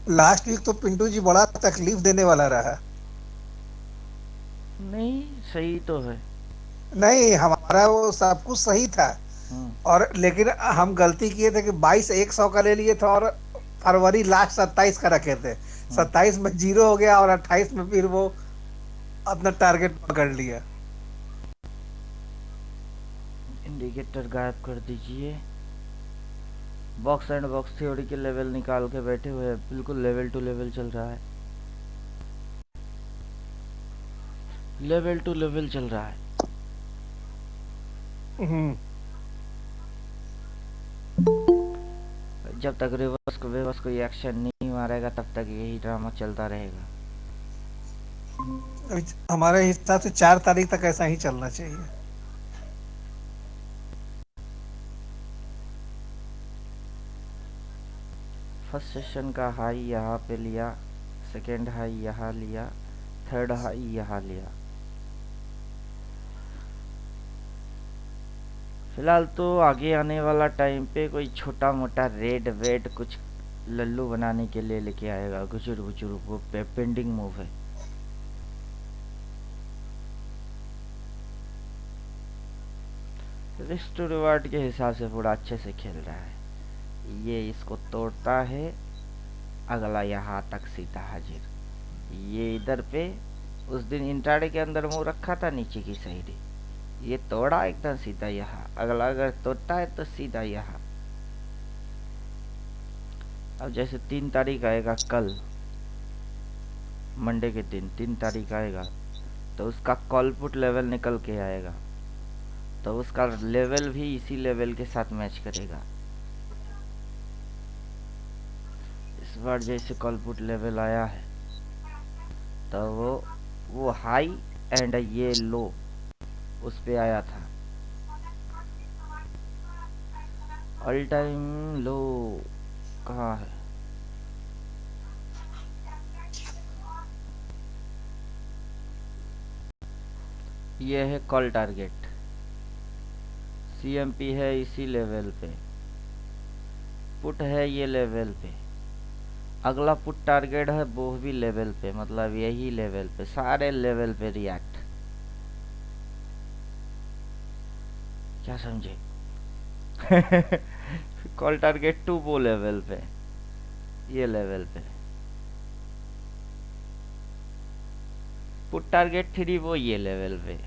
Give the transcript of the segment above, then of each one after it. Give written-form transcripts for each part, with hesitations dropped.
Last week तो पिंटू जी बड़ा तकलीफ देने वाला रहा। नहीं, सही तो है। नहीं, हमारा वो सब कुछ सही था। हम्म। और लेकिन हम गलती किए थे कि 22 100 का ले लिए थे, और फरवरी लास्ट 27 का रखे थे। हम्म। 27 में जीरो हो गया, और 28 में फिर वो अपना टारगेट पकड़ लिया। इंडिकेटर गायब कर दीजिए। बॉक्स एंड बॉक्स थ्योरी के लेवल निकाल के बैठे हुए हैं, बिल्कुल लेवल टू लेवल चल रहा है। लेवल टू लेवल चल रहा है। हम्म। जब तक रिवर्स को वेवर्स कोई एक्शन नहीं मारेगा तब तक यही ड्रामा चलता रहेगा। हमारे हिसाब से 4 तारीख तक ऐसा ही चलना चाहिए। फर्स्ट सेशन का हाई यहाँ पे लिया, सेकेंड हाई यहाँ लिया, थर्ड हाई यहाँ लिया। फिलहाल तो आगे आने वाला टाइम पे कोई छोटा मोटा रेड वेड कुछ लल्लू बनाने के लिए लेके आएगा, गुचुर गुचुर वो पेंडिंग मूव है। रिस्क टू रिवार्ड के हिसाब से पूरा अच्छे से खेल रहा है। ये इसको तोड़ता है, अगला यहाँ तक सीधा हाजिर। ये इधर पे उस दिन इंट्राडे के अंदर मुंह रखा था नीचे की साइड, ये तोड़ा एकदम सीधा यहाँ, अगला अगर तोड़ता है तो सीधा यहाँ। अब जैसे 3 तारीख आएगा कल, मंडे के दिन 3 तारीख आएगा, तो उसका कॉल पुट लेवल निकल के आएगा, तो उसका लेवल भी इसी लेवल के साथ मैच करेगा। इस बार जैसे कॉल पुट लेवल आया है, तो वो हाई एंड ये लो उस पे आया था। ऑल टाइम लो कहाँ है? ये है कॉल टारगेट, सीएमपी है इसी लेवल पे, पुट है ये लेवल पे, अगला पुट टारगेट है वो भी लेवल पे, मतलब यही लेवल पे, सारे लेवल पे रिएक्ट। क्या समझे? कॉल टारगेट टू वो लेवल पे, ये लेवल पे, पुट टारगेट थ्री वो ये लेवल पे।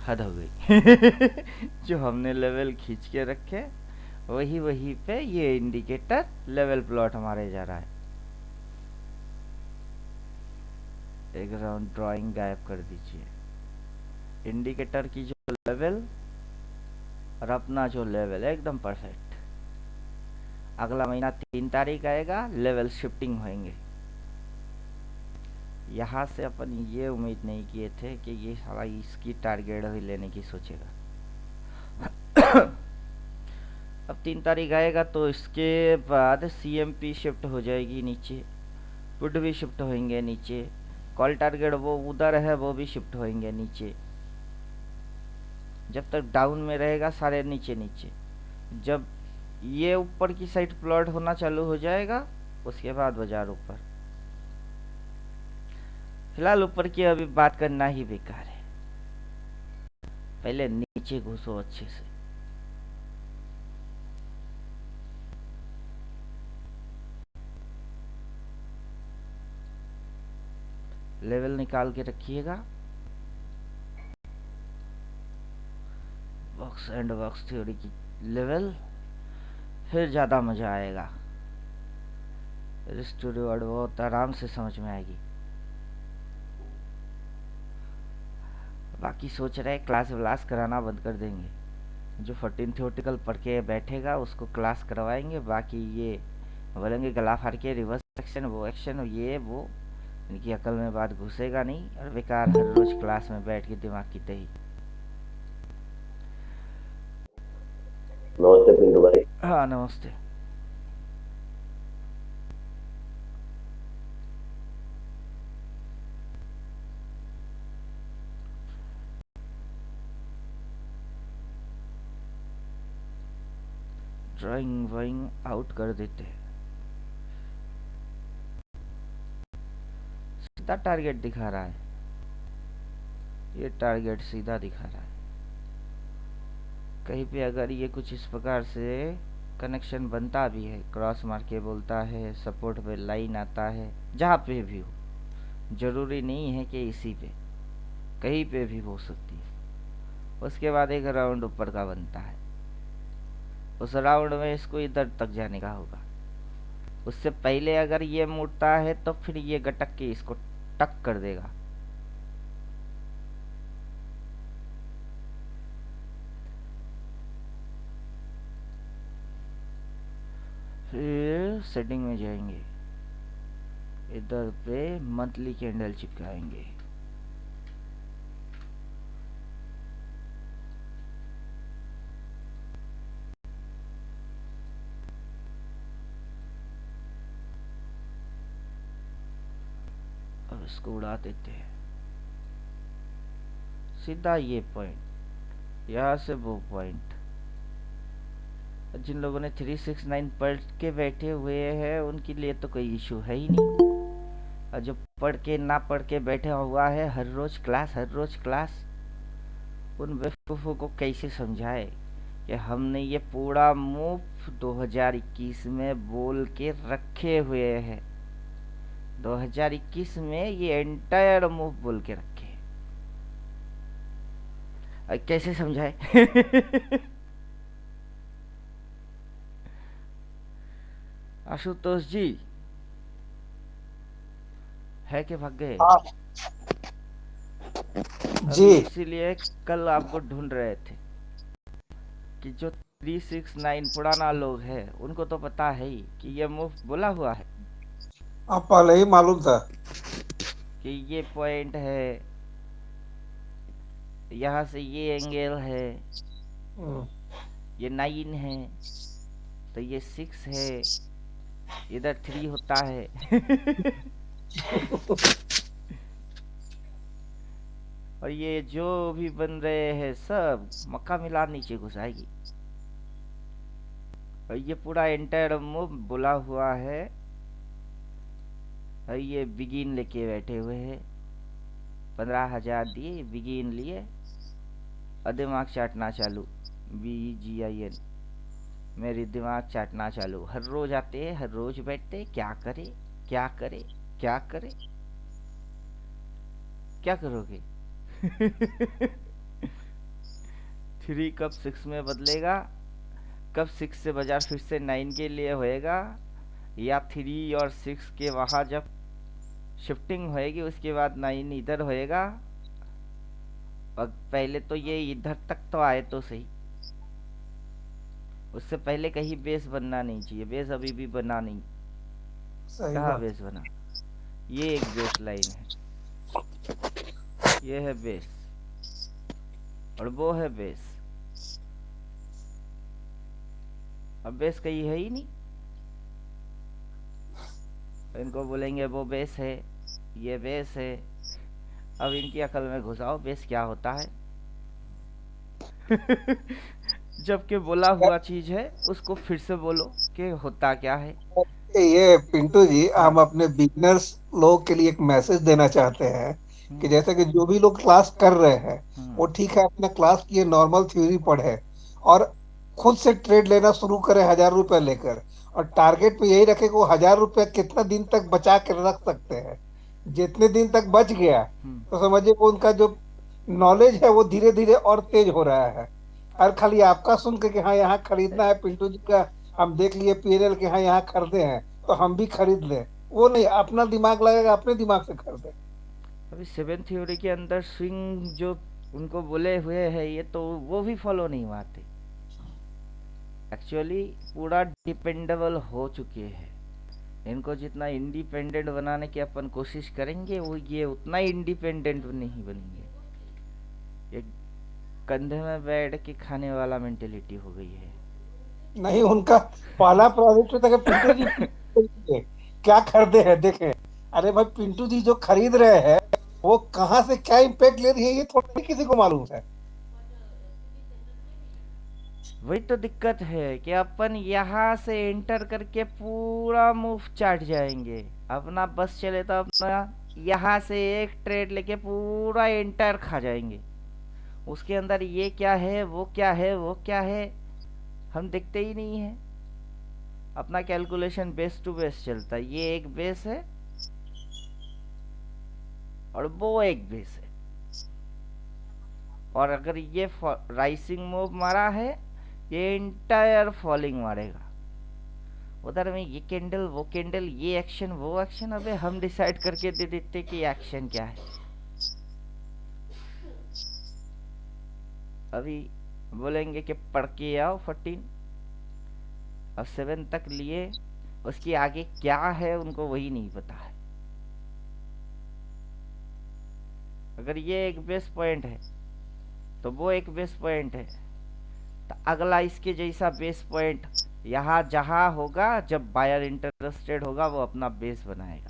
हद हो गई। जो हमने लेवल खींच के रखे वही वही पे ये इंडिकेटर लेवल प्लॉट हमारे जा रहा है। एक राउंड ड्राइंग गायब कर दीजिए। इंडिकेटर की जो लेवल और अपना जो लेवल एकदम परफेक्ट। अगला महीना 3 तारीख आएगा, लेवल शिफ्टिंग होंगे। यहाँ से अपन ये उम्मीद नहीं किए थे कि ये साला इसकी टारगेट भी लेने की सोचेगा। अब 3 तारीख आएगा तो इसके बाद सीएमपी शिफ्ट हो जाएगी नीचे, पुट भी शिफ्ट होंगे नीचे, कॉल टारगेट वो उधर है वो भी शिफ्ट होंगे नीचे। जब तक डाउन में रहेगा सारे नीचे नीचे, जब ये ऊपर की साइड प्लॉट होना चालू हो जाएगा उसके बाद बाजार ऊपर। फिलहाल ऊपर की अभी बात करना ही बेकार है, पहले नीचे घुसो अच्छे से। लेवल निकाल के रखिएगा, बॉक्स एंड बॉक्स थ्योरी की लेवल, फिर ज़्यादा मज़ा आएगा। स्टूडियो वर्ड बहुत आराम से समझ में आएगी। बाकी सोच रहे क्लास व्लास कराना बंद कर देंगे, जो 14 थियोटिकल पढ़ के बैठेगा उसको क्लास करवाएंगे, बाकी ये बोलेंगे गला फाड़ के रिवर्स एक्शन वो एक्शन ये वो, इनकी अकल में बात घुसेगा नहीं और बेकार हर रोज क्लास में बैठ के दिमाग की तही। नमस्ते पिंटू भाई। हाँ नमस्ते। ड्राइंग वाइंग आउट कर देते हैं। सीधा टारगेट दिखा रहा है, ये टारगेट सीधा दिखा रहा है। कहीं पे अगर ये कुछ इस प्रकार से कनेक्शन बनता भी है, क्रॉस मार के बोलता है, सपोर्ट पे लाइन आता है, जहाँ पे भी हो, जरूरी नहीं है कि इसी पे, कहीं पे भी हो सकती है। उसके बाद एक राउंड ऊपर का बनता है, उस राउंड में इसको इधर तक जाने का होगा। उससे पहले अगर ये मुड़ता है तो फिर ये गटक के इसको टक कर देगा। फिर सेटिंग में जाएंगे, इधर पे मंथली कैंडल चिपकाएंगे। अब इसको उड़ा देते हैं सीधा ये पॉइंट, यहाँ से वो पॉइंट। जिन लोगों ने 369 पढ़ के बैठे हुए हैं उनके लिए तो कोई इशू है ही नहीं, और जो पढ़ के ना पढ़ के बैठा हुआ है हर रोज क्लास, उन बेवकूफ़ों को कैसे समझाए कि हमने ये पूरा मूव 2021 में बोल के रखे हुए हैं। 2021 में ये एंटायर मूव बोल के रखे हैं, अब कैसे समझाए? आशुतोष जी है कि भाग गए? हाँ जी। अभी इसीलिए कल आपको ढूंढ रहे थे कि जो 369 पुराना लोग हैं उनको तो पता है ही कि ये मूव बोला हुआ है, आप पहले ही मालूम था कि ये पॉइंट है, यहाँ से ये एंगल है, ये 9 है, तो ये 6 है, इधर 3 होता है। और ये जो भी बन रहे हैं सब मक्का मिला नीचे घुसाएगी। और ये पूरा एंटायर मूव बोला हुआ है, और ये बिगिन लेके बैठे हुए हैं। 15,000 दिए, बिगिन लिए, और दिमाग चाटना चालू, BGIN, मेरी दिमाग चाटना चालू। हर रोज आते हैं, हर रोज बैठते, क्या करे क्या करे क्या करे, क्या करोगे? 3 कब 6 में बदलेगा, कब 6 से बाजार फिर से 9 के लिए होएगा, या 3 और 6 के वहां जब शिफ्टिंग होएगी उसके बाद 9 इधर होएगा। और पहले तो ये इधर तक तो आए तो सही, उससे पहले कहीं बेस बनना नहीं चाहिए। बेस अभी भी बना नहीं, सही कहाँ बात। बेस बना? ये एक बेस लाइन है, ये है बेस, और वो है बेस। अब बेस कहीं है ही नहीं, इनको बोलेंगे वो बेस है, ये बेस है। अब इनकी अकल में घुसाओ बेस क्या होता है। जबकि बोला हुआ चीज है उसको फिर से बोलो कि होता क्या है। ये पिंटू जी, हाँ। हम अपने बिगनर्स लोग के लिए एक मैसेज देना चाहते हैं कि हम्म। जैसे कि जो भी लोग क्लास कर रहे हैं हम्म। वो ठीक है, अपना क्लास की नॉर्मल थ्योरी पढ़े और खुद से ट्रेड लेना शुरू करे 1,000 रुपए लेकर, और टारगेट पे यही रखे कि वो 1,000 रुपया कितना दिन तक बचा के रख सकते हैं। जितने दिन तक बच गया हम्म। तो समझिए कि उनका जो नॉलेज है वो धीरे धीरे और तेज हो रहा है। और खाली आपका सुन के कि हाँ यहाँ खरीदना है पिंटू जी का, हम देख लिए PNL के हाँ यहाँ खरीदे हैं तो हम भी खरीद लें, वो नहीं, अपना दिमाग लगेगा, अपने दिमाग से खरीदे। अभी 7 थ्योरी के अंदर स्विंग जो उनको बोले हुए हैं ये तो वो भी फॉलो नहीं मारते। एक्चुअली पूरा डिपेंडेबल हो चुके हैं, इनको जितना इंडिपेंडेंट बनाने की अपन कोशिश करेंगे वो ये उतना इंडिपेंडेंट नहीं बनेंगे। एक कंधे में बैठ के खाने वाला मेंटेलिटी हो गई है। नहीं, उनका पहला प्रोजेक्ट था कि पिंटू जी क्या खरीदे हैं देखें। अरे भाई, पिंटू जी जो खरीद रहे हैं वो कहाँ से क्या इम्पैक्ट ले रही है ये थोड़ी किसी को मालूम है। वही तो दिक्कत है कि अपन यहाँ से एंटर करके पूरा मूव चाट जाएंगे, अपना बस चले तो अपना यहाँ से एक ट्रेड लेके पूरा एंटायर खा जाएंगे। उसके अंदर ये क्या है, वो क्या है, वो क्या है, हम देखते ही नहीं है। अपना कैलकुलेशन बेस टू बेस चलता है। ये एक बेस है और वो एक बेस है। और अगर ये राइसिंग मूव मारा है, ये इंटायर फॉलिंग मारेगा। उधर में ये कैंडल, वो कैंडल, ये एक्शन, वो एक्शन, अबे हम डिसाइड करके दे देते कि एक्शन क्या है। अभी बोलेंगे कि पढ़ के आओ 14 और 7 तक लिए, उसकी आगे क्या है उनको वही नहीं पता है। अगर ये एक बेस पॉइंट है तो वो एक बेस पॉइंट है, तो अगला इसके जैसा बेस पॉइंट यहाँ जहाँ होगा, जब बायर इंटरेस्टेड होगा वो अपना बेस बनाएगा।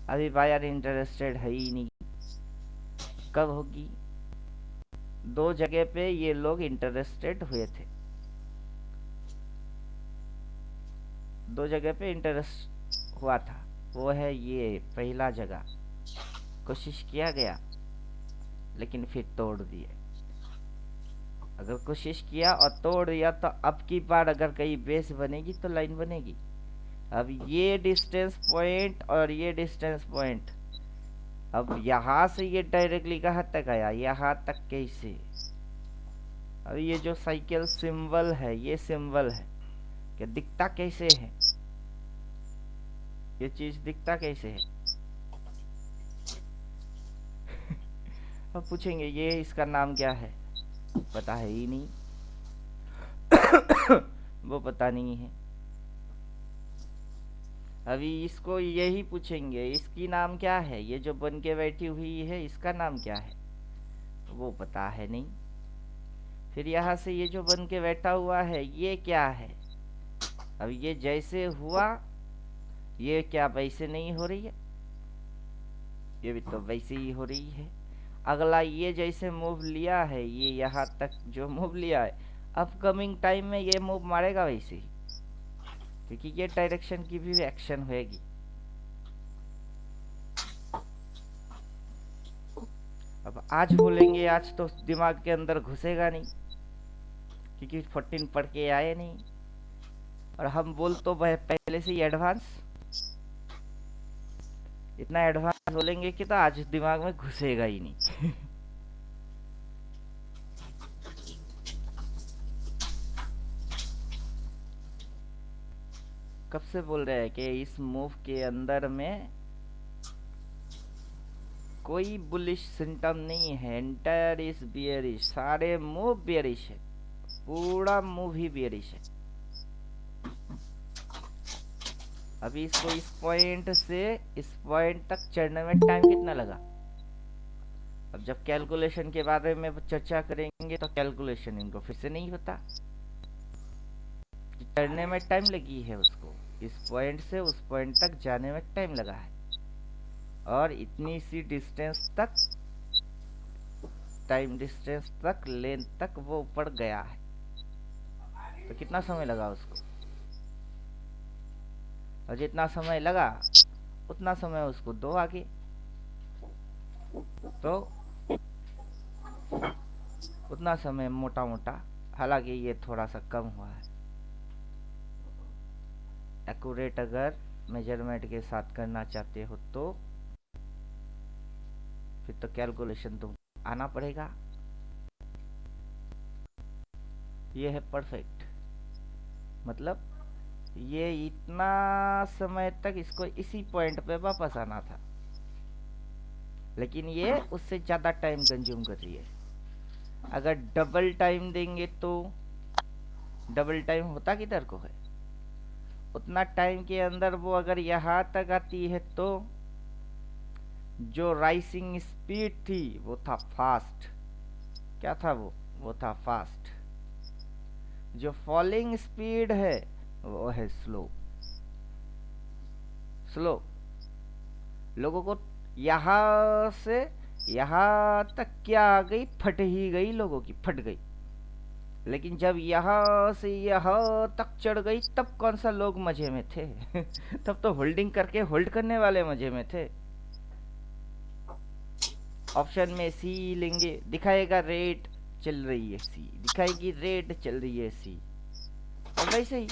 अभी बायर इंटरेस्टेड है ही नहीं। कब होगी? दो जगह पे ये लोग इंटरेस्टेड हुए थे, दो जगह पे इंटरेस्ट हुआ था। वो है ये पहला जगह, कोशिश किया गया लेकिन फिर तोड़ दिए। अगर कोशिश किया और तोड़ दिया तो अब की बार अगर कहीं बेस बनेगी तो लाइन बनेगी। अब ये डिस्टेंस पॉइंट और ये डिस्टेंस पॉइंट, अब यहाँ से ये डायरेक्टली कहाँ तक आया, यहाँ तक कैसे? अब ये जो साइकिल सिंबल है, ये सिंबल है कि दिखता कैसे है, ये चीज दिखता कैसे है? अब पूछेंगे ये इसका नाम क्या है, पता है ही नहीं। वो पता नहीं है। अभी इसको यही पूछेंगे इसकी नाम क्या है, ये जो बन के बैठी हुई है इसका नाम क्या है, वो पता है नहीं। फिर यहाँ से ये जो बन के बैठा हुआ है ये क्या है? अब ये जैसे हुआ, ये क्या वैसे नहीं हो रही है? ये भी तो वैसे ही हो रही है। अगला ये जैसे मूव लिया है, ये यहाँ तक जो मूव लिया है, अपकमिंग टाइम में ये मूव मारेगा वैसे ही, क्योंकि ये डायरेक्शन की भी एक्शन होएगी। अब आज बोलेंगे, आज तो दिमाग के अंदर घुसेगा नहीं, क्योंकि 14 पढ़ के आए नहीं। और हम बोल तो पहले से ही एडवांस, इतना एडवांस बोलेंगे कि तो आज दिमाग में घुसेगा ही नहीं। कब से बोल रहे हैं कि इस मूव के अंदर में कोई बुलिश सिम्टम नहीं है, एंटायर इज बियरिश, सारे मूव बियरिश है, पूरा मूव ही बियरिश है। अभी इसको इस पॉइंट से इस पॉइंट तक चढ़ने में टाइम कितना लगा? अब जब कैलकुलेशन के बारे में चर्चा करेंगे तो कैलकुलेशन इनको फिर से नहीं होता, चढ़ने में टाइम लगी है उसको, इस पॉइंट से उस पॉइंट तक जाने में टाइम लगा है, और इतनी सी डिस्टेंस तक, टाइम डिस्टेंस तक, लेंथ तक वो ऊपर गया है, तो कितना समय लगा उसको? और जितना समय लगा उतना समय उसको दो आगे, तो उतना समय मोटा मोटा, हालांकि ये थोड़ा सा कम हुआ है। एक्यूरेट अगर मेजरमेंट के साथ करना चाहते हो तो फिर तो कैलकुलेशन तुम आना पड़ेगा। ये है परफेक्ट, मतलब ये इतना समय तक इसको इसी पॉइंट पे वापस आना था, लेकिन ये उससे ज्यादा टाइम कंज्यूम कर रही है। अगर डबल टाइम देंगे तो डबल टाइम होता किधर को है? उतना टाइम के अंदर वो अगर यहाँ तक आती है तो जो राइसिंग स्पीड थी वो था फास्ट। क्या था वो था फास्ट। जो फॉलिंग स्पीड है वो है स्लो। स्लो लोगों को यहाँ से यहाँ तक क्या आ गई, फट ही गई, लोगों की फट गई। लेकिन जब यहाँ से यहाँ तक चढ़ गई तब कौन सा लोग मजे में थे? तब तो होल्डिंग करके होल्ड करने वाले मजे में थे। ऑप्शन में सी लेंगे, दिखाएगा रेट चल रही है सी, दिखाएगी रेट चल रही है सी। और वैसे ही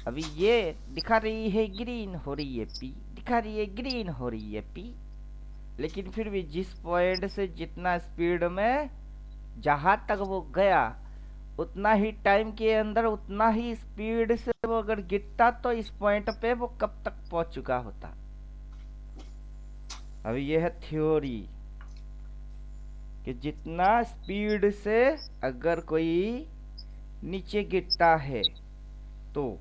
अभी ये दिखा रही है ग्रीन, हो रही है पी, दिखा रही है ग्रीन, हो रही है पी। लेकिन फिर भी जिस पॉइंट से जितना स्पीड में जहां तक वो गया, उतना ही टाइम के अंदर उतना ही स्पीड से वो अगर गिरता तो इस पॉइंट पे वो कब तक पहुंच चुका होता। अभी ये है थ्योरी कि जितना स्पीड से अगर कोई नीचे गिरता है तो,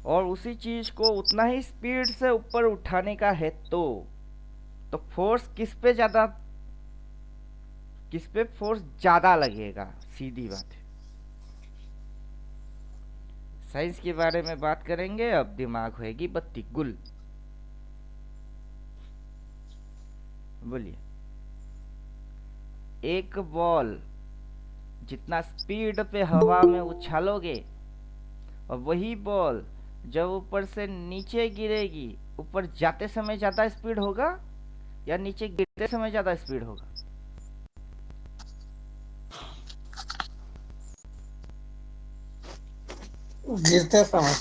और उसी चीज को उतना ही स्पीड से ऊपर उठाने का है तो फोर्स किस पे फोर्स ज्यादा लगेगा, सीधी बात है। साइंस के बारे में बात करेंगे, अब दिमाग होएगी बत्ती गुल। बोलिए। एक बॉल जितना स्पीड पे हवा में उछालोगे, और वही बॉल जब ऊपर से नीचे गिरेगी, ऊपर जाते समय ज्यादा स्पीड होगा या नीचे गिरते समय ज्यादा स्पीड होगा? गिरते समय।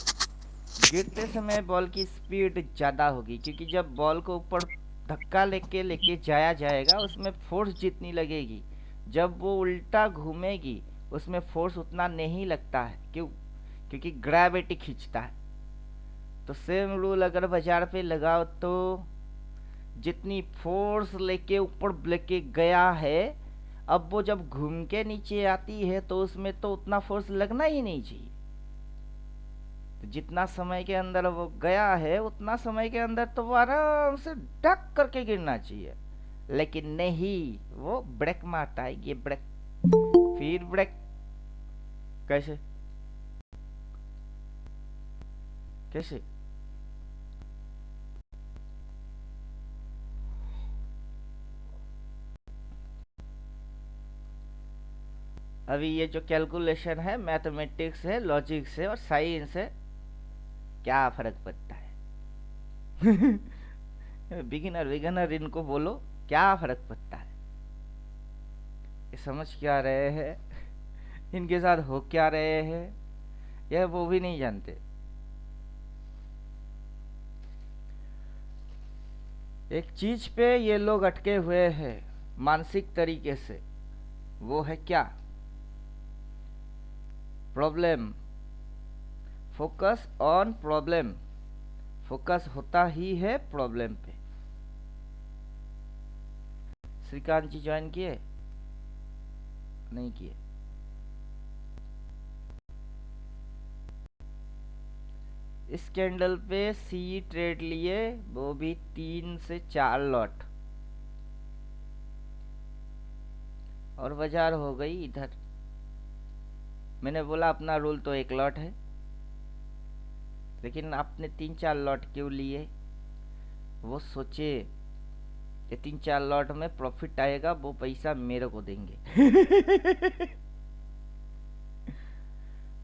गिरते समय बॉल की स्पीड ज्यादा होगी, क्योंकि जब बॉल को ऊपर धक्का लेके लेके जाया जाएगा उसमें फोर्स जितनी लगेगी, जब वो उल्टा घूमेगी उसमें फोर्स उतना नहीं लगता है। क्यों? क्योंकि ग्रेविटी खींचता है। तो सेम रूल अगर बाजार पे लगाओ तो जितनी फोर्स लेके ऊपर लेके गया है, अब वो जब घूम के नीचे आती है तो उसमें तो उतना फोर्स लगना ही नहीं चाहिए। तो जितना समय के अंदर वो गया है उतना समय के अंदर तो वो आराम से ढक करके गिरना चाहिए, लेकिन नहीं, वो ब्रेक मारता है, ये ब्रेक, फिर ब्रेक। कैसे कैसे? अभी ये जो कैलकुलेशन है, मैथमेटिक्स है, लॉजिक्स है और साइंस है, क्या फर्क पड़ता है? बिगिनर बिगिनर इनको बोलो, क्या फर्क पड़ता है? ये समझ क्या रहे हैं, इनके साथ हो क्या रहे हैं, यह वो भी नहीं जानते। एक चीज पे ये लोग अटके हुए हैं मानसिक तरीके से, वो है क्या? Problem. Focus on problem. Focus होता ही है प्रॉब्लम पे। श्रीकांत जी ज्वाइन किए? नहीं किए? इस कैंडल पे सी ट्रेड लिए, वो भी 3 से 4 लॉट, और बाजार हो गई इधर। मैंने बोला अपना रूल तो 1 लॉट है, लेकिन आपने 3-4 लॉट क्यों लिए? वो सोचे कि 3-4 लॉट में प्रॉफिट आएगा, वो पैसा मेरे को देंगे।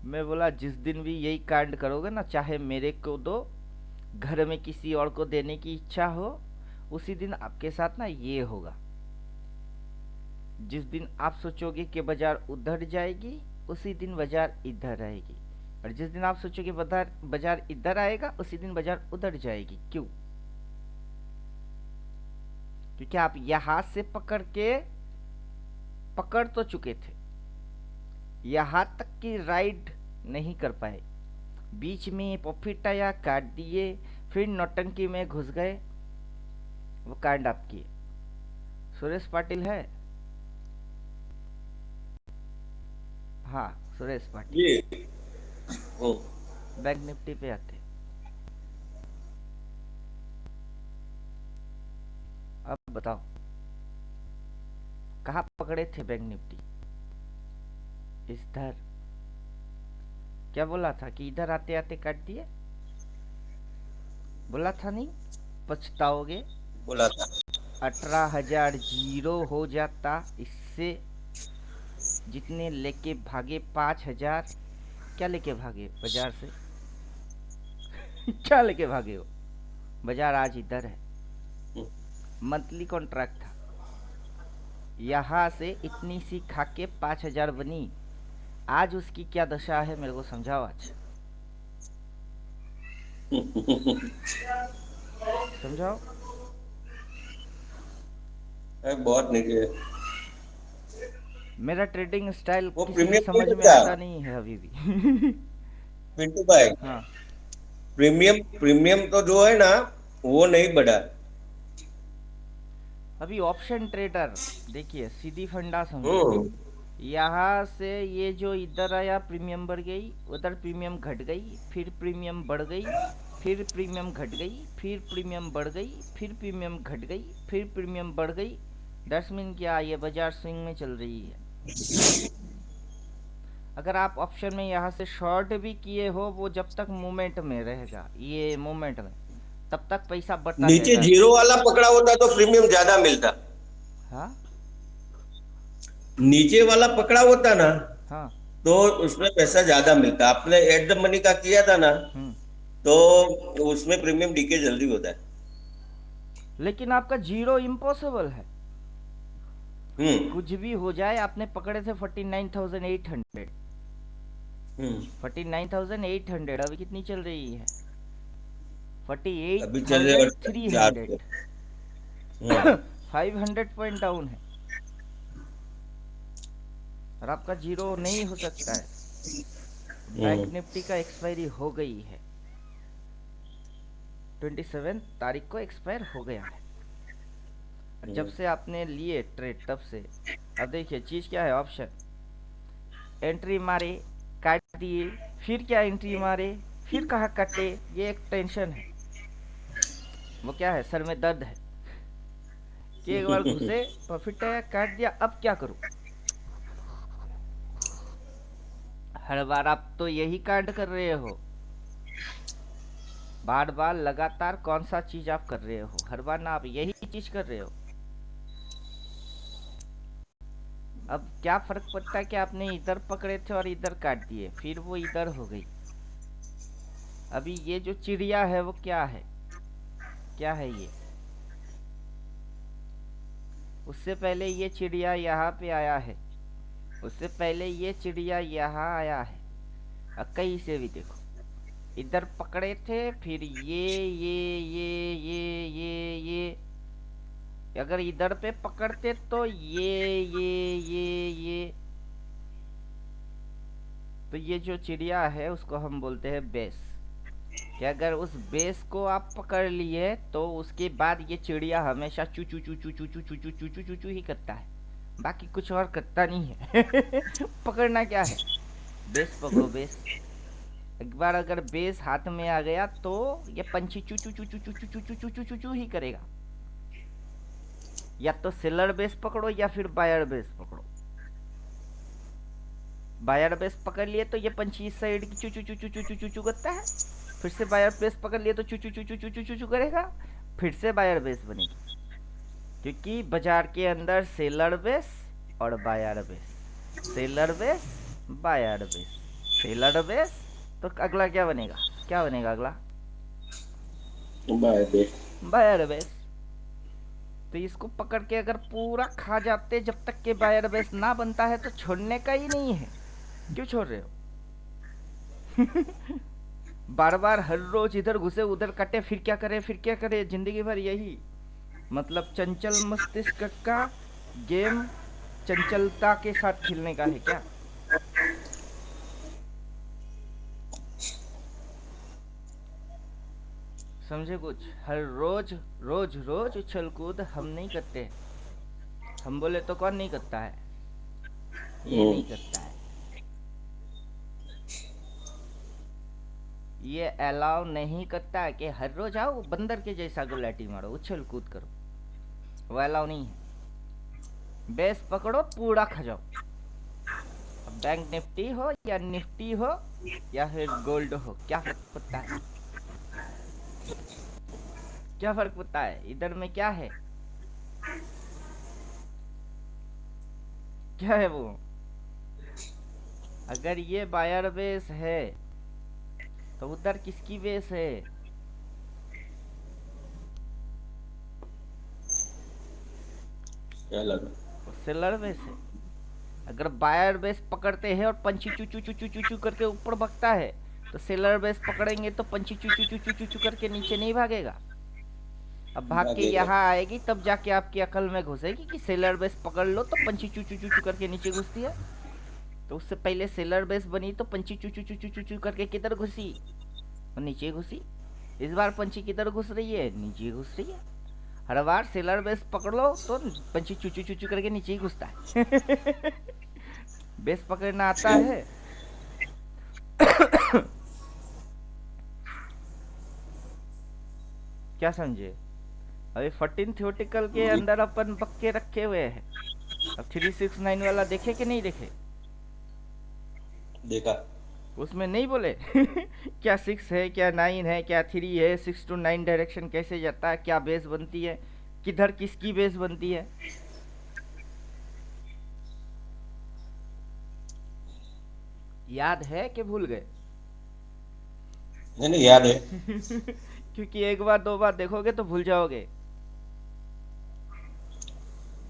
मैं बोला जिस दिन भी यही कांड करोगे ना, चाहे मेरे को दो, घर में किसी और को देने की इच्छा हो, उसी दिन आपके साथ ना ये होगा। जिस दिन आप सोचोगे कि बाजार उधर जाएगी, उसी दिन बाजार इधर आएगी, और जिस दिन आप सोचोगे बाजार इधर आएगा, उसी दिन बाजार उधर जाएगी। क्यों? क्योंकि आप यहां से पकड़ तो चुके थे, यहां तक की राइड नहीं कर पाए, बीच में प्रॉफिट आया, काट दिए, फिर नौटंकी में घुस गए, वो कांड आप किए। सुरेश पाटिल है? हाँ, सुरेश पाटिल। ये ओ बैंक निफ्टी पे आते। अब बताओ कहाँ पकड़े थे बैंक निफ्टी? इधर। क्या बोला था कि इधर आते आते काट दिए? बोला था नहीं? पछताओगे। बोला था। 18,000 जीरो हो जाता, इससे जितने लेके भागे 5,000। क्या लेके भागे बाजार से? क्या लेके भागे हो? बाजार आज इधर है। मंथली कॉन्ट्रैक्ट था। यहाँ से इतनी सी खा के 5,000 बनी। आज उसकी क्या दशा है मेरे को समझाओ आज, समझाओ। बहुत नीचे। मेरा ट्रेडिंग स्टाइल वो किसी की प्रीमियम नहीं समझ में बचा आता नहीं है अभी भी। पिंटू भाई। हाँ, प्रीमियम प्रीमियम तो जो है ना वो नहीं बढ़ा। अभी ऑप्शन ट्रेडर देखिए, सीधी फंडा समझो। हम्म। यहाँ से ये जो इधर आया प्रीमियम बढ़ गई, उधर प्रीमियम घट गई, फिर प्रीमियम बढ़ गई, फिर प्रीमियम घट गई, फिर प्रीमियम बढ़ गई, फिर प्रीमियम घट गई, फिर प्रीमियम बढ़ गई। दैट्स मीन क्या, ये बाजार स्विंग में चल रही है। अगर आप ऑप्शन में यहाँ से शॉर्ट भी किए हो, वो जब तक मूवमेंट में रहेगा, ये मूवमेंट में, तब तक पैसा बढ़ता नीचे जाएगा। जीरो वाला पकड़ा होता तो प्रीमियम ज्यादा मिलता। हाँ नीचे वाला पकड़ा होता ना हाँ। तो उसमें पैसा ज्यादा मिलता। आपने एट द मनी का किया था ना हम्म। तो उसमें प्रीमियम डीके जल्दी होता है। लेकिन आपका जीरो इम्पॉसिबल है। हम्म। कुछ भी हो जाए, आपने पकड़े थे 49,800। हम्म। 49,800 अभी कितनी चल रही है? अभी चल रहे 48,300। 400। 500 पॉइंट डाउन है, और आपका जीरो नहीं हो सकता है। बैंक निफ्टी का एक्सपायरी हो गई है, 27 तारीख को एक्सपायर हो गया है। जब से आपने लिए ट्रेड तब से, अब देखिए चीज क्या है, ऑप्शन एंट्री मारे, काट दिए, फिर क्या एंट्री मारे, फिर कहाँ कटे, ये एक टेंशन है। वो क्या है, सर में दर्द है कि एक बार घुसे, प्रॉफिट है, काट दिया, अब क्या करूं। हर बार आप तो यही कांड कर रहे हो, बार बार लगातार कौन सा चीज आप कर रहे हो, हर बार ना आप यही चीज कर रहे हो। अब क्या फर्क पड़ता है कि आपने इधर पकड़े थे और इधर काट दिए, फिर वो इधर हो गई। अभी ये जो चिड़िया है वो क्या है, क्या है ये? उससे पहले ये चिड़िया यहाँ पे आया है, उससे पहले ये चिड़िया यहाँ आया है। अब कहीं से भी देखो, इधर पकड़े थे, फिर ये अगर इधर पे पकड़ते तो ये तो ये जो चिड़िया है उसको हम बोलते हैं बेस। कि अगर उस बेस को आप पकड़ लिए तो उसके बाद ये चिड़िया हमेशा चू चू चू चू चू चू चू चू चू चू चू चू ही करता है, बाकी कुछ और करता नहीं है। पकड़ना क्या है, बेस पकड़ो, बेस। एक बार अगर बेस हाथ में आ गया तो ये पंछी चू चू चू चू चू चू चू चू चू चू चू ही करेगा। या तो सेलर बेस पकड़ो या फिर बायर बेस पकड़ो। बायर बेस पकड़ लिए तो ये पंछी इस साइड की चू चू चू चू चू चू चू चू करता है, फिर से बायर बेस पकड़ लिए तो चू चू चू चू चू चू चू चू करेगा, फिर से बायर बेस बनेगी। क्योंकि बाजार के अंदर सेलर बेस और buyer base, seller base, buyer base, seller base, तो अगला क्या बनेगा, क्या बनेगा अगला? Buyer base. तो इसको पकड़ के अगर पूरा खा जाते जब तक के बायर बेस ना बनता है तो छोड़ने का ही नहीं है। क्यों छोड़ रहे हो? बार बार हर रोज इधर घुसे उधर कटे, फिर क्या करे, फिर क्या करे, जिंदगी भर यही। मतलब चंचल मस्तिष्क का गेम चंचलता के साथ खेलने का है क्या? समझे कुछ? हर रोज रोज रोज उछल कूद हम नहीं करते। हम बोले तो कौन नहीं करता है? ये नहीं करता है। ये अलाउ नहीं करता है कि हर रोज आओ बंदर के जैसा गुलाटी मारो, उछल कूद करो, वो अलाउ नहीं है। बेस पकड़ो, पूरा खा जाओ। अब बैंक निफ्टी हो या निफ्टी हो या फिर गोल्ड हो, क्या फर्क पड़ता है? क्या फर्क पड़ता है? इधर में क्या है, क्या है वो? अगर ये बायर बेस है तो उधर किसकी बेस है? सेलर वो सेलर बेस है। अगर बायर बेस पकड़ते हैं और पंछी चू चू चू चू चू चू करके ऊपर भागता है, तो सेलर बेस पकड़ेंगे तो पंछी चू चू चू चू चू चू करके नीचे नहीं भागेगा। अब भाग के भागेगा। यहाँ आएगी तब जाके आपकी अकल में घुसेगी कि सेलर बेस पकड़ लो तो पंछी चू चू चू चू करके नीचे घुसती है। तो उससे पहले सेलर बेस बनी तो पंछी चू चू चू चू चू चू करके किधर घुसी? वो नीचे घुसी। इस बार पंछी किधर घुस रही है? नीचे घुस रही है। हर बार सेलर बेस पकड़ लो तो पंछी चू चू चू चू करके नीचे ही घुसता है। बेस पकड़ना आता है। क्या समझे? अभी 14 थ्योरेटिकल के अंदर अपन पक्के रखे हुए हैं। अब 369 वाला देखे कि नहीं देखे? देखा। उसमें नहीं बोले क्या 6 है, क्या 9 है, क्या 3 है, 6 to 9 डायरेक्शन कैसे जाता है, क्या बेस बनती है, किधर किसकी बेस बनती है। याद है कि भूल गए? नहीं नहीं, याद है। क्योंकि एक बार दो बार देखोगे तो भूल जाओगे।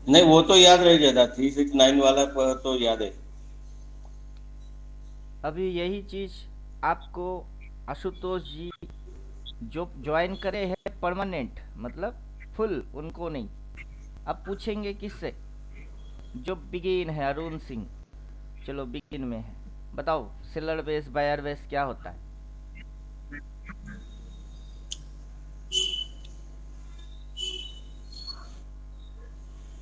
नहीं, वो तो याद रह गया था, 369 वाला तो याद है। अभी यही चीज आपको आशुतोष जी जो ज्वाइन करे हैं परमानेंट, मतलब फुल, उनको नहीं। अब पूछेंगे किससे? जो बिगिन है, अरुण सिंह। चलो बिगिन में है, बताओ सेलर बेस बायर बेस क्या होता है?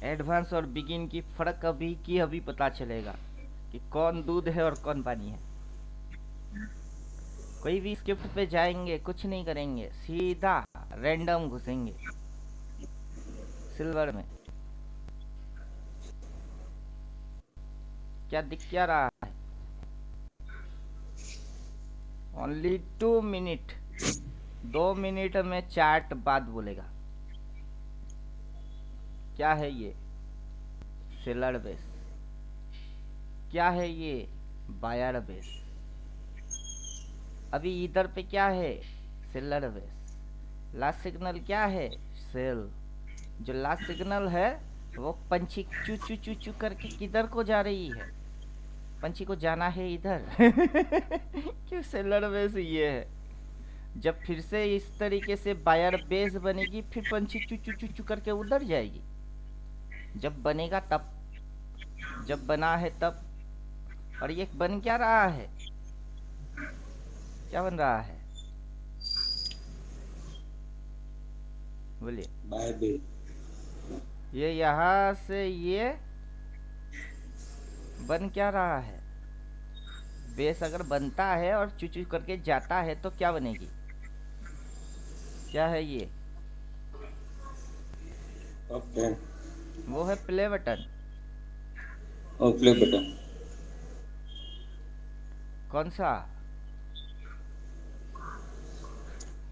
एडवांस और बिगिन की फर्क अभी पता चलेगा कि कौन दूध है और कौन पानी है। कोई भी स्क्रिप्ट पे जाएंगे, कुछ नहीं करेंगे, सीधा रैंडम घुसेंगे सिल्वर में। क्या दिख क्या रहा है? ओनली 2 मिनट, 2 मिनट में चार्ट बात बोलेगा। क्या है ये? Seller base. क्या है ये? Buyer base. अभी इधर पे क्या है? Seller base. लास्ट सिग्नल क्या है? सेल। जो लास्ट सिग्नल है वो पंछी चू चू चू चू करके किधर को जा रही है? पंछी को जाना है इधर। क्यों? सेलर बेस ये है। जब फिर से इस तरीके से बायर बेस बनेगी, फिर पंछी चू चू चू चू करके उधर जाएगी। जब बनेगा तब, जब बना है तब। और ये बन क्या रहा है? क्या बन रहा है? बोलिए। By base. ये यहाँ से ये बन क्या रहा है? बेस अगर बनता है और चू करके जाता है तो क्या बनेगी? क्या है ये? ओके। वो है प्ले बटन। Play button. कौन सा?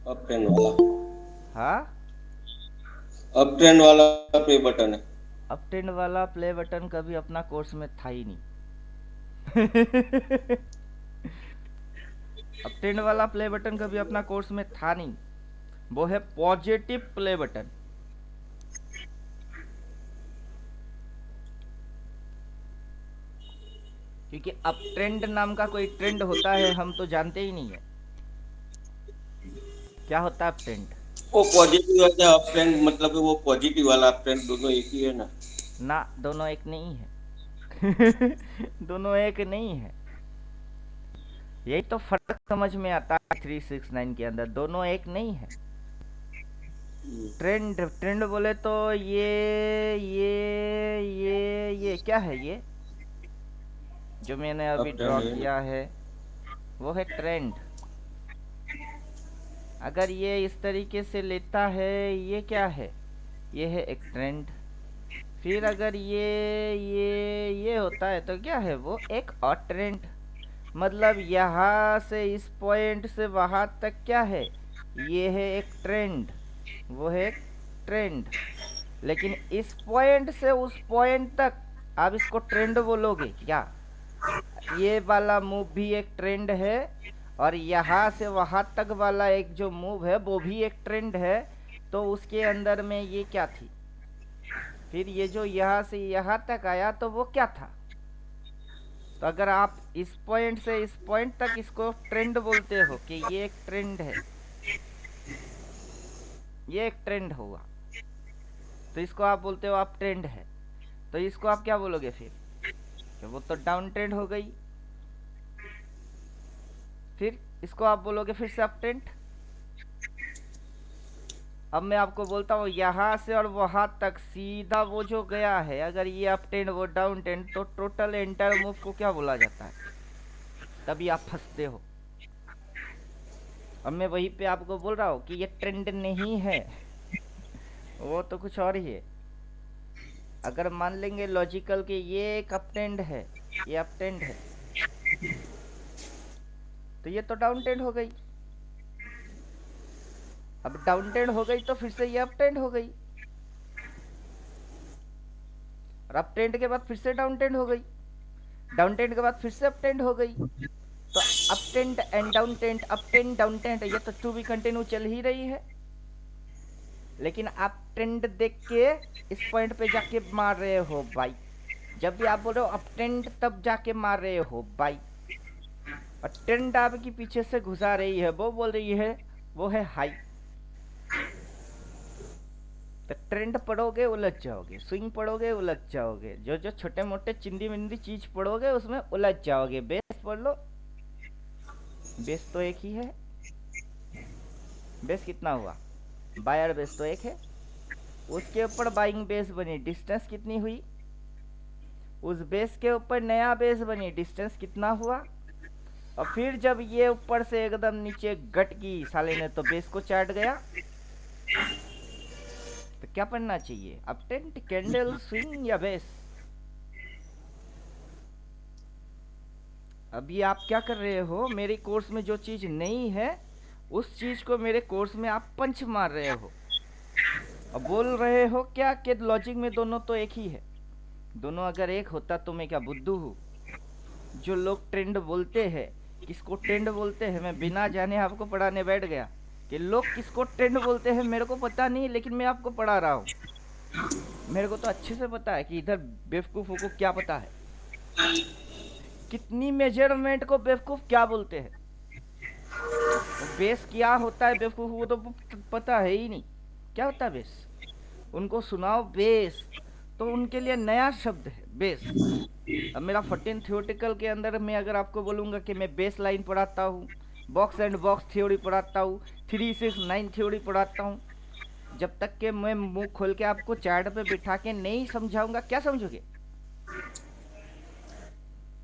अप ट्रेंड वाला। हाँ, अप ट्रेंड वाला प्ले बटन है। अप ट्रेंड वाला प्ले बटन कभी अपना कोर्स में था ही नहीं। अप ट्रेंड वाला प्ले बटन कभी अपना कोर्स में था नहीं। वो है पॉजिटिव प्ले बटन। क्योंकि अप ट्रेंड नाम का कोई ट्रेंड होता है हम तो जानते ही नहीं है। क्या होता है अप ट्रेंड? वो पॉजिटिव वाला अप ट्रेंड, मतलब कि वो पॉजिटिव वाला अप ट्रेंड दोनों एक ही है ना? ना, दोनों एक नहीं है। दोनों एक नहीं है। यही तो फर्क समझ में आता है 369 के अंदर, दोनों एक नहीं है। ट्रेंड, ट्रेंड बोले तो ये क्या है? ये जो मैंने अभी ड्रॉ किया है वो है ट्रेंड। अगर ये इस तरीके से लेता है, ये क्या है? ये है एक ट्रेंड। फिर अगर ये होता है तो क्या है? वो एक और ट्रेंड। मतलब यहाँ से इस पॉइंट से वहाँ तक क्या है? ये है एक ट्रेंड, वो है एक ट्रेंड। लेकिन इस पॉइंट से उस पॉइंट तक आप इसको ट्रेंड बोलोगे क्या? ये वाला मूव भी एक ट्रेंड है, और यहाँ से वहाँ तक वाला एक जो मूव है वो भी एक ट्रेंड है। तो उसके अंदर में ये क्या थी? फिर ये जो यहाँ से यहाँ तक आया तो वो क्या था? तो अगर आप इस पॉइंट से इस पॉइंट तक इसको ट्रेंड बोलते हो कि ये एक ट्रेंड है, ये एक ट्रेंड हुआ, तो इसको आप बोलते हो आप ट्रेंड है। तो इसको आप क्या बोलोगे फिर? कि वो तो डाउन ट्रेंड हो गई। फिर इसको आप बोलोगे फिर से अप ट्रेंड। अब मैं आपको बोलता हूँ यहाँ से और वहां तक सीधा वो जो गया है, अगर ये अप ट्रेंड वो डाउन ट्रेंड, तो टोटल एंटायर मूव को क्या बोला जाता है? तभी आप फंसते हो। अब मैं वहीं पे आपको बोल रहा हूँ कि ये ट्रेंड नहीं है, वो तो कुछ और ही है। अगर मान लेंगे लॉजिकल कि ये एक अप ट्रेंड है, ये अप ट्रेंड है, तो ये तो डाउन ट्रेंड हो गई। अब डाउन ट्रेंड हो गई तो फिर से ये अप ट्रेंड हो गई, और अप ट्रेंड के बाद फिर से डाउन ट्रेंड हो गई, डाउन ट्रेंड के बाद फिर से अप ट्रेंड हो गई। तो up trend and down trend, up trend down trend, ये तो टू बी कंटिन्यू चल ही रही है। लेकिन आप ट्रेंड देख के इस पॉइंट पे जाके मार रहे हो भाई। जब भी आप बोल रहे हो अप ट्रेंड, तब जाके मार रहे हो भाई। और ट्रेंड आपकी पीछे से घुसा रही है, वो बोल रही है वो है हाई। तो ट्रेंड पढ़ोगे उलझ जाओगे, स्विंग पढ़ोगे उलझ जाओगे, जो जो छोटे मोटे चिंदी मिंदी चीज पढ़ोगे उसमें उलझ जाओगे। बेस पढ़ लो, बेस तो एक ही है। बेस कितना हुआ? बायर बेस तो एक है, उसके ऊपर बाइंग बेस बनी, डिस्टेंस कितनी हुई? उस बेस के ऊपर नया बेस बनी, डिस्टेंस कितना हुआ? और फिर जब ये ऊपर से एकदम नीचे गट की साले ने, तो बेस को चाट गया। तो क्या पढ़ना चाहिए? अप ट्रेंड, कैंडल, स्विंग या बेस? अभी आप क्या कर रहे हो? मेरे कोर्स में जो चीज नहीं है उस चीज को मेरे कोर्स में आप पंच मार रहे हो और बोल रहे हो क्या कि लॉजिक में दोनों तो एक ही है। दोनों अगर एक होता तो मैं क्या बुद्धू हूँ? जो लोग ट्रेंड बोलते हैं, किसको ट्रेंड बोलते हैं, मैं बिना जाने आपको पढ़ाने बैठ गया कि लोग किसको ट्रेंड बोलते हैं मेरे को पता नहीं, लेकिन मैं आपको पढ़ा रहा हूँ। मेरे को तो अच्छे से पता है कि इधर बेवकूफ़ों को क्या पता है, कितनी मेजरमेंट को बेवकूफ़ क्या बोलते हैं। बेस क्या होता है बेवकूफ़ को तो पता है ही नहीं। क्या होता है बेस? उनको सुनाओ बेस, तो उनके लिए नया शब्द है बेस। अब मेरा 14 थियोटिकल के अंदर मैं अगर आपको बोलूँगा कि मैं बेस लाइन पढ़ाता हूँ, बॉक्स एंड बॉक्स थ्योरी पढ़ाता हूँ, 369 थ्योरी पढ़ाता हूँ, जब तक कि मैं मुंह खोल के आपको चार्ट पे बिठा के नहीं समझाऊंगा, क्या समझोगे?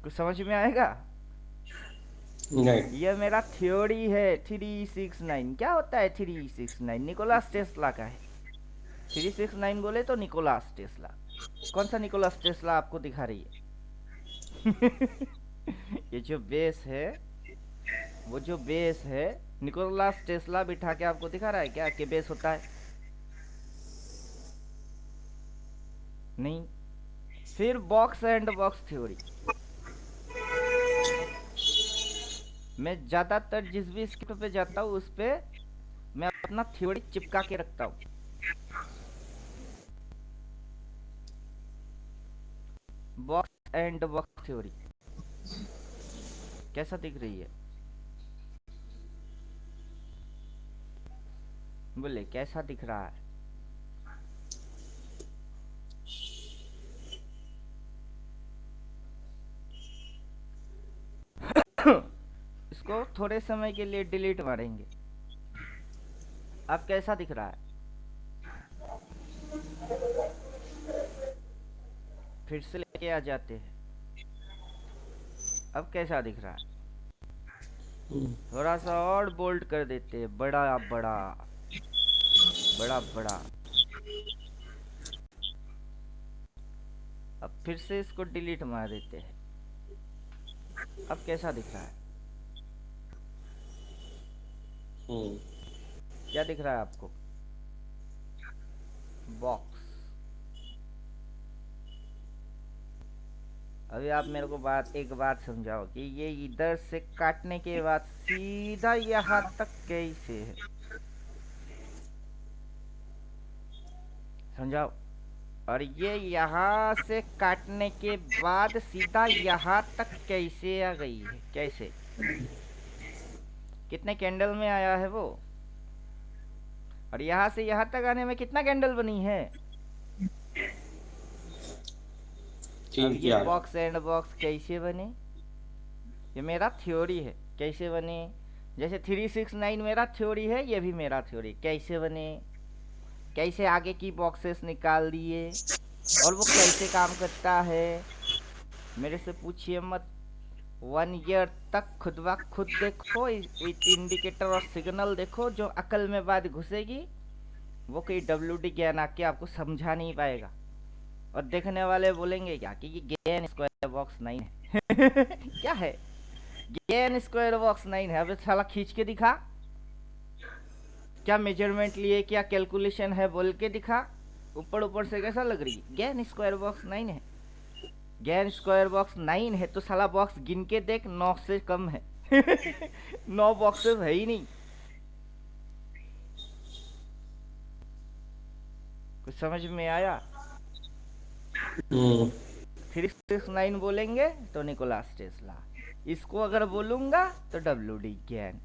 कुछ समझ में आएगा? नहीं। ये मेरा थ्योरी है 369। क्या होता है 369? निकोलस टेस्ला का है। 369 बोले तो निकोलस टेस्ला। कौन सा निकोलस टेस्ला आपको दिखा रही है? ये जो बेस है, वो जो बेस है, निकोलस टेस्ला बिठा के आपको दिखा रहा है क्या कि बेस होता है? नहीं। फिर बॉक्स एंड बॉक्स थ्योरी, मैं ज़्यादातर जिस भी स्क्रिप्ट पे जाता हूँ उस पे मैं अपना थ्योरी चिपका के रखता हूँ। बॉक्स एंड बॉक्स थ्योरी कैसा दिख रही है? बोले कैसा दिख रहा है? इसको थोड़े समय के लिए डिलीट मारेंगे। अब कैसा दिख रहा है? फिर से लेके आ जाते हैं। अब कैसा दिख रहा है? थोड़ा सा और बोल्ड कर देते हैं, बड़ा बड़ा बड़ा बड़ा। अब फिर से इसको डिलीट मार देते हैं। अब कैसा दिख रहा है? क्या दिख रहा है आपको? बॉक्स। अभी आप मेरे को एक बात समझाओ कि ये इधर से काटने के बाद सीधा यहाँ तक कैसे है? समझाओ। और ये यहाँ से काटने के बाद सीधा यहाँ तक कैसे आ गई है, कैसे, कितने कैंडल में आया है वो, और यहाँ से यहाँ तक आने में कितना कैंडल बनी है। अब ये 3 4 बॉक्स एंड बॉक्स कैसे बने, ये मेरा थ्योरी है, कैसे बने। जैसे 369 मेरा थ्योरी है, ये भी मेरा थ्योरी, कैसे बने, कैसे आगे की बॉक्सेस निकाल दिए, और वो कैसे काम करता है मेरे से पूछिए मत। 1 ईयर तक खुद ब खुद देखो, इंडिकेटर और सिग्नल देखो, जो अकल में बात घुसेगी वो कोई WD ज्ञान आके आपको समझा नहीं पाएगा, और देखने वाले बोलेंगे क्या कि ये गेन स्क्वायर बॉक्स 9 है क्या है, गेन स्क्वायर बॉक्स 9 है। अब साला खींच के दिखा, क्या मेजरमेंट लिए, क्या कैलकुलेशन है बोल के दिखा, ऊपर ऊपर से कैसा लग रही है, गेन स्क्वायर बॉक्स 9 है। गेन स्क्वायर बॉक्स 9 है तो साला बॉक्स गिन के देख, 9 से कम है 9 बॉक्सेस है ही नहीं। कुछ समझ में आया। 369 बोलेंगे तो निकोलास टेस्ला, इसको अगर बोलूंगा तो WD ज्ञान।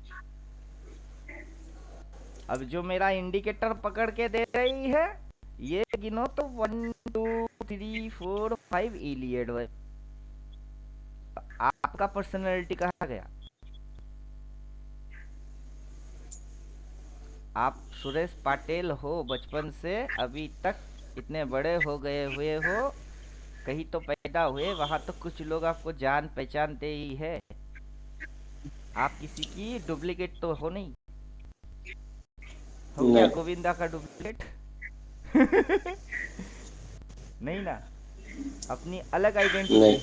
अब जो मेरा इंडिकेटर पकड़ के दे रही है, ये गिनो तो 1 2 3 4 5 इलियड है। आपका पर्सनैलिटी कहाँ गया, आप सुरेश पाटिल हो बचपन से अभी तक, इतने बड़े हो गए हुए हो, कहीं तो पैदा हुए, वहां तो कुछ लोग आपको जान पहचानते ही है, आप किसी की डुप्लीकेट तो हो नहीं, हो क्या नहीं गोविंदा का डुप्लीकेट नहीं ना, अपनी अलग आइडेंटिटी नहीं है,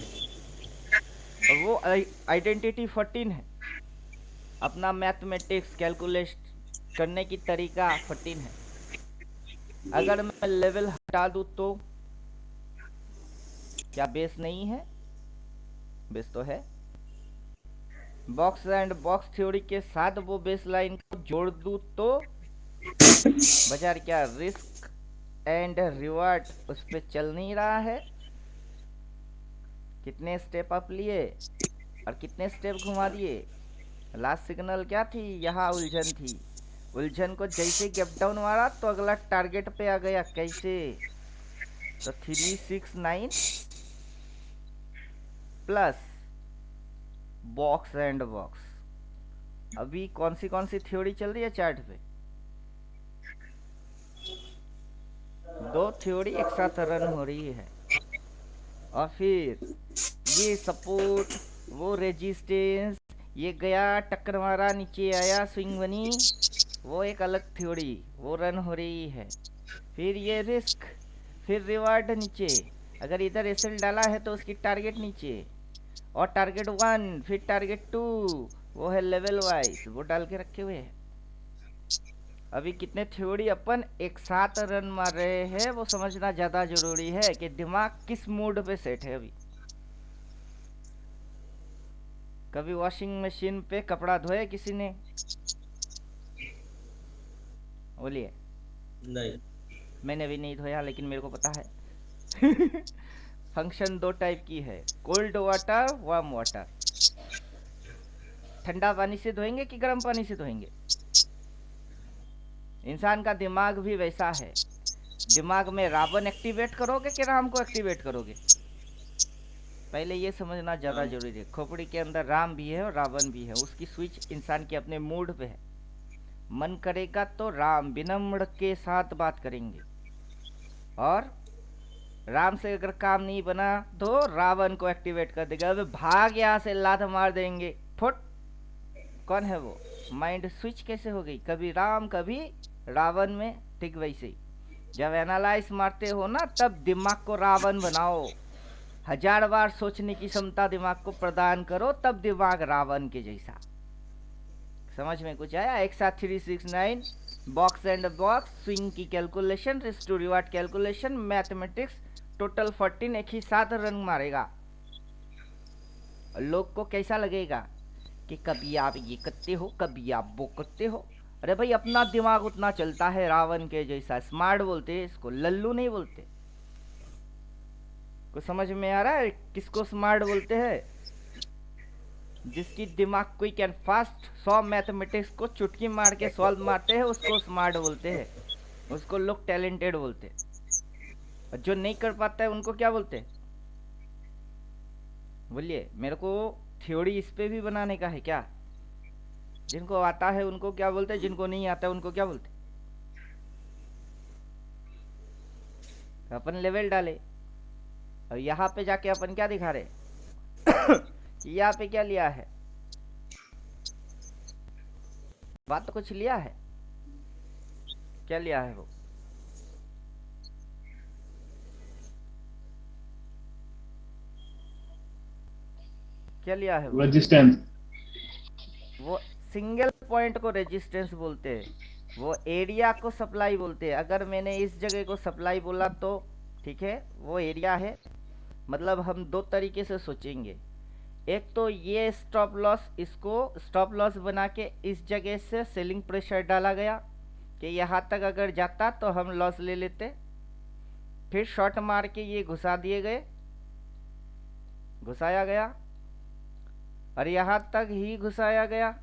और वो आइडेंटिटी 14 है, अपना मैथमेटिक्स कैलकुलेट करने की तरीका 14 है। अगर मैं लेवल हटा दूं तो क्या बेस नहीं है, बेस तो है। बॉक्स एंड बॉक्स थ्योरी के साथ वो बेस लाइन को जोड़ दूं तो बाजार क्या रिस्क एंड रिवार्ड उस पर चल नहीं रहा है। कितने स्टेप अप लिए और कितने स्टेप घुमा दिए। लास्ट सिग्नल क्या थी, यहाँ उलझन थी, उलझन को जैसे गैप डाउन मारा तो अगला टारगेट पे आ गया, कैसे, तो 369 प्लस बॉक्स एंड बॉक्स। अभी कौन सी थ्योरी चल रही है चार्ट पे, दो थ्योरी एक साथ रन हो रही है, और फिर ये सपोर्ट, वो रेजिस्टेंस, ये गया टक्कर मारा नीचे आया स्विंग बनी, वो एक अलग थ्योरी वो रन हो रही है। फिर ये रिस्क, फिर रिवार्ड नीचे, अगर इधर एसएल डाला है तो उसकी टारगेट नीचे, और टारगेट 1 फिर टारगेट 2, वो है लेवल वाइज, वो डाल के रखे हुए हैं। अभी कितने थ्योरी अपन एक साथ रन मार रहे हैं वो समझना ज्यादा जरूरी है कि दिमाग किस मूड पे सेट है। अभी कभी वॉशिंग मशीन पे कपड़ा धोया किसी ने, बोलिए। नहीं मैंने भी नहीं धोया लेकिन मेरे को पता है फंक्शन दो टाइप की है, कोल्ड वाटर, वार्म वाटर। ठंडा पानी से धोएंगे कि गर्म पानी से धोएंगे। इंसान का दिमाग भी वैसा है, दिमाग में रावण एक्टिवेट करोगे कि राम को एक्टिवेट करोगे, पहले ये समझना ज्यादा जरूरी है। खोपड़ी के अंदर राम भी है और रावण भी है, उसकी स्विच इंसान के अपने मूड पे है। मन करेगा तो राम विनम्र के साथ बात करेंगे, और राम से अगर काम नहीं बना तो रावण को एक्टिवेट कर देगा, अब भाग यहाँ से, लात मार देंगे, फुट। कौन है वो, माइंड स्विच कैसे हो गई, कभी राम कभी रावण में। ठीक वैसे ही जब एनालाइज मारते हो ना, तब दिमाग को रावण बनाओ, 1000 बार सोचने की क्षमता दिमाग को प्रदान करो, तब दिमाग रावण के जैसा। समझ में कुछ आया। एक साथ 369 बॉक्स एंड बॉक्स, स्विंग की calculation, risk to reward calculation, mathematics, total 14 एक ही साथ रन मारेगा। लोग को कैसा लगेगा कि कभी आप ये करते हो कभी आप वो करते हो। अरे भाई अपना दिमाग उतना चलता है रावण के जैसा, स्मार्ट बोलते हैं इसको, लल्लू नहीं बोलते। कुछ समझ में आ रहा है किसको स्मार्ट बोलते हैं? जिसकी दिमाग क्विक एंड फास्ट 100 मैथमेटिक्स को चुटकी मार के सॉल्व मारते हैं उसको स्मार्ट बोलते हैं। उसको लोग टैलेंटेड बोलते हैं। और जो नहीं कर पाता है उनको क्या बोलते हैं? बोलिए, मेरे को थ्योरी इस पे भी बनाने का है क्या? जिनको आता है उनको क्या बोलते हैं, जिनको नहीं आता है उनको क्या बोलते हैं? अपन लेवल डाले और यहाँ पे जाके अपन क्या दिखा रहे कि यहाँ पे क्या लिया है? बात तो कुछ लिया है, क्या लिया है वो? क्या लिया है वो? रेजिस्टेंस। वो सिंगल पॉइंट को रेजिस्टेंस बोलते हैं, वो एरिया को सप्लाई बोलते हैं। अगर मैंने इस जगह को सप्लाई बोला तो ठीक है, वो एरिया है। मतलब हम दो तरीके से सोचेंगे। एक तो ये स्टॉप लॉस, इसको स्टॉप लॉस बना के इस जगह से सेलिंग प्रेशर डाला गया कि यहाँ तक अगर जाता तो हम लॉस ले लेते। फिर शॉर्ट मार के ये घुसा दिए गए, घुसाया गया और यहाँ तक ही घुसाया गया।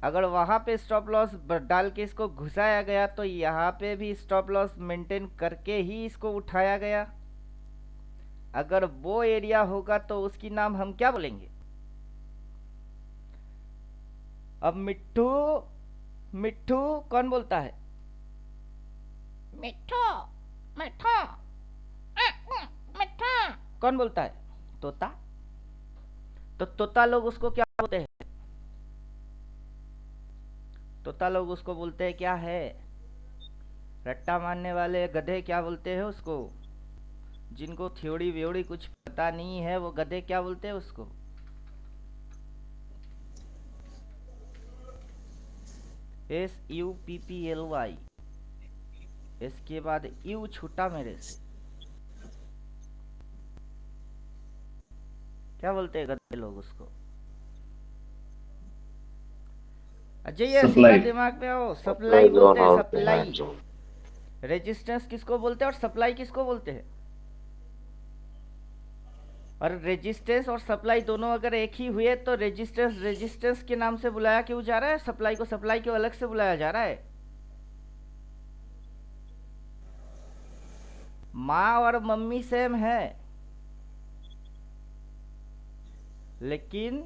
अगर वहाँ पे स्टॉप लॉस डाल के इसको घुसाया गया तो यहाँ पे भी स्टॉप लॉस मेंटेन करके ही इसको उठाया गया। अगर वो एरिया होगा तो उसकी नाम हम क्या बोलेंगे? अब मिट्ठू, मिट्ठू कौन बोलता है? मिट्ठू, मिट्ठू, मिट्ठू कौन बोलता है? तोता। तो तोता लोग उसको क्या बोलते हैं? तोता लोग उसको बोलते हैं क्या है? रट्टा मारने वाले गधे क्या बोलते हैं उसको? जिनको थ्योरी व्योरी कुछ पता नहीं है वो गधे क्या बोलते हैं उसको? SUPPLY। इसके बाद यू छूटा मेरे से, क्या बोलते हैं गधे लोग उसको? अजय ये सीधा दिमाग पे आओ। सप्लाई बोलते हैं, सप्लाई। रेजिस्टेंस किसको बोलते हैं और सप्लाई किसको बोलते हैं? और रेजिस्टेंस और सप्लाई दोनों अगर एक ही हुए तो रेजिस्टेंस रेजिस्टेंस के नाम से बुलाया क्यों जा रहा है? सप्लाई को सप्लाई क्यों अलग से बुलाया जा रहा है? माँ और मम्मी सेम है, लेकिन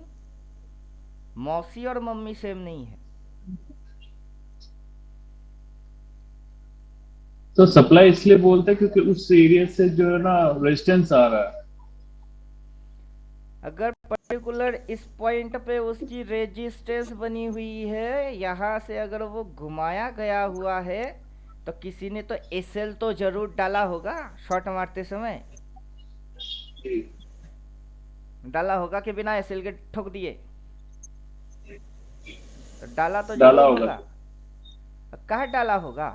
मौसी और मम्मी सेम नहीं है। तो सप्लाई इसलिए बोलते हैं क्योंकि उस एरिया से जो है ना रेजिस्टेंस आ रहा है। अगर पर्टिकुलर इस पॉइंट पे उसकी रेजिस्टेंस बनी हुई है, यहाँ से अगर वो घुमाया गया हुआ है तो किसी ने तो एसएल तो जरूर डाला होगा शॉट मारते समय। डाला होगा कि बिना एसएल के ठोक दिए? तो डाला तो डाला जरूर होगा। होगा। कहाँ डाला होगा?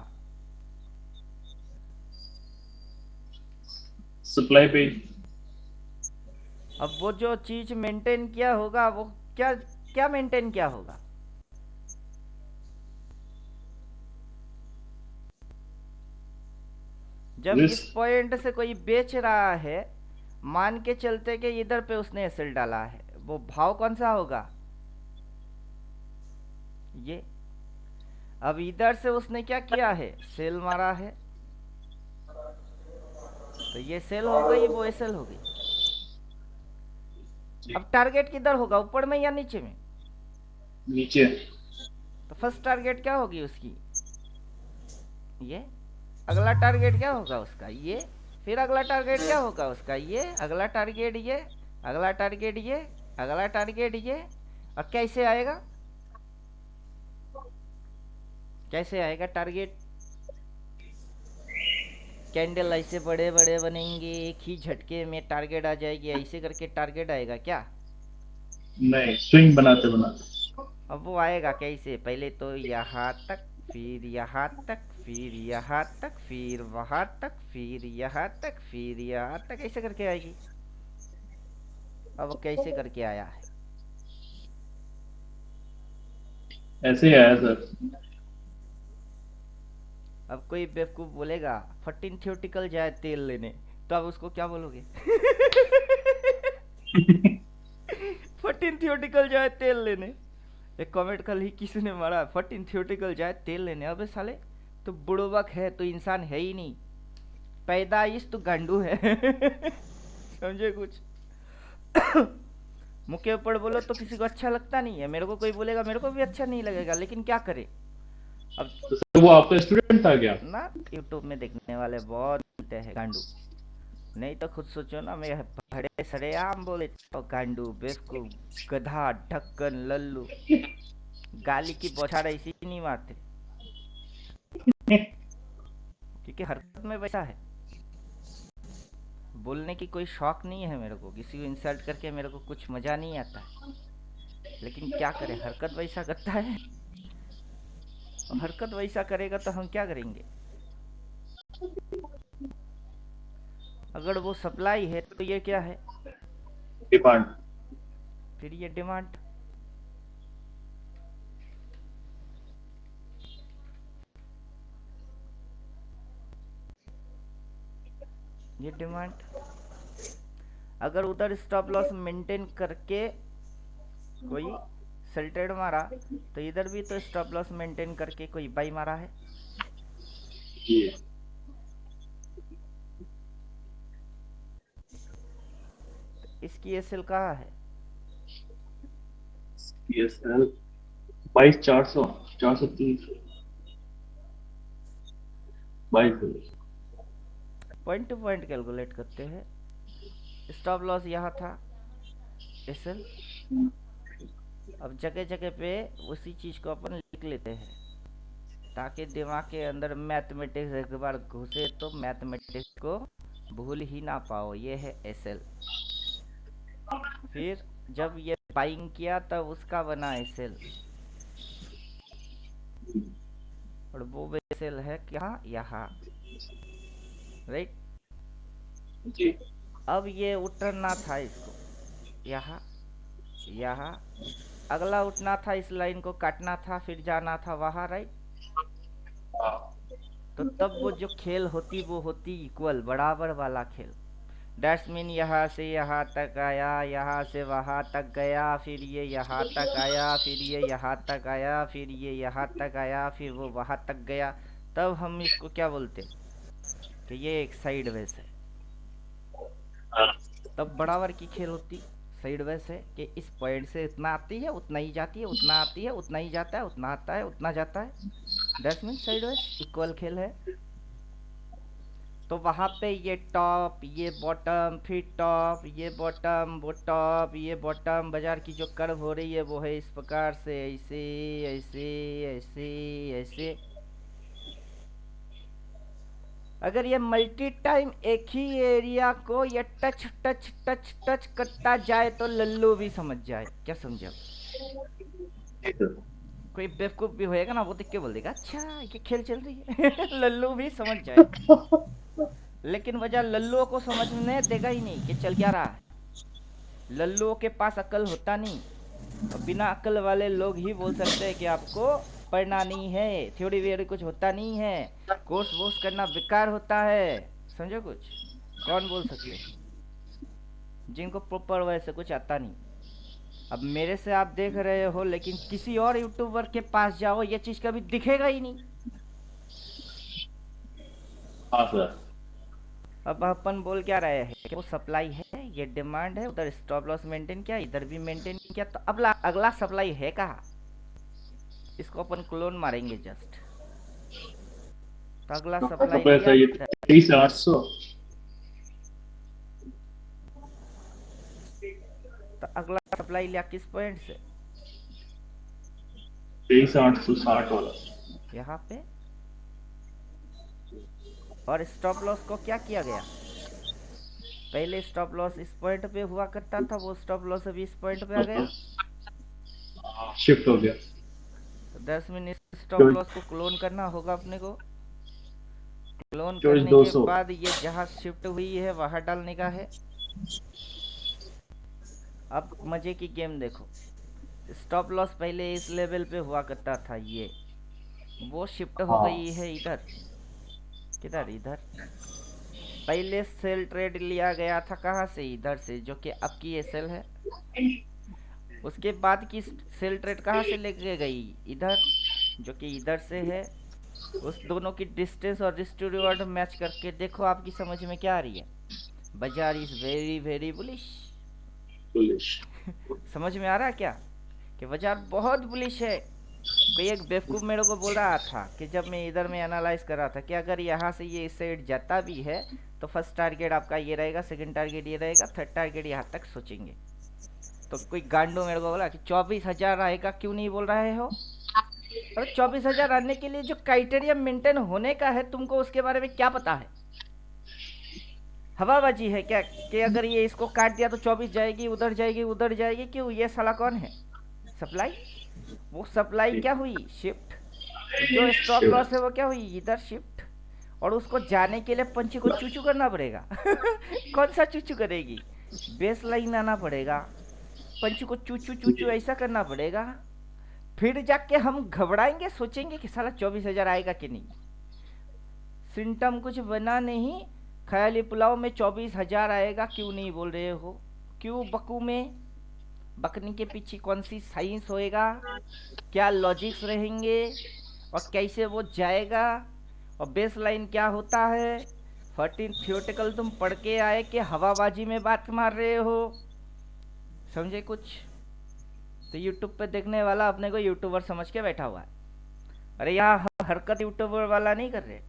सप्लाई पे। अब वो जो चीज मेंटेन किया होगा वो क्या क्या मेंटेन किया होगा? जब इस पॉइंट से कोई बेच रहा है, मान के चलते कि इधर पे उसने एसएल डाला है, वो भाव कौन सा होगा? ये। अब इधर से उसने क्या किया है? सेल मारा है, तो ये सेल हो गई, वो एसएल हो गई। अब टारगेट किधर होगा, ऊपर में या नीचे में? नीचे। तो फर्स्ट टारगेट क्या होगी उसकी? ये। अगला टारगेट क्या होगा उसका? ये। फिर अगला टारगेट क्या होगा उसका? ये। अगला टारगेट ये, अगला टारगेट ये, अगला टारगेट ये। और कैसे आएगा? कैसे आएगा टारगेट? कैंडल ऐसे बड़े बड़े बनेंगे, एक ही झटके में टारगेट आ जाएगी, ऐसे करके टारगेट आएगा क्या? नहीं, स्विंग बनाते बनाते। अब वो आएगा कैसे? पहले तो यहाँ तक, फिर यहाँ तक, फिर यहाँ तक, फिर वहां तक, फिर यहाँ तक, फिर यहाँ तक, ऐसे करके आएगी। अब कैसे करके आया है? ऐसे ही आया सर। अब कोई बेवकूफ बोलेगा 14 थ्योरेटिकल जाए तेल लेने, तो आप उसको क्या बोलोगे? 14 थियोटिकल जाए तेल लेने। एक कमेंट कल ही किसी ने मारा, 14 थियोटिकल जाए तेल लेने। अबे साले तो बुड़बक है, तो इंसान है ही नहीं, पैदाइश तो गांडू है। समझे कुछ? मुंह के ऊपर बोलो तो किसी को अच्छा लगता नहीं है। मेरे को कोई बोलेगा, मेरे को भी अच्छा नहीं लगेगा, लेकिन क्या करे अब। तो सर वो आपका स्टूडेंट था क्या? ना, यूट्यूब में देखने वाले बहुत बोलते हैं गांडू, नहीं तो खुद सोचो ना, मैं बड़े सरेआम बोले तो गांडू, बेवकूफ, गधा, ढक्कन, लल्लू, गाली की बौछार ऐसी नहीं मारते, क्योंकि हरकत में वैसा है। बोलने की कोई शौक नहीं है मेरे को, किसी को इंसल्ट करके मेरे को कुछ मजा नहीं आता है, लेकिन क्या करें, हरकत वैसा करता है। और हरकत वैसा करेगा तो हम क्या करेंगे? अगर वो सप्लाई है तो ये क्या है? डिमांड। फिर ये डिमांड। ये डिमांड। अगर उधर स्टॉप लॉस मेंटेन करके कोई सेल्टेड मारा, तो इधर भी तो स्टॉप लॉस मेंटेन करके कोई बाई मारा है। ये इसकी एसएल कहाँ है? PSL 22,400 430 22। Point two point calculate करते हैं। स्टॉप लॉस यहाँ था, एसएल। अब जगह जगह पे उसी चीज को अपन लिख लेते हैं, ताकि दिमाग के अंदर मैथमेटिक्स एक बार घुसे तो मैथमेटिक्स को भूल ही ना पाओ। ये है एसएल। फिर जब ये बाइंग किया तब उसका बना एसएल, और वो एसएल है क्या? यहाँ, राइट। जी। अब ये उठना था इसको यहाँ, यहाँ अगला उठना था, इस लाइन को काटना था, फिर जाना था वहाँ, राइट। तो तब वो जो खेल होती वो होती इक्वल, बराबर वाला खेल। दैट्स मीन यहाँ से यहाँ तक आया, यहाँ से वहाँ तक गया, फिर ये यहाँ तक आया, फिर ये यहाँ तक आया, फिर ये यहाँ तक आया, फिर वो वहाँ तक गया। तब हम इसको क्या बोलते कि ये एक साइड वेज है। तब बराबर की खेल होती साइड वेज है कि इस पॉइंट से इतना आती है, उतना ही जाती है, उतना आती है, उतना ही जाता है, उतना आता है, उतना जाता है। दैट्स मीन साइड वेज इक्वल खेल है। तो वहाँ पे ये टॉप, ये बॉटम, फिर टॉप, ये बॉटम, वो टॉप, ये बॉटम, बाजार की जो कर्व हो रही है वो है इस प्रकार से, ऐसे ऐसे ऐसे ऐसे। अगर ये मल्टी टाइम एक ही एरिया को ये टच टच टच टच करता जाए तो लल्लू भी समझ जाए। क्या समझे? कोई बेवकूफ भी होएगा ना, वो देख के बोल देगा अच्छा ये खेल चल रही है। लल्लू भी समझ जाए, लेकिन वजह लल्लुओं को समझने देगा ही नहीं कि चल क्या रहा है। लल्लुओं के पास अकल होता नहीं, और बिना अकल वाले लोग ही बोल सकते हैं कि आपको पढ़ना नहीं है, थ्योरी वेरी कुछ होता नहीं है, कोर्स वोर्स करना बेकार होता है। समझो कुछ? कौन बोल सकते हैं? जिनको प्रॉपर वैसे कुछ आता नहीं। अब मेरे से आप देख रहे हो, लेकिन किसी और यूट्यूबर के पास जाओ ये चीज कभी दिखेगा ही नहीं। हाँ सर। अब अपन बोल क्या रहे हैं कि वो सप्लाई है, ये डिमांड है, उधर स्टॉप लॉस मेंटेन किया, इधर भी मेंटेन किया, तो अब अगला सप्लाई है कहाँ? इसको अपन क्लोन मारेंगे जस्ट, तो अगला सप्लाई लिया 23,800। तो अगला सप्लाई लिया किस पॉइंट से? 23,860 वाला यहाँ पे। और स्टॉप लॉस को क्या किया गया? पहले स्टॉप लॉस इस पॉइंट पे हुआ करता था, वो स्टॉप लॉस अभी इस पॉइंट पे आ गया, शिफ्ट हो गया। तो 10 मिनट स्टॉप लॉस को क्लोन करना होगा अपने को। क्लोन करने के बाद ये जहाँ शिफ्ट हुई है वहाँ डालने का है। अब मजे की गेम देखो, स्टॉप लॉस पहले इस लेवल पे हुआ करता था, ये वो शिफ्ट हो गई है इधर, किधर? इधर। पहले सेल ट्रेड लिया गया था कहाँ से, इधर से, जो कि अब की ये सेल है। उसके बाद की सेल ट्रेड कहाँ से लेके गई, इधर, जो कि इधर से है। उस दोनों की डिस्टेंस और रिस्क रिवॉर्ड मैच करके देखो, आपकी समझ में क्या आ रही है। बाजार is very very bullish. Bullish. समझ में आ रहा है क्या, कि बाजार बहुत बुलिश है। कोई एक बेवकूफ़ मेरे को बोल रहा था कि जब मैं इधर में एनालाइज कर रहा था कि अगर यहाँ से ये इस साइड जाता भी है तो फर्स्ट टारगेट आपका ये रहेगा, सेकंड टारगेट ये रहेगा, थर्ड टारगेट यहाँ तक सोचेंगे। तो कोई गांडू मेरे को बोला कि 24,000 आएगा, क्यों नहीं बोल रहे हो। अरे 24,000 आने के लिए जो क्राइटेरिया मेंटेन होने का है, तुमको उसके बारे में क्या पता है। हवाबाजी है क्या कि अगर ये इसको काट दिया तो 24 जाएगी, उधर जाएगी, उधर जाएगी। क्यों, ये साला कौन है, सप्लाई। वो सप्लाई क्या हुई, शिफ्ट। जो स्टॉप लॉस है वो क्या हुई, इधर शिफ्ट। और उसको जाने के लिए पंची को चूचू करना पड़ेगा। कौन सा चूचू करेगी, बेस लाइन आना पड़ेगा, पंची को चूचू चूचू ऐसा करना पड़ेगा। फिर जाके हम घबराएंगे, सोचेंगे कि साला 24,000 आएगा कि नहीं। सिम्टम कुछ बना नहीं, ख्याली पुलाव में 24,000 आएगा, क्यों नहीं बोल रहे हो। क्यों बकू में, बकने के पीछे कौन सी साइंस होएगा, क्या लॉजिक्स रहेंगे, और कैसे वो जाएगा, और बेस लाइन क्या होता है। 14 थियोटिकल तुम पढ़ के आए कि हवाबाजी में बात मार रहे हो, समझे कुछ। तो यूट्यूब पे देखने वाला अपने को यूट्यूबर समझ के बैठा हुआ है। अरे यहाँ हरकत यूट्यूबर वाला नहीं कर रहे।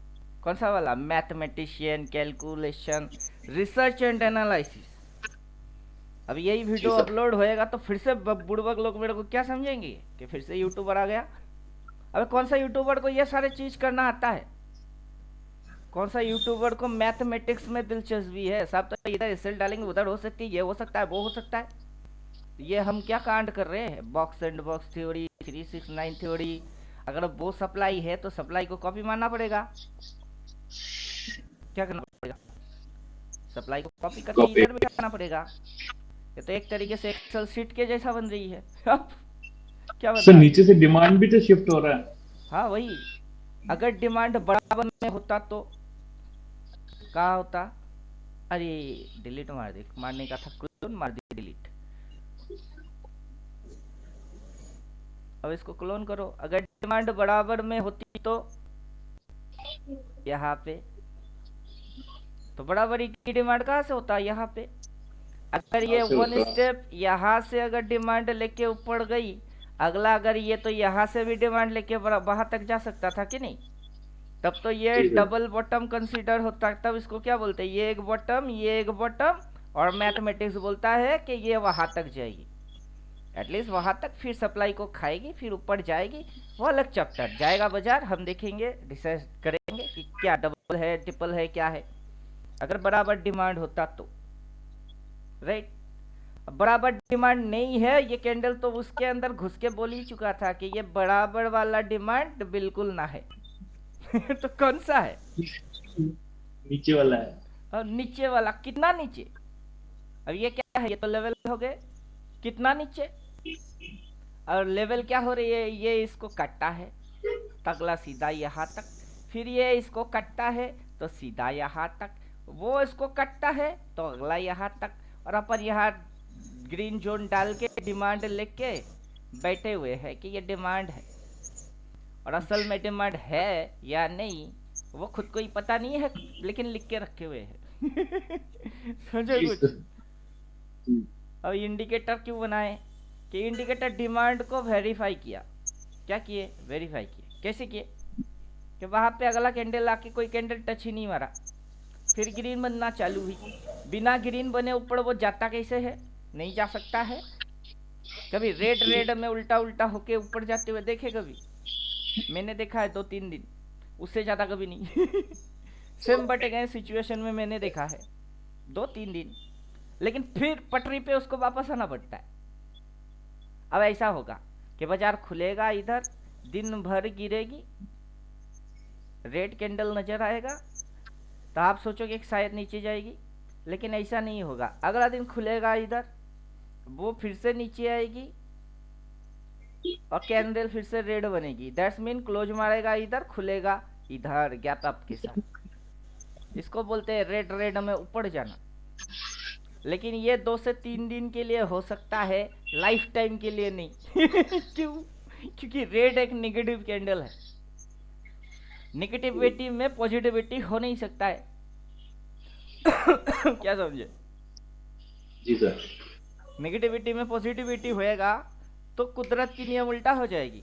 कौन सा वाला, mathematician, calculation, research and analysis. अब यही वीडियो अपलोड होएगा तो फिर से बुड़बक लोग मेरे को क्या समझेंगे कि फिर से यूट्यूबर आ गया। अबे कौन सा यूट्यूबर को ये सारे चीज करना आता है, कौन सा यूट्यूबर को मैथमेटिक्स में दिलचस्पी है। सब तो इधर सेल डालेंगे, उधर हो सकती है, ये हो सकता है, वो हो सकता है। ये हम क्या कांड कर रहे हैं, box and box theory, 369 theory. अगर वो सप्लाई है तो सप्लाई को कॉपी मारना पड़ेगा। क्या करना पड़ेगा, सप्लाई को कॉपी करके इधर बिठाना पड़ेगा। ये तो एक तरीके से एक्सेल शीट के जैसा बन रही है। अब क्या बन सर रहा है, नीचे से डिमांड भी तो शिफ्ट हो रहा है। हाँ वही। अगर डिमांड बराबर में होता तो क्या होता। अरे डिलीट मार दे, मारने का था क्लोन, मार दी डिलीट। अब इसको क्लोन करो। अगर डिमांड बराबर में होती तो यहाँ पे, तो बराबरी की डिमांड कहाँ से होता है, यहाँ पे। अगर ये वन स्टेप यहाँ से अगर डिमांड लेके ऊपर गई, अगला अगर ये तो यहाँ से भी डिमांड लेके वहां तक जा सकता था कि नहीं। तब तो ये डबल बॉटम कंसीडर होता। तब इसको क्या बोलते हैं, ये एक बॉटम, ये एक बॉटम, और मैथमेटिक्स बोलता है कि ये वहां तक जाएगी, एटलीस्ट वहां तक, फिर सप्लाई को खाएगी, फिर ऊपर जाएगी। वो अलग चैप्टर जाएगा बाजार, हम देखेंगे, डिसाइड करेंगे कि क्या डबल है, ट्रिपल है, क्या है। अगर बराबर डिमांड होता तो, राइट। बराबर डिमांड नहीं है, ये कैंडल तो उसके अंदर घुस के बोल ही चुका था कि ये बराबर वाला डिमांड बिल्कुल ना है। तो कौन सा है, नीचे वाला है। और नीचे वाला कितना नीचे। अब ये क्या है, ये तो लेवल हो गए, कितना नीचे। और लेवल क्या हो रही है, ये इसको काटता है तो अगला सीधा यहाँ तक, फिर ये इसको काटता है तो सीधा यहाँ तक, वो इसको काटता है तो अगला यहाँ तक। और अपन यहाँ ग्रीन जोन डाल के डिमांड लेके बैठे हुए हैं कि ये डिमांड है, और असल में डिमांड है या नहीं वो खुद को ही पता नहीं है, लेकिन लिख के रखे हुए हैं। समझो कुछ। अब इंडिकेटर क्यों बनाए, कि इंडिकेटर डिमांड को वेरीफाई किया। क्या किए, वेरीफाई किए। कैसे किए, कि वहां पे अगला कैंडल आके कोई कैंडल टच ही नहीं मारा, फिर ग्रीन बनना चालू हुई। बिना ग्रीन बने ऊपर वो जाता कैसे है, नहीं जा सकता है। कभी रेड रेड में उल्टा उल्टा होके ऊपर जाते हुए देखे, कभी मैंने देखा है 2-3 दिन, उससे ज्यादा कभी नहीं। सेम बट अगेन सिचुएशन में मैंने देखा है 2-3 दिन, लेकिन फिर पटरी पे उसको वापस आना पड़ता है। अब ऐसा होगा कि बाजार खुलेगा, इधर दिन भर गिरेगी, रेड कैंडल नजर आएगा तो आप सोचोगे कि शायद नीचे जाएगी, लेकिन ऐसा नहीं होगा। अगला दिन खुलेगा इधर, वो फिर से नीचे आएगी और कैंडल फिर से रेड बनेगी। दैट्स मीन क्लोज मारेगा इधर, खुलेगा इधर, गैप अप के साथ। इसको बोलते हैं रेड रेड में ऊपर जाना। लेकिन ये 2 से 3 दिन के लिए हो सकता है, लाइफ टाइम के लिए नहीं। क्यों? क्योंकि रेड एक नेगेटिव कैंडल है, नेगेटिविटी में पॉजिटिविटी हो नहीं सकता है। क्या समझे? जी सर। नेगेटिविटी में पॉजिटिविटी होएगा तो कुदरत की नियम उल्टा हो जाएगी।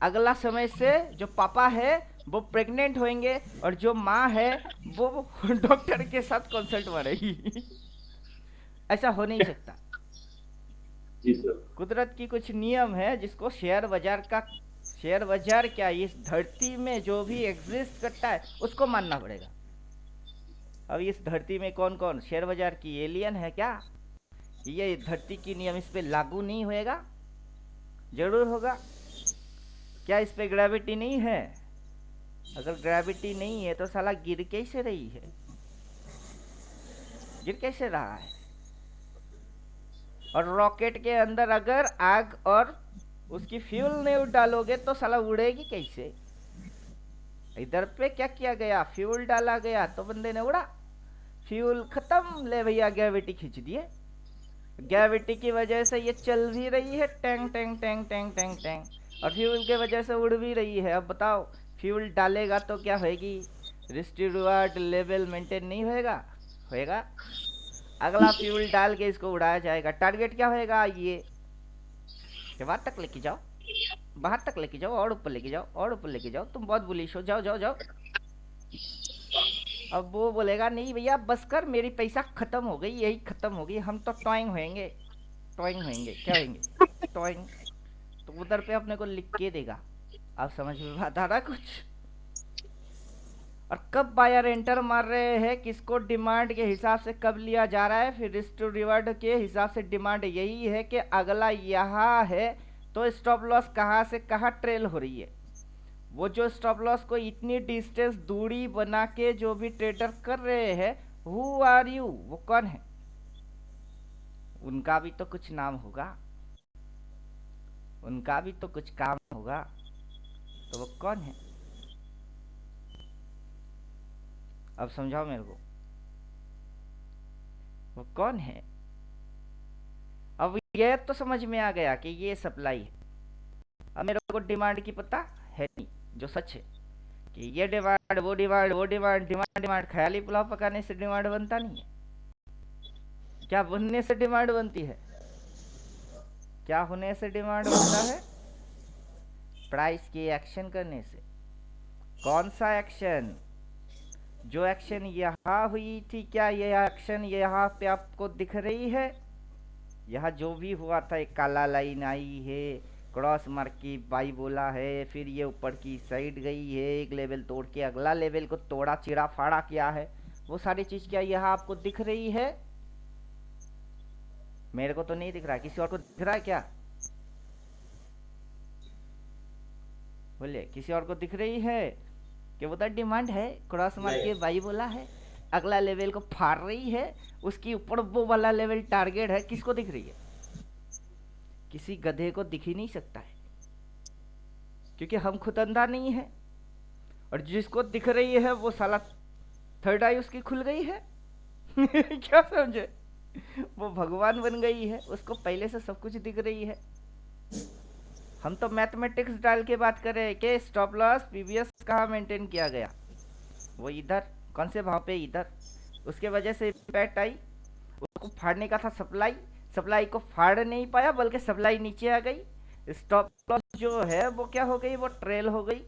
अगला समय से जो पापा है वो प्रेग्नेंट होंगे और जो माँ है वो डॉक्टर के साथ कंसल्ट मारेगी। ऐसा हो नहीं सकता। जी सर। कुदरत की कुछ नियम है जिसको शेयर बाजार क्या, इस धरती में जो भी एग्जिस्ट करता है उसको मानना पड़ेगा। अब इस धरती में कौन कौन शेयर बाजार की एलियन है क्या? ये धरती की नियम इस पे लागू नहीं होएगा? जरूर होगा। क्या इस पे ग्रेविटी नहीं है? अगर ग्रेविटी नहीं है तो साला गिर कैसे रही है, गिर कैसे रहा है? और रॉकेट के अंदर अगर आग और उसकी फ्यूल नहीं डालोगे तो साला उड़ेगी कैसे? इधर पे क्या किया गया, फ्यूल डाला गया तो बंदे ने उड़ा, फ्यूल खत्म, ले भैया ग्रेविटी खींच दिए। ग्रेविटी की वजह से ये चल भी रही है Tang Tang Tang Tang Tang Tang, और फ्यूल के वजह से उड़ भी रही है। अब बताओ फ्यूल डालेगा तो क्या होएगी? रिस्क लेवल मेंटेन नहीं होएगा? होएगा। अगला फ्यूल डाल के इसको उड़ाया जाएगा। टारगेट क्या होएगा? ये बाहर तक लेके जाओ, बाहर तक लेके जाओ, और ऊपर लेके जाओ, और ऊपर लेके जाओ, तुम बहुत बुलिश हो, जाओ जाओ जाओ। अब वो बोलेगा नहीं भैया बस कर, मेरी पैसा खत्म हो गई, यही खत्म हो गई, हम तो टॉइंग होएंगे। टॉइंग होएंगे क्या होएंगे? टॉइंग। तो उधर पे अपने को लिख के देगा। आप समझ में बात आ रहा कुछ? और कब बायर एंटर मार रहे हैं, किसको डिमांड के हिसाब से कब लिया जा रहा है, फिर रिस्क टू रिवार्ड के हिसाब से डिमांड यही है कि अगला यहाँ है तो स्टॉप लॉस कहाँ से कहाँ ट्रेल हो रही है। वो जो स्टॉप लॉस को इतनी डिस्टेंस दूरी बना के जो भी ट्रेडर कर रहे हैं, हु आर यू, वो कौन है? उनका भी तो कुछ नाम होगा, उनका भी तो कुछ काम होगा, तो वो कौन है? अब समझाओ मेरे को, वो कौन है? अब ये तो समझ में आ गया कि ये सप्लाई है। अब मेरे को डिमांड की पता है नहीं, जो सच है कि ये डिमांड, वो डिमांड, वो डिमांड, डिमांड डिमांड। ख्याली पुलाव पकाने से डिमांड बनता नहीं है। क्या बनने से डिमांड बनती है? क्या होने से डिमांड बनता है? प्राइस की एक्शन करने से। कौन सा एक्शन? जो एक्शन यहाँ हुई थी, क्या ये एक्शन यहाँ पे आपको दिख रही है? यहाँ जो भी हुआ था, एक काला लाइन आई है, क्रॉस मार के बाई बोला है, फिर ये ऊपर की साइड गई है, एक लेवल तोड़ के अगला लेवल को तोड़ा चिड़ा फाड़ा किया है, वो सारी चीज क्या यहाँ आपको दिख रही है? मेरे को तो नहीं दिख रहा, किसी और को दिख रहा है क्या? बोलिए, किसी और को दिख रही है कि वो तो डिमांड है, क्रॉस मार के बाई बोला है, अगला लेवल को फाड़ रही है, उसके ऊपर वो वाला लेवल टारगेट है? किसको दिख रही है? किसी गधे को दिख ही नहीं सकता है, क्योंकि हम खुद अंधा नहीं है। और जिसको दिख रही है वो साला थर्ड आई उसकी खुल गई है। क्या समझे? वो भगवान बन गई है, उसको पहले से सब कुछ दिख रही है। हम तो मैथमेटिक्स डाल के बात कर रहे हैं कि स्टॉप लॉस पीवीएस कहाँ मेंटेन किया गया, वो इधर, कौन से भाव पे? इधर। उसके वजह से इम्पैक्ट आई, उसको फाड़ने का था सप्लाई, सप्लाई को फाड़ नहीं पाया, बल्कि सप्लाई नीचे आ गई। स्टॉप लॉस जो है वो क्या हो गई? वो ट्रेल हो गई।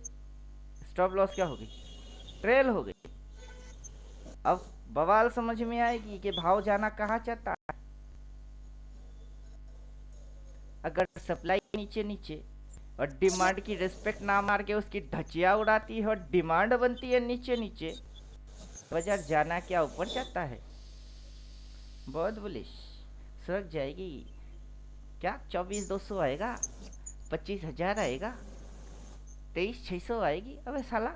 स्टॉप लॉस क्या हो गई? ट्रेल हो गई। अब बवाल समझ में आएगी कि भाव जाना कहाँ चाहता है। अगर सप्लाई नीचे नीचे और डिमांड की रिस्पेक्ट ना मार के उसकी धचिया उड़ाती है और डिमांड बनती है नीचे नीचे, बाजार जाना क्या ऊपर जाता है? बहुत बुलिश। सड़क जाएगी क्या? 24,200 आएगा, 25,000 आएगा, 23,600 आएगी। अबे साला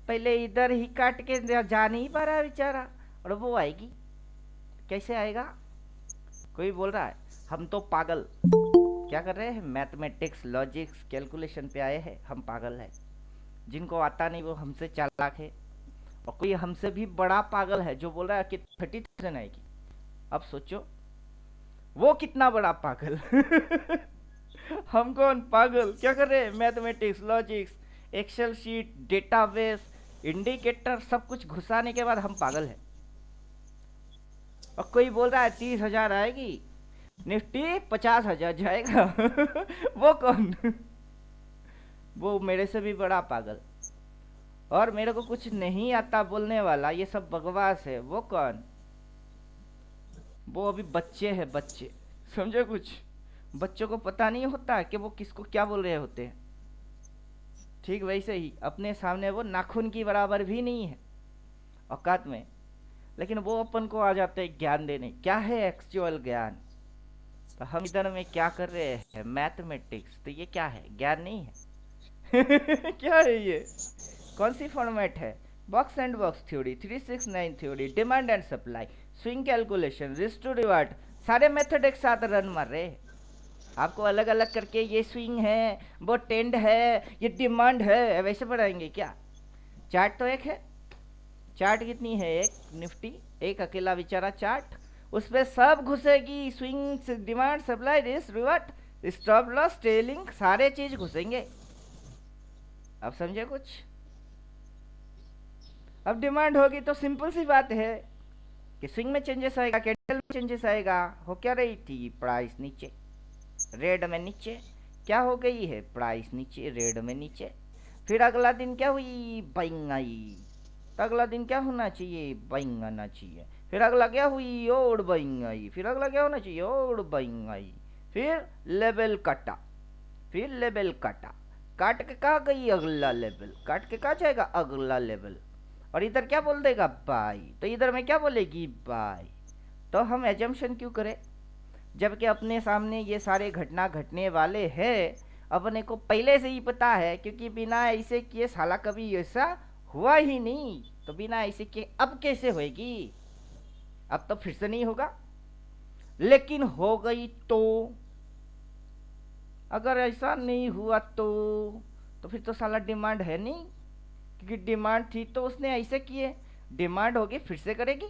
पहले इधर ही काट के जा नहीं पा रहा है बेचारा, और वो आएगी कैसे आएगा? कोई बोल रहा है हम तो पागल क्या कर रहे हैं, मैथमेटिक्स लॉजिक्स कैलकुलेशन पे आए हैं, हम पागल हैं। जिनको आता नहीं वो हमसे चालाक है, और कोई हमसे भी बड़ा पागल है जो बोल रहा है कि 30,000 आएगी। अब सोचो वो कितना बड़ा पागल। हम कौन पागल, क्या कर रहे हैं, mathematics, logics, Excel sheet, database, indicator सब कुछ घुसाने के बाद हम पागल हैं। और कोई बोल रहा है 30,000 आएगी, निफ्टी 50,000 जाएगा। वो कौन? वो मेरे से भी बड़ा पागल। और मेरे को कुछ नहीं आता बोलने वाला, ये सब बकवास है। वो कौन? वो अभी बच्चे हैं, बच्चे, समझे? कुछ बच्चों को पता नहीं होता कि वो किसको क्या बोल रहे होते हैं। ठीक वैसे ही अपने सामने वो नाखून की बराबर भी नहीं है औकात में, लेकिन वो अपन को आ जाते हैं ज्ञान देने। क्या है एक्चुअल ज्ञान? तो हम इधर में क्या कर रहे हैं, मैथमेटिक्स। तो ये क्या है, ज्ञान नहीं है। क्या है ये, कौन सी फॉर्मेट है? Box and box theory, 369 theory, demand and supply, swing calculation, risk to reward, सारे मेथड एक साथ रन मार रहे हैं। आपको अलग अलग करके ये स्विंग है, वो टेंड है, ये डिमांड है, वैसे पढ़ाएंगे क्या? चार्ट तो एक है। चार्ट कितनी है? एक निफ्टी, एक अकेला बेचारा चार्ट, उस पर सब घुसेगी। Swing, demand, supply, risk, reward, stop loss, trailing, सारे चीज घुसेंगे। अब समझे कुछ? अब डिमांड होगी तो सिंपल सी बात है कि स्विंग में चेंजेस आएगा, कैंडल में चेंजेस आएगा। हो क्या रही थी? प्राइस नीचे, रेड में नीचे। क्या हो गई है? प्राइस नीचे, रेड में नीचे। फिर अगला दिन क्या हुई? Buying I. तो अगला दिन क्या होना चाहिए? बाइंग आना चाहिए। फिर अगला क्या हुई? और बाइंग आई। फिर अगला क्या होना चाहिए? और बाइंग आई। फिर लेवल कटा, फिर लेवल काटा, काट के कहा गई? अगला लेवल। काट के कहा जाएगा? अगला लेवल। और इधर क्या बोल देगा? बाई। तो इधर में क्या बोलेगी? बाई। तो हम एजम्पशन क्यों करें जबकि अपने सामने ये सारे घटना घटने वाले हैं? अपने को पहले से ही पता है, क्योंकि बिना ऐसे किए साला कभी ऐसा हुआ ही नहीं। तो बिना ऐसे किए अब कैसे होएगी? अब तो फिर से नहीं होगा। लेकिन हो गई तो? अगर ऐसा नहीं हुआ तो फिर तो साला डिमांड है नहीं, क्योंकि डिमांड थी तो उसने ऐसे किए, डिमांड होगी फिर से करेगी।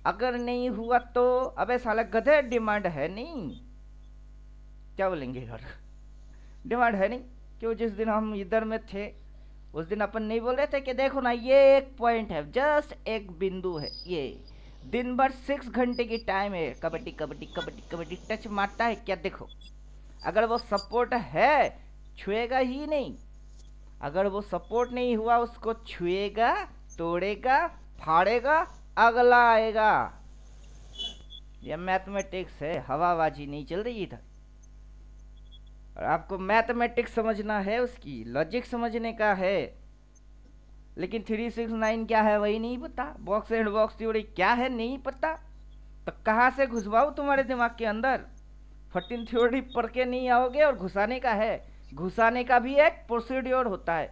अगर नहीं हुआ तो अबे साला गधे, डिमांड है नहीं। क्या बोलेंगे यार? डिमांड है नहीं। क्यों? जिस दिन हम इधर में थे उस दिन अपन नहीं बोल रहे थे कि देखो ना ये एक पॉइंट है, जस्ट एक बिंदु है, ये दिन भर 6 घंटे की टाइम है, कबड्डी कबड्डी कबड्डी कबड्डी टच मारता है क्या? देखो अगर वो सपोर्ट है छुएगा ही नहीं। अगर वो सपोर्ट नहीं हुआ उसको छुएगा, तोड़ेगा, फाड़ेगा, अगला आएगा। ये मैथमेटिक्स है, हवाबाजी नहीं चल रही इधर। और आपको मैथमेटिक्स समझना है, उसकी लॉजिक समझने का है। लेकिन 369 क्या है वही नहीं पता, बॉक्स एंड बॉक्स थ्योरी क्या है नहीं पता। तो कहाँ से घुसवाऊँ तुम्हारे दिमाग के अंदर? 14 थ्योरी पढ़ के नहीं आओगे और घुसाने का है। घुसाने का भी एक प्रोसीड्योर होता है।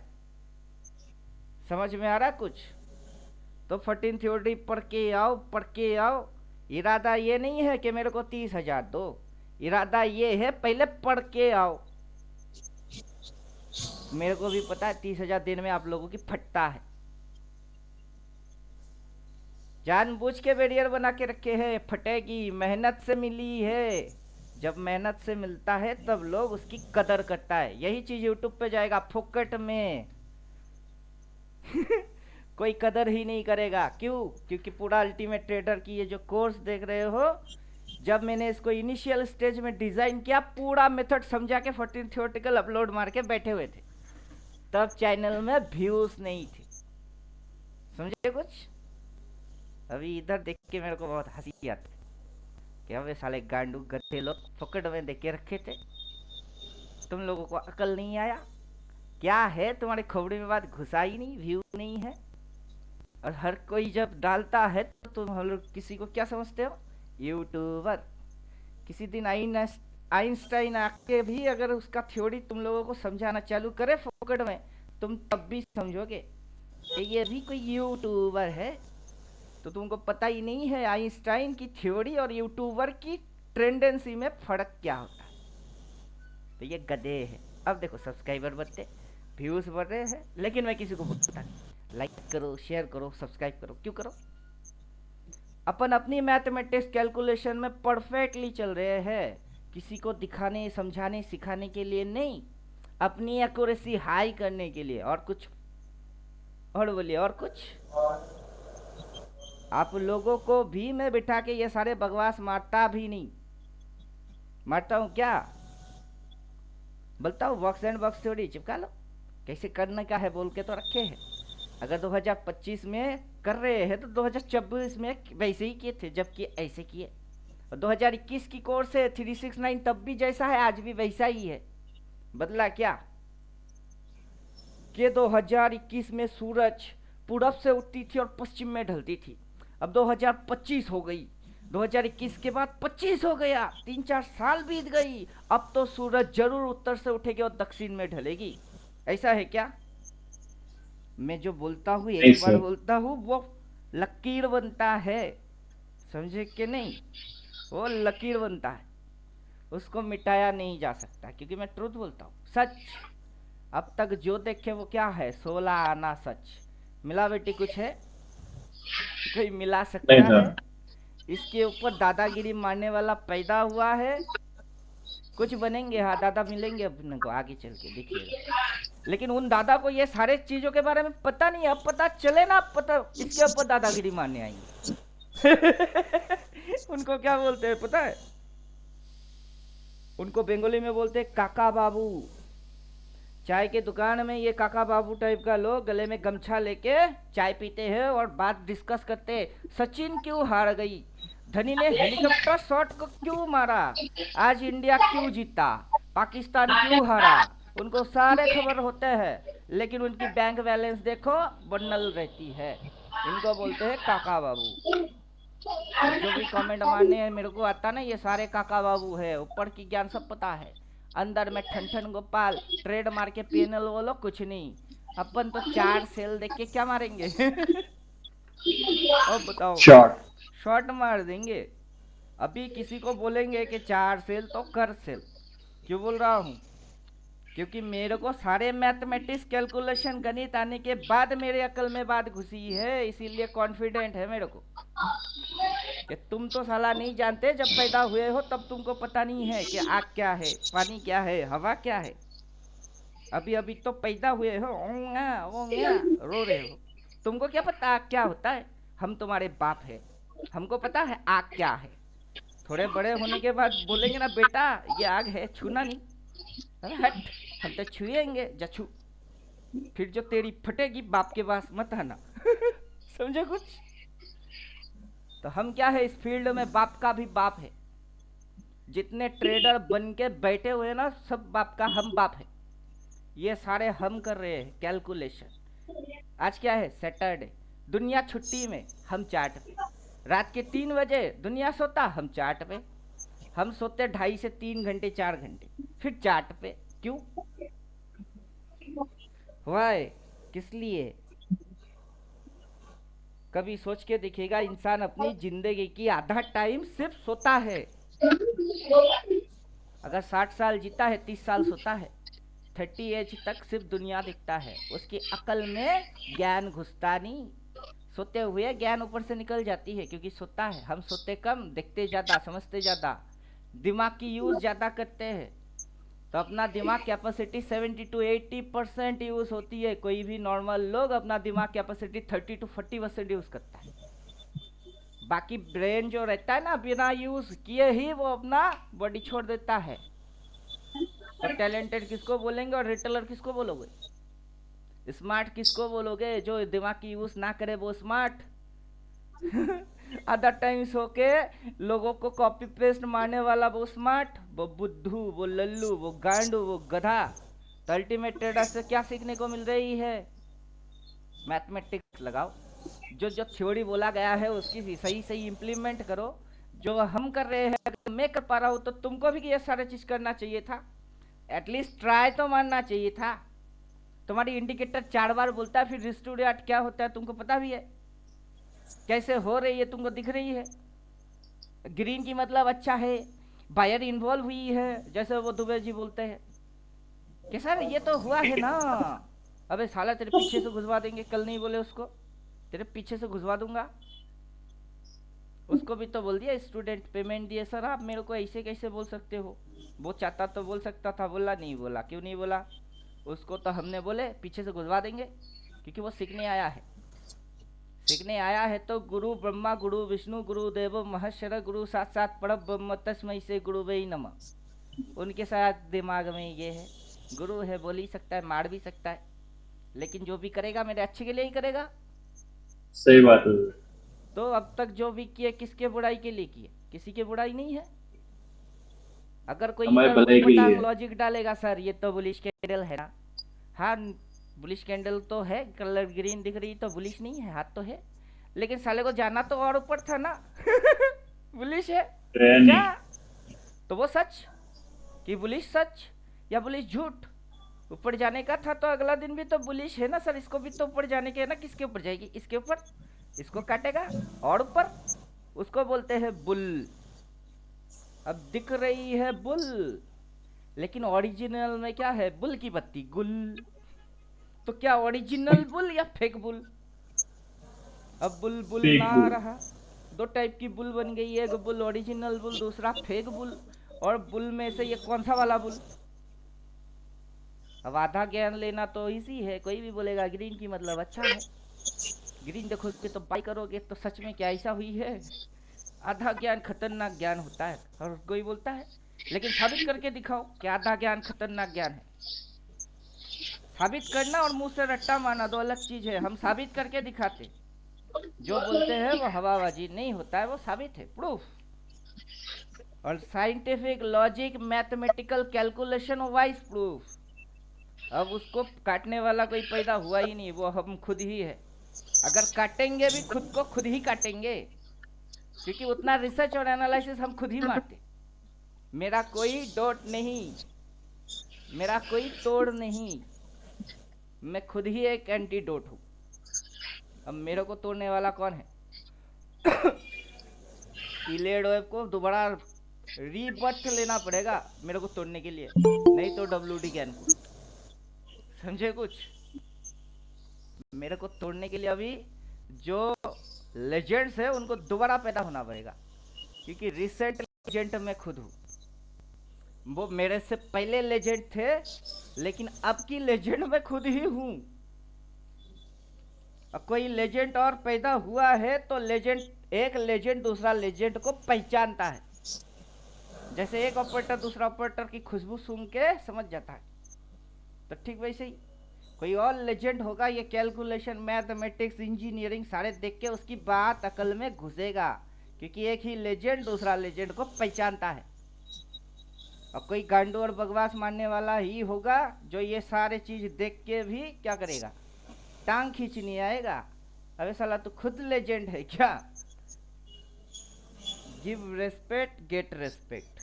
समझ में आ रहा कुछ? तो 14 थ्योरी पढ़ के आओ, पढ़ के आओ। इरादा ये नहीं है कि मेरे को 30,000 दो, इरादा ये है पहले पढ़ के आओ। मेरे को भी पता है 30,000 दिन में आप लोगों की फटता है। जानबूझ के बैरियर बना के रखे हैं, फटेगी, मेहनत से मिली है। जब मेहनत से मिलता है तब लोग उसकी कदर करता है। यही चीज यूट्यूब पे जाएगा फोकट में। कोई कदर ही नहीं करेगा। क्यों? क्योंकि पूरा अल्टीमेट ट्रेडर की ये जो कोर्स देख रहे हो, जब मैंने इसको इनिशियल स्टेज में डिजाइन किया, पूरा मेथड समझा के 14 थ्योरेटिकल अपलोड मार के बैठे हुए थे, तब चैनल में व्यूज नहीं थे। समझे कुछ? अभी इधर देख के मेरे को बहुत हंसी आती कि अबे साले गांडू गधे लोग फोकट में देख के रखे थे, तुम लोगों को अकल नहीं आया। क्या है तुम्हारे खोपड़ी में बात? घुसा ही नहीं, व्यू नहीं है। और हर कोई जब डालता है तो तुम हम लोग किसी को क्या समझते हो? यूट्यूबर। किसी दिन आइंस्टाइन आके भी अगर उसका थ्योरी तुम लोगों को समझाना चालू करे फोकट में, तुम तब भी समझोगे कि ये भी कोई यूट्यूबर है। तो तुमको पता ही नहीं है आइंस्टाइन की थ्योरी और यूट्यूबर की टेंडेंसी में फर्क क्या होता है। तो ये गधे है। अब देखो सब्सक्राइबर बढ़ते, व्यूज बढ़ रहे हैं, लेकिन मैं किसी को बोलता नहीं। लाइक करो, शेयर करो, सब्सक्राइब करो। क्यों करो? अपन अपनी मैथमेटिक्स कैलकुलेशन में परफेक्टली चल रहे हैं, किसी को दिखाने, समझाने, सिखाने के लिए नहीं, अपनी एक्यूरेसी हाई करने के लिए। और कुछ और बोलिए, और कुछ? आप लोगों को भी मैं बिठा के ये सारे बकवास मारता भी नहीं। मारता हूँ क्या? बोलता हूँ बॉक्स एंड बॉक्स थ्योरी चिपका लो, कैसे करने का है बोल के तो रखे हैं। अगर 2025 में कर रहे हैं तो 2024 में वैसे ही किए थे, जबकि ऐसे किए। और 2021 की कोर्स है 369, तब भी जैसा है आज भी वैसा ही है। बदला क्या? कि 2021 में सूरज पूरब से उठती थी और पश्चिम में ढलती थी। अब 2025 हो गई, 2021 के बाद 25 हो गया, 3-4 साल बीत गई। अब तो सूरज जरूर उत्तर से उठेगी और दक्षिण में ढलेगी। ऐसा है क्या? मैं जो बोलता हूँ नहीं एक बार सर। बोलता हूँ वो लकीर बनता है, समझे कि नहीं? वो लकीर बनता है, उसको मिटाया नहीं जा सकता, क्योंकि मैं ट्रूथ बोलता हूँ, सच। अब तक जो देखे वो क्या है, 16 आना सच। मिलावटी कुछ है? कोई मिला नहीं सकता है? सर। इसके ऊपर दादागिरी मारने वाला पैदा हुआ है। कुछ बनेंगे, हाँ दादा मिलेंगे अपने को आगे चल के, देखिएगा। लेकिन उन दादा को ये सारे चीजों के बारे में पता नहीं। अब पता चले ना, पता इसके ऊपर दादागिरी मारने आएंगे। उनको क्या बोलते हैं पता है? उनको बंगाली में बोलते हैं काका बाबू। चाय के दुकान में ये काका बाबू टाइप का लोग गले में गमछा लेके चाय पीते हैं और बात डिस्कस करते हैं। सचिन क्यों हार गई, धोनी ने हेलीकॉप्टर शॉट को क्यों मारा, आज इंडिया क्यों जीता, पाकिस्तान क्यों हारा, उनको सारे खबर होते हैं। लेकिन उनकी बैंक बैलेंस देखो बन्नल रहती है। इनको बोलते हैं काका बाबू। जो भी कमेंट मारने हैं मेरे को आता ना, ये सारे काका बाबू है। ऊपर की ज्ञान सब पता है, अंदर में ठन गोपाल ट्रेड मार के पीएनएल बोलो कुछ नहीं। अपन तो 4 सेल देख के क्या मारेंगे? अब बताओ, शॉर्ट। शॉर्ट मार देंगे। अभी किसी को बोलेंगे कि 4 सेल तो कर सेल। क्यों बोल रहा हूँ? क्योंकि मेरे को सारे मैथमेटिक्स कैलकुलेशन गणित आने के बाद मेरे अकल में बात घुसी है, इसीलिए कॉन्फिडेंट है मेरे को कि तुम तो साला नहीं जानते। जब पैदा हुए हो तब तुमको पता नहीं है कि आग क्या है, पानी क्या है, हवा क्या है। अभी अभी तो पैदा हुए हो, ओंगा ओंगा रो रहे हो। तुमको क्या पता आग क्या होता है? हम तुम्हारे बाप है, हमको पता है आग क्या है। थोड़े बड़े होने के बाद बोलेंगे ना बेटा ये आग है, छूना नहीं। अरे हट, हम तो छुएंगे जछू। फिर जो तेरी फटेगी बाप के पास मत आना। समझो कुछ? तो हम क्या है इस फील्ड में, बाप का भी बाप है। जितने ट्रेडर बन के बैठे हुए ना, सब बाप का हम बाप है। ये सारे हम कर रहे हैं कैलकुलेशन। आज क्या है, सैटरडे, दुनिया छुट्टी में, हम चार्ट पे। रात के 3 बजे दुनिया सोता, हम चार्ट पे। हम सोते 2.5 से 3 घंटे 4 घंटे, फिर चार्ट पे। क्यों? वाई? किस लिए? कभी सोच के देखिएगा, इंसान अपनी जिंदगी की आधा टाइम सिर्फ सोता है। अगर 60 साल जीता है, 30 साल सोता है, 30 एज तक सिर्फ दुनिया दिखता है, उसकी अकल में ज्ञान घुसता नहीं। सोते हुए ज्ञान ऊपर से निकल जाती है, क्योंकि सोता है। हम सोते कम, देखते ज़्यादा, समझते ज़्यादा, दिमाग की यूज़ ज़्यादा करते हैं। तो अपना दिमाग कैपेसिटी 70 to 80% यूज़ होती है। कोई भी नॉर्मल लोग अपना दिमाग कैपेसिटी 30 to 40% यूज़ करता है। बाकी ब्रेन जो रहता है ना, बिना यूज़ किए ही वो अपना बॉडी छोड़ देता है। तो टैलेंटेड किसको बोलेंगे और रिटेलर किसको बोलोगे? स्मार्ट किसको बोलोगे? जो दिमाग की यूज़ ना करे वो स्मार्ट। आधा टाइम सो के लोगों को कॉपी पेस्ट मारने वाला वो स्मार्ट, वो बुद्धू, वो लल्लू, वो गांडू, वो गधा। तो अल्टीमेट ट्रेडर से क्या सीखने को मिल रही है? मैथमेटिक्स लगाओ, जो जो थ्योरी बोला गया है उसकी सही सही इम्प्लीमेंट करो। जो हम कर रहे हैं, अगर मैं कर पा रहा हूँ तो तुमको भी ये सारे चीज़ करना चाहिए था। एटलीस्ट ट्राई तो मारना चाहिए था। तुम्हारी इंडिकेटर 4 बार बोलता है, फिर रिस्टोरेट क्या होता है तुमको पता भी है? कैसे हो रही है तुमको दिख रही है? ग्रीन की मतलब अच्छा है, बायर इन्वॉल्व हुई है, जैसे वो दुबे जी बोलते हैं कि सर ये तो हुआ है ना, अबे साला तेरे पीछे से घुसवा देंगे, कल नहीं बोले उसको, तेरे पीछे से घुसवा दूंगा। उसको भी तो बोल दिया स्टूडेंट पेमेंट दिए सर, आप मेरे को ऐसे कैसे बोल सकते हो। वो चाहता तो बोल सकता था, बोला नहीं बोला, क्यों नहीं बोला। उसको तो हमने बोले पीछे से घुसवा देंगे, क्योंकि वो सीखने आया है। सीखने आया है तो गुरु ब्रह्मा गुरु विष्णु गुरु देव महेश्वर गुरु साक्षात परब्रह्म तस्मै से गुरु वे नमः। उनके साथ दिमाग में ये है, गुरु है, बोल ही सकता है, मार भी सकता है, लेकिन जो भी करेगा मेरे अच्छे के लिए ही करेगा। सही बात है। तो अब तक जो भी किए किसके बुराई के लिए किए, किसी की बुराई नहीं है। अगर कोई हमारे इधर भलाई के उटपटांग लिए। लॉजिक डालेगा सर ये तो बुलिश कैंडल है ना, हाँ बुलिश कैंडल तो है, कलर ग्रीन दिख रही तो बुलिश नहीं है, हाथ तो है, लेकिन साले को जाना तो और ऊपर था ना। बुलिश है जा, नहीं। तो वो सच कि बुलिश सच या बुलिश झूठ, ऊपर जाने का था तो अगला दिन भी तो बुलिश है ना सर, इसको भी तो ऊपर जाने के है ना। किसके ऊपर जाएगी, इसके ऊपर, इसको काटेगा और ऊपर, उसको बोलते हैं बुल। अब दिख रही है बुल, लेकिन ओरिजिनल में क्या है, बुल की पत्ती गुल। तो क्या ओरिजिनल बुल या फेक बुल। अब बुल बुल फेक ना बुल। रहा, दो टाइप की बुल बन गई है, एक बुल ओरिजिनल बुल, दूसरा फेक बुल। और बुल में से ये कौन सा वाला बुल। अब आधा ज्ञान लेना तो इजी है, कोई भी बोलेगा ग्रीन की मतलब अच्छा है, ग्रीन देखोगे तो बाई करोगे तो सच में क्या ऐसा हुई है। आधा ज्ञान खतरनाक ज्ञान होता है और कोई बोलता है, लेकिन साबित करके दिखाओ कि आधा ज्ञान खतरनाक ज्ञान है। साबित करना और मुंह से रट्टा मारना दो अलग चीज है। हम साबित करके दिखाते, जो बोलते हैं वो हवाबाजी नहीं होता है, वो साबित है, प्रूफ। और scientific logic mathematical calculation wise proof. अब उसको काटने वाला कोई पैदा हुआ ही नहीं, वो हम खुद ही है। अगर काटेंगे भी खुद को खुद ही काटेंगे, क्योंकि उतना रिसर्च और एनालिसिस हम खुद ही मारते। मेरा कोई डोट नहीं, मेरा कोई तोड़ नहीं, मैं खुद ही एक एंटीडोट हूं। अब मेरे को तोड़ने वाला कौन है। इलेड वेब को दोबारा रीबर्थ लेना पड़ेगा मेरे को तोड़ने के लिए, नहीं तो WD कैन पुट। समझे कुछ। मेरे को तोड़ने के लिए अभी जो लेजेंड्स है उनको दोबारा पैदा होना पड़ेगा, क्योंकि रिसेंट लेजेंड मैं खुद हूँ। वो मेरे से पहले लेजेंड थे, लेकिन अब की लेजेंड मैं खुद ही हूँ। अब कोई लेजेंड और पैदा हुआ है तो लेजेंड, एक लेजेंड दूसरा लेजेंड को पहचानता है। जैसे एक ऑपरेटर दूसरा ऑपरेटर की खुशबू सूंघ के समझ जाता है, तो ठीक वैसे ही कोई और लेजेंड होगा, ये कैलकुलेशन मैथमेटिक्स इंजीनियरिंग सारे देख के उसकी बात अकल में घुसेगा, क्योंकि एक ही लेजेंड दूसरा लेजेंड को पहचानता है। और कोई गांडू और बकवास मानने वाला ही होगा जो ये सारे चीज देख के भी क्या करेगा, टांग खींचनी आएगा। अबे साला तू खुद लेजेंड है क्या। गिव रेस्पेक्ट गेट रेस्पेक्ट,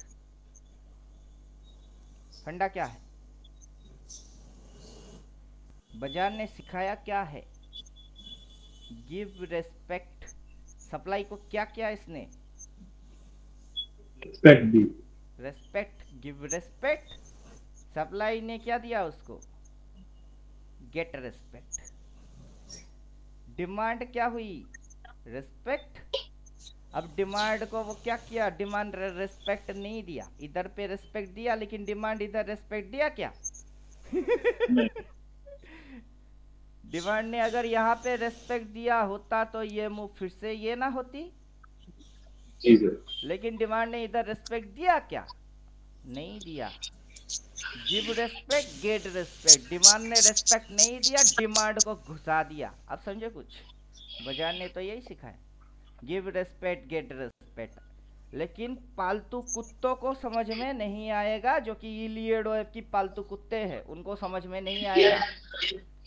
फंडा क्या है। बाजार ने सिखाया क्या है, गिव रेस्पेक्ट। सप्लाई को क्या किया इसने, रिस्पेक्ट दी। Respect, give respect. सप्लाई ने क्या दिया उसको, गेट रेस्पेक्ट। डिमांड क्या हुई, रेस्पेक्ट। अब डिमांड को वो क्या किया, डिमांड रेस्पेक्ट नहीं दिया, इधर पे रेस्पेक्ट दिया, लेकिन डिमांड इधर रेस्पेक्ट दिया क्या। डिमांड ने अगर यहाँ पे रेस्पेक्ट दिया होता तो ये मूव फिर से ये ना होती, लेकिन डिमांड ने इधर रेस्पेक्ट दिया क्या, नहीं दिया। Give respect get respect, demand ने रेस्पेक्ट नहीं दिया, डिमांड को घुसा दिया। अब समझे कुछ, बाजार ने तो यही सिखाया, गिव रेस्पेक्ट गेट रेस्पेक्ट। लेकिन पालतू कुत्तों को समझ में नहीं आएगा, जो कि इलियड वेब की पालतू कुत्ते हैं उनको समझ में नहीं आएगा।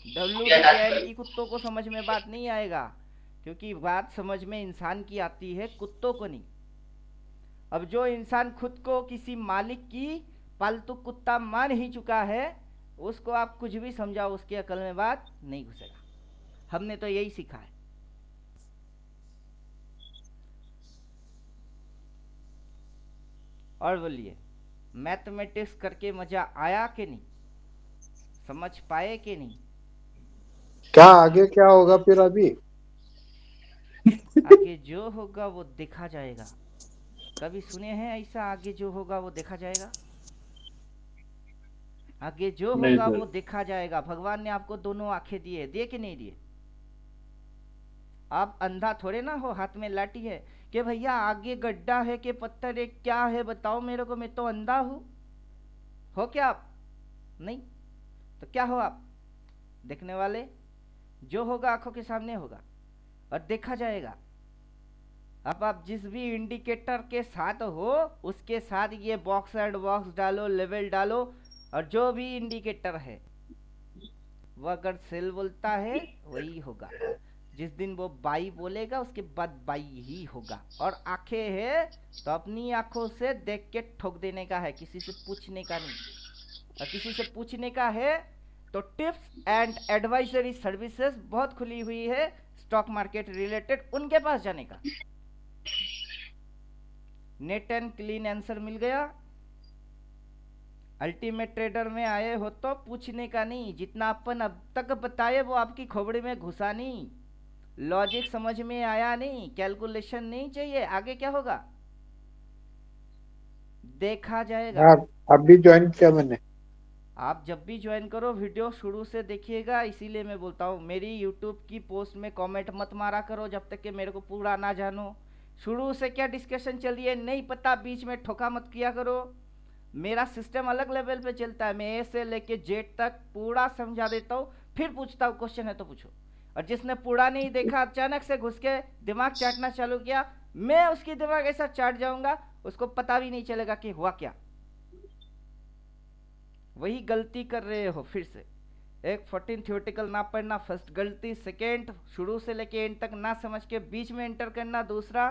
WD की कुत्तों को समझ में बात नहीं आएगा, क्योंकि बात समझ में इंसान की आती है, कुत्तों को नहीं। अब जो इंसान खुद को किसी मालिक की पालतू कुत्ता मान ही चुका है, उसको आप कुछ भी समझाओ उसकी अकल में बात नहीं घुसेगा। हमने तो यही सीखा है। और बोलिए, मैथमेटिक्स करके मजा आया कि नहीं, समझ पाए कि नहीं। क्या आगे क्या होगा फिर अभी? आगे जो होगा वो देखा जाएगा। कभी सुने हैं ऐसा, आगे जो होगा वो देखा जाएगा? आगे जो नहीं होगा सर। वो देखा जाएगा। भगवान ने आपको दोनों आंखें दिए, दिए कि नहीं दिए? आप अंधा थोड़े ना हो, हाथ में लाठी है कि भैया आगे गड्ढा है कि पत्थर है, क्या है बताओ मेरे को, मैं तो अंधा हूं। हो क्या आप? नहीं। तो क्या हो आप? देखने वाले। जो होगा आंखों के सामने होगा और देखा जाएगा। अब आप जिस भी इंडिकेटर के साथ हो उसके साथ ये बॉक्स एंड बॉक्स डालो, लेवल डालो, और जो भी इंडिकेटर है वो अगर सेल बोलता है वही होगा। जिस दिन वो बाई बोलेगा उसके बाद बाई ही होगा। और आंखें है तो अपनी आंखों से देख के ठोक देने का है, किसी से पूछने का नहीं। और किसी से पूछने का है तो टिप्स एंड एडवाइजरी सर्विसेज बहुत खुली हुई है स्टॉक मार्केट रिलेटेड, उनके पास जाने का। नेट एंड क्लीन आंसर मिल गया। अल्टीमेट ट्रेडर में आए हो तो पूछने का नहीं, जितना अपन अब तक बताए वो आपकी खोपड़ी में घुसा नहीं, लॉजिक समझ में आया नहीं, कैलकुलेशन नहीं चाहिए, आगे क्या होगा देखा जाएगा। हाँ, अभी ज्वाइन किया मैंने। आप जब भी ज्वाइन करो वीडियो शुरू से देखिएगा, इसीलिए मैं बोलता हूँ मेरी यूट्यूब की पोस्ट में कमेंट मत मारा करो जब तक कि मेरे को पूरा ना जानो। शुरू से क्या डिस्कशन चल रही है नहीं पता, बीच में ठोका मत किया करो। मेरा सिस्टम अलग लेवल पे चलता है, मैं ए से लेके जेड तक पूरा समझा देता हूँ, फिर पूछता हूँ क्वेश्चन है तो पूछो। और जिसने पूरा नहीं देखा अचानक से घुस के दिमाग चाटना चालू किया, मैं उसकी दिमाग ऐसा चाट जाऊंगा उसको पता भी नहीं चलेगा कि हुआ क्या। वही गलती कर रहे हो फिर से। एक 14 थियोटिकल ना पढ़ना फर्स्ट गलती, सेकेंड शुरू से लेके एंड तक ना समझ के बीच में एंटर करना दूसरा,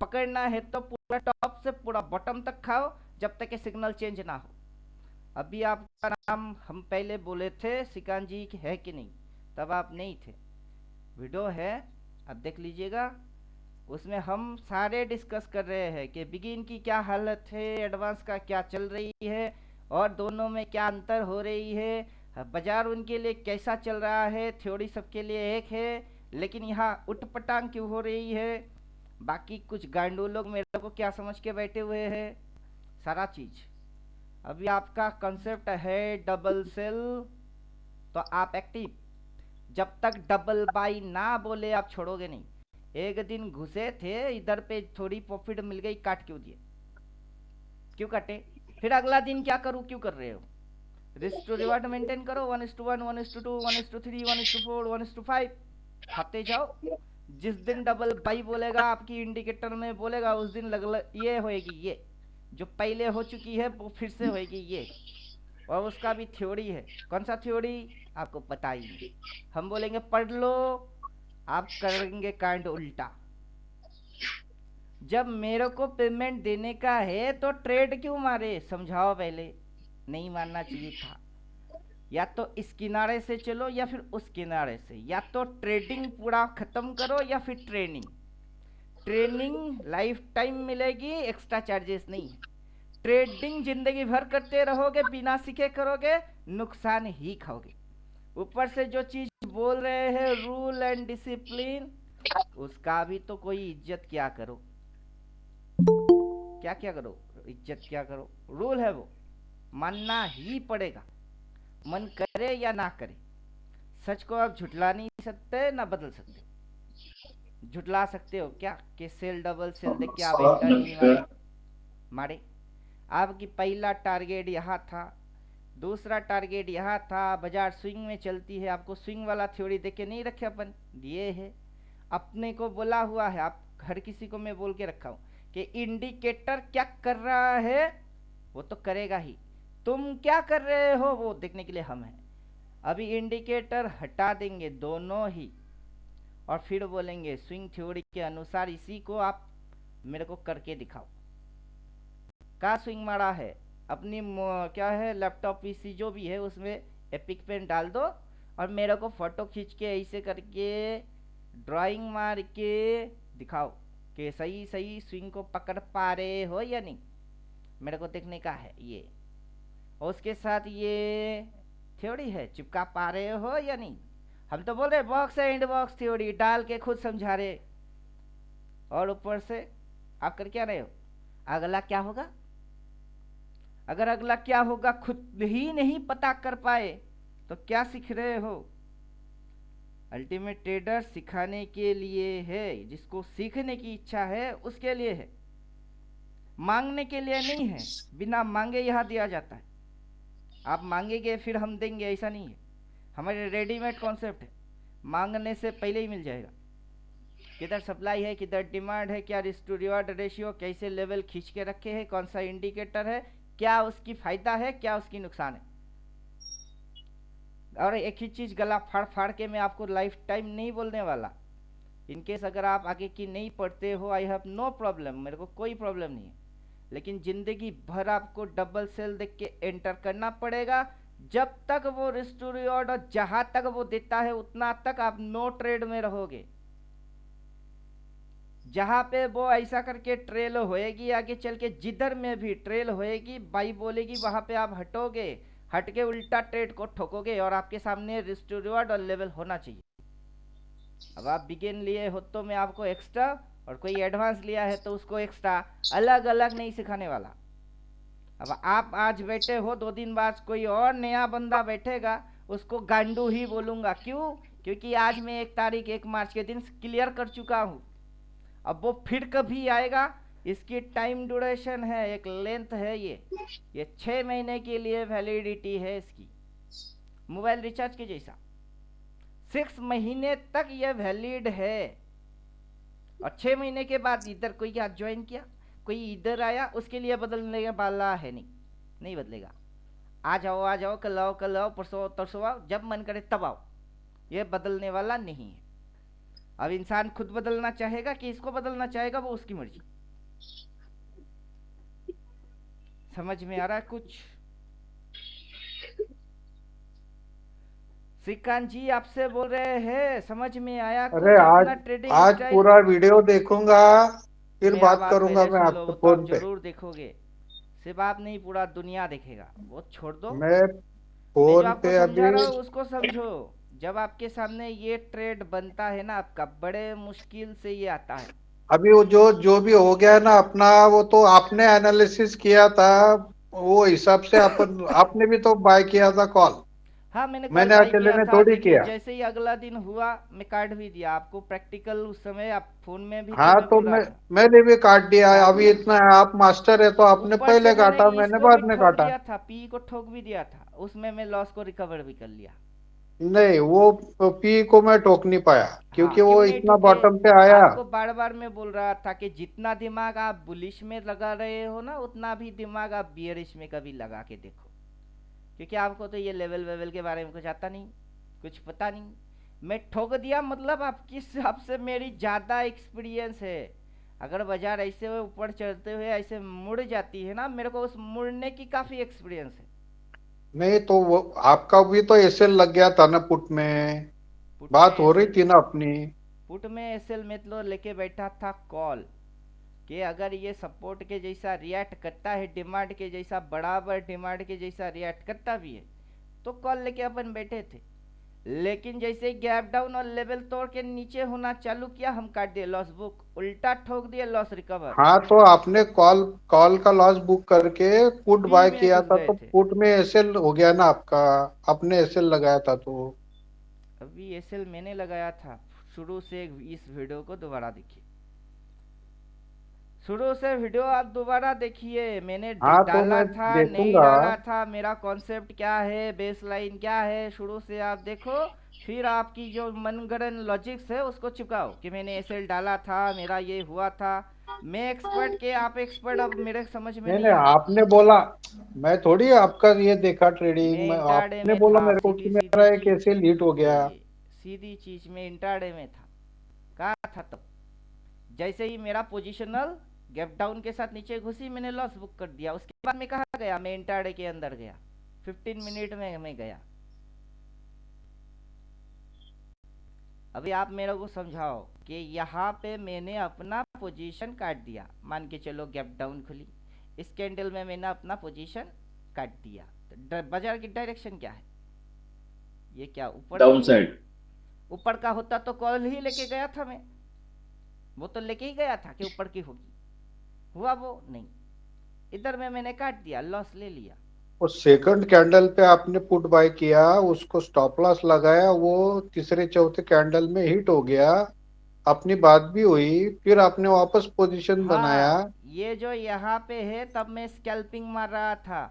पकड़ना है तो पूरा टॉप से पूरा बॉटम तक खाओ जब तक कि सिग्नल चेंज ना हो। अभी आपका नाम हम पहले बोले थे सिकान जी है कि नहीं, तब आप नहीं थे। वीडियो है अब देख लीजिएगा, उसमें हम सारे डिस्कस कर रहे हैं कि बिगिन की क्या हालत है, एडवांस का क्या चल रही है, और दोनों में क्या अंतर हो रही है, बाजार उनके लिए कैसा चल रहा है। थ्योरी सबके लिए एक है लेकिन यहाँ उठपटांग क्यों हो रही है, बाकी कुछ गांडू लोग मेरे को क्या समझ के बैठे हुए हैं, सारा चीज। अभी आपका कंसेप्ट है डबल सेल, तो आप एक्टिव, जब तक डबल बाई ना बोले आप छोड़ोगे नहीं। एक दिन घुसे थे इधर पे, थोड़ी प्रॉफिट मिल गई, काट क्यों दिए, क्यों काटे? फिर अगला दिन क्या करूं, क्यों कर रहे हो? रिस्क टू रिवार्ड मेंटेन करो, 1:1, 1:2, 1:3, 1:4, 1:5 खाते जाओ। जिस दिन डबल बाई बोलेगा आपकी इंडिकेटर में बोलेगा उस दिन ये होएगी, ये जो पहले हो चुकी है वो फिर से होएगी ये। और उसका भी थ्योरी है। कौन सा थ्योरी आपको पता ही नहीं, हम बोलेंगे पढ़ लो, आप करेंगे कांड उल्टा। जब मेरे को पेमेंट देने का है तो ट्रेड क्यों मारे, समझाओ पहले। नहीं मानना चाहिए था। या तो इस किनारे से चलो या फिर उस किनारे से, या तो ट्रेडिंग पूरा खत्म करो या फिर ट्रेनिंग। ट्रेनिंग लाइफ टाइम मिलेगी, एक्स्ट्रा चार्जेस नहीं। ट्रेडिंग जिंदगी भर करते रहोगे, बिना सीखे करोगे, नुकसान ही खाओगे। ऊपर से जो चीज बोल रहे हैं रूल एंड डिसिप्लिन, उसका भी तो कोई इज्जत क्या करो, क्या क्या करो, इज्जत क्या करो। रूल है वो मानना ही पड़ेगा, मन करे या ना करे। सच को आप झुटला नहीं सकते ना बदल सकते। झुटला सकते हो क्या कि सेल डबल सेल देख के आप एंटर नहीं मारे, मारे। आपकी पहला टारगेट यहाँ था, दूसरा टारगेट यहाँ था, बाजार स्विंग में चलती है, आपको स्विंग वाला थ्योरी देख के नहीं रखे अपन, दिए है। अपने को बोला हुआ है, आप हर किसी को मैं बोल के रखा हूँ कि इंडिकेटर क्या कर रहा है वो तो करेगा ही, तुम क्या कर रहे हो वो देखने के लिए हम हैं। अभी इंडिकेटर हटा देंगे दोनों ही और फिर बोलेंगे स्विंग थ्योरी के अनुसार इसी को आप मेरे को करके दिखाओ। का स्विंग मारा है अपनी क्या है लैपटॉप पीसी जो भी है उसमें एपिक पेन डाल दो और मेरे को फोटो खींच के ऐसे करके ड्राइंग मार के दिखाओ कि सही सही स्विंग को पकड़ पा रहे हो या नहीं, मेरे को देखने का है ये। और उसके साथ ये थ्योरी है चिपका पा रहे हो या नहीं, हम तो बोल रहे बॉक्स एंड बॉक्स थ्योरी डाल के खुद समझा रहे, और ऊपर से आप कर क्या रहे हो, अगला क्या होगा। अगर अगला क्या होगा खुद ही नहीं पता कर पाए तो क्या सीख रहे हो। अल्टीमेट ट्रेडर सिखाने के लिए है, जिसको सीखने की इच्छा है उसके लिए है, मांगने के लिए नहीं है। बिना मांगे यहाँ दिया जाता है, आप मांगेंगे फिर हम देंगे ऐसा नहीं है। हमारे रेडीमेड कॉन्सेप्ट है, मांगने से पहले ही मिल जाएगा। किधर सप्लाई है, किधर डिमांड है, क्या रिस्क टू रिवार्ड रेशियो, कैसे लेवल खींच के रखे हैं, कौन सा इंडिकेटर है, क्या उसकी फायदा है, क्या उसकी नुकसान है। और एक ही चीज गला फाड़ फाड़ के मैं आपको लाइफ टाइम नहीं बोलने वाला। इनकेस अगर आप आगे की नहीं पढ़ते हो, आई हैव नो प्रॉब्लम, मेरे को कोई प्रॉब्लम नहीं है, लेकिन जिंदगी भर आपको डबल सेल देख के एंटर करना पड़ेगा। जब तक वो रिस्क टू रिवॉर्ड और जहां तक वो देता है उतना तक आप नो ट्रेड में रहोगे। जहां पे वो ऐसा करके ट्रेल होएगी, आगे चल के जिधर में भी ट्रेल होएगी, बाई बोलेगी, वहां पे आप हटोगे, हट के उल्टा ट्रेड को ठोकोगे, और आपके सामने रिस्क टू रिवॉर्ड और लेवल होना चाहिए। अब आप बिगिन लिए हो तो मैं आपको एक्स्ट्रा, और कोई एडवांस लिया है तो उसको एक्स्ट्रा, अलग अलग नहीं सिखाने वाला। अब आप आज बैठे हो, 2 दिन बाद कोई और नया बंदा बैठेगा, उसको गांडू ही बोलूंगा। क्यों? क्योंकि आज मैं 1 तारीख 1 मार्च के दिन क्लियर कर चुका हूं। अब वो फिर कभी आएगा, इसकी टाइम ड्यूरेशन है, एक लेंथ है, ये 6 महीने के लिए वैलिडिटी है इसकी, मोबाइल रिचार्ज के जैसा 6 महीने तक ये वैलिड है। और 6 महीने के बाद इधर कोई आज ज्वाइन किया, कोई इधर आया, उसके लिए बदलने वाला है नहीं बदलेगा। आ जाओ, कल आओ, परसों तरसों आओ, जब मन करे तब आओ, ये बदलने वाला नहीं है। अब इंसान खुद बदलना चाहेगा कि इसको बदलना चाहेगा, वो उसकी मर्जी। समझ में आ रहा है कुछ? श्रीकांत जी आपसे बोल रहे हैं, समझ में आया कुछ? अरे आज अपना ट्रेडिंग आज स्टाइल पूरा वीडियो देखूंगा, फिर मेरा बात बात करूंगा पहले मैं सुन लो, आपसे वो तो आप फोन पे। जरूर देखोगे, सिर्फ आप नहीं पूरा दुनिया देखेगा, वो छोड़ दो। मैं मैं जो फोन आपको पे समझा अभी रहा हूँ उसको समझो। जब आपके सामने ये ट्रेड बनता है ना आपका, बड़े मुश्किल से ये आता है। अभी वो जो भी हो गया ना अपना, वो तो आपने एनालिसिस किया था, वो हिसाब से अपन आपने भी तो बाय किया था कॉल, हाँ, मैंने कॉल मैंने बाई अकेले किया ने था। थोड़ी देखिए किया। जैसे ही अगला दिन हुआ मैं कार्ड भी दिया आपको, प्रैक्टिकल उस समय आप फोन में भी थे, हाँ मैं तो बोल रहा था मैंने भी काट दिया है। काट अभी दिया। इतना है, आप मास्टर है तो आपने ऊपर से पहले मैंने काटा, मैंने इसको भी बाद में ठोक काटा। दिया था, पी को ठोक भी दिया था, उसमें मैं लॉस को रिकवर भी कर लिया। नहीं, वो पी को मैं ठोक नहीं पाया हाँ, क्योंकि क्यों वो नहीं इतना ठोके? बॉटम पे आया। आपको बार बार मैं बोल रहा था कि जितना दिमाग आप बुलिश में लगा रहे हो ना, उतना भी दिमाग आप बियरिश में कभी लगा के देखो, क्योंकि आपको तो ये लेवल वेवल के बारे में कुछ आता नहीं, कुछ पता नहीं। मैं ठोक दिया मतलब आपकी हिसाब से मेरी ज़्यादा एक्सपीरियंस है। अगर बाजार ऐसे ऊपर चढ़ते हुए ऐसे मुड़ जाती है ना, मेरे को उस मुड़ने की काफ़ी एक्सपीरियंस है। नहीं तो वो आपका भी तो एसएल लग गया था ना पुट में, पुट में बात हो रही एसएल, थी ना अपनी। पुट में एसएल मतलब लेके बैठा था कॉल, कि अगर ये सपोर्ट के जैसा रिएक्ट करता है, डिमांड के जैसा, बराबर डिमांड के जैसा रिएक्ट करता भी है, तो कॉल लेके अपन बैठे थे। लेकिन जैसे ही गैप डाउन और लेवल तोड़ के नीचे होना चालू किया, हम काट दिए लॉस बुक, उल्टा ठोक दिए लॉस रिकवर। हाँ तो आपने कॉल कॉल का लॉस बुक करके पुट पी बाय में किया घुस था, गए तो थे। पुट में एसएल हो गया ना आपका, आपने एसएल लगाया था तो। अभी एसएल मैंने लगाया था शुरू से, इस वीडियो को दोबारा देखिए, शुरू से वीडियो आप दोबारा देखिए। मैंने हाँ तो डाला मैं था, नहीं देखूंगा। डाला था, मेरा कॉन्सेप्ट क्या है, बेस लाइन क्या है, शुरू से आप देखो। फिर आपकी जो मनगढ़ंत लॉजिक्स है उसको चुकाओ कि मैंने एसएल डाला था, मेरा ये हुआ था। मैं एक्सपर्ट के आप एक्सपर्ट, अब मेरे समझ में नहीं नहीं नहीं, आना। आपने बोला, मैं थोड़ी आपका ये देखा ट्रेडिंग मैं में, इंट्राडे आपने में बोला था, मेरे को कि सीधी सीधी मेरा एक चीज एसएल हिट हो गया। सुनिए, सीधी चीज में इंट्राडे में था, कहा था तब। जैसे ही मेरा पोजिशनल गैप डाउन के साथ नीचे घुसी, मैंने लॉस बुक कर दिया। उसके बाद मैं कहा गया, मैं इंट्राडे के अंदर गया, 15 मिनट में मैं गया। अभी आप मेरे को समझाओ कि यहाँ पे मैंने अपना पोजीशन काट दिया, मान के चलो गैप डाउन खुली, इस कैंडल में मैंने अपना पोजीशन काट दिया, तो बाजार की डायरेक्शन क्या है? ये क्या ऊपर डाउन जाएगी? साइड। ऊपर का होता तो कॉल ही लेके गया था मैं, वो तो लेके ही गया था कि ऊपर की होगी, हुआ वो नहीं। इधर में मैंने काट दिया, लॉस ले लिया। वो सेकंड कैंडल पे आपने पुट बाय किया, उसको स्टॉप लॉस लगाया, वो तीसरे चौथे कैंडल में हिट हो गया, अपनी बात भी हुई, फिर आपने वापस पोजीशन बनाया। हाँ, ये जो यहाँ पे है तब मैं स्कैल्पिंग मार रहा था,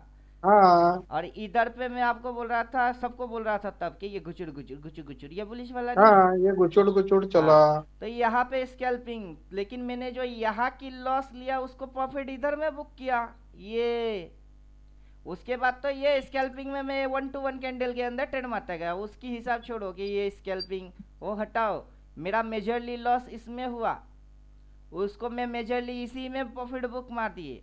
हाँ और इधर पे मैं आपको बोल रहा था, सबको बोल रहा था तब कि ये गुचुर गुचुर गुचुर गुचुर, ये पुलिस वाला नहीं है। हाँ, ये गुचुड़ गुचुड़ चला। हाँ, तो यहाँ पे स्कैल्पिंग, लेकिन मैंने जो यहाँ की लॉस लिया उसको प्रॉफिट इधर में बुक किया। ये उसके बाद तो ये स्कैल्पिंग में मैं 1 to 1 कैंडल के अंदर ट्रेड मारता गया, उसकी हिसाब छोड़ो कि ये स्कैल्पिंग वो हटाओ। मेरा मेजरली लॉस इसमें हुआ, उसको मैं मेजरली इसी में प्रॉफिट बुक मार दिए,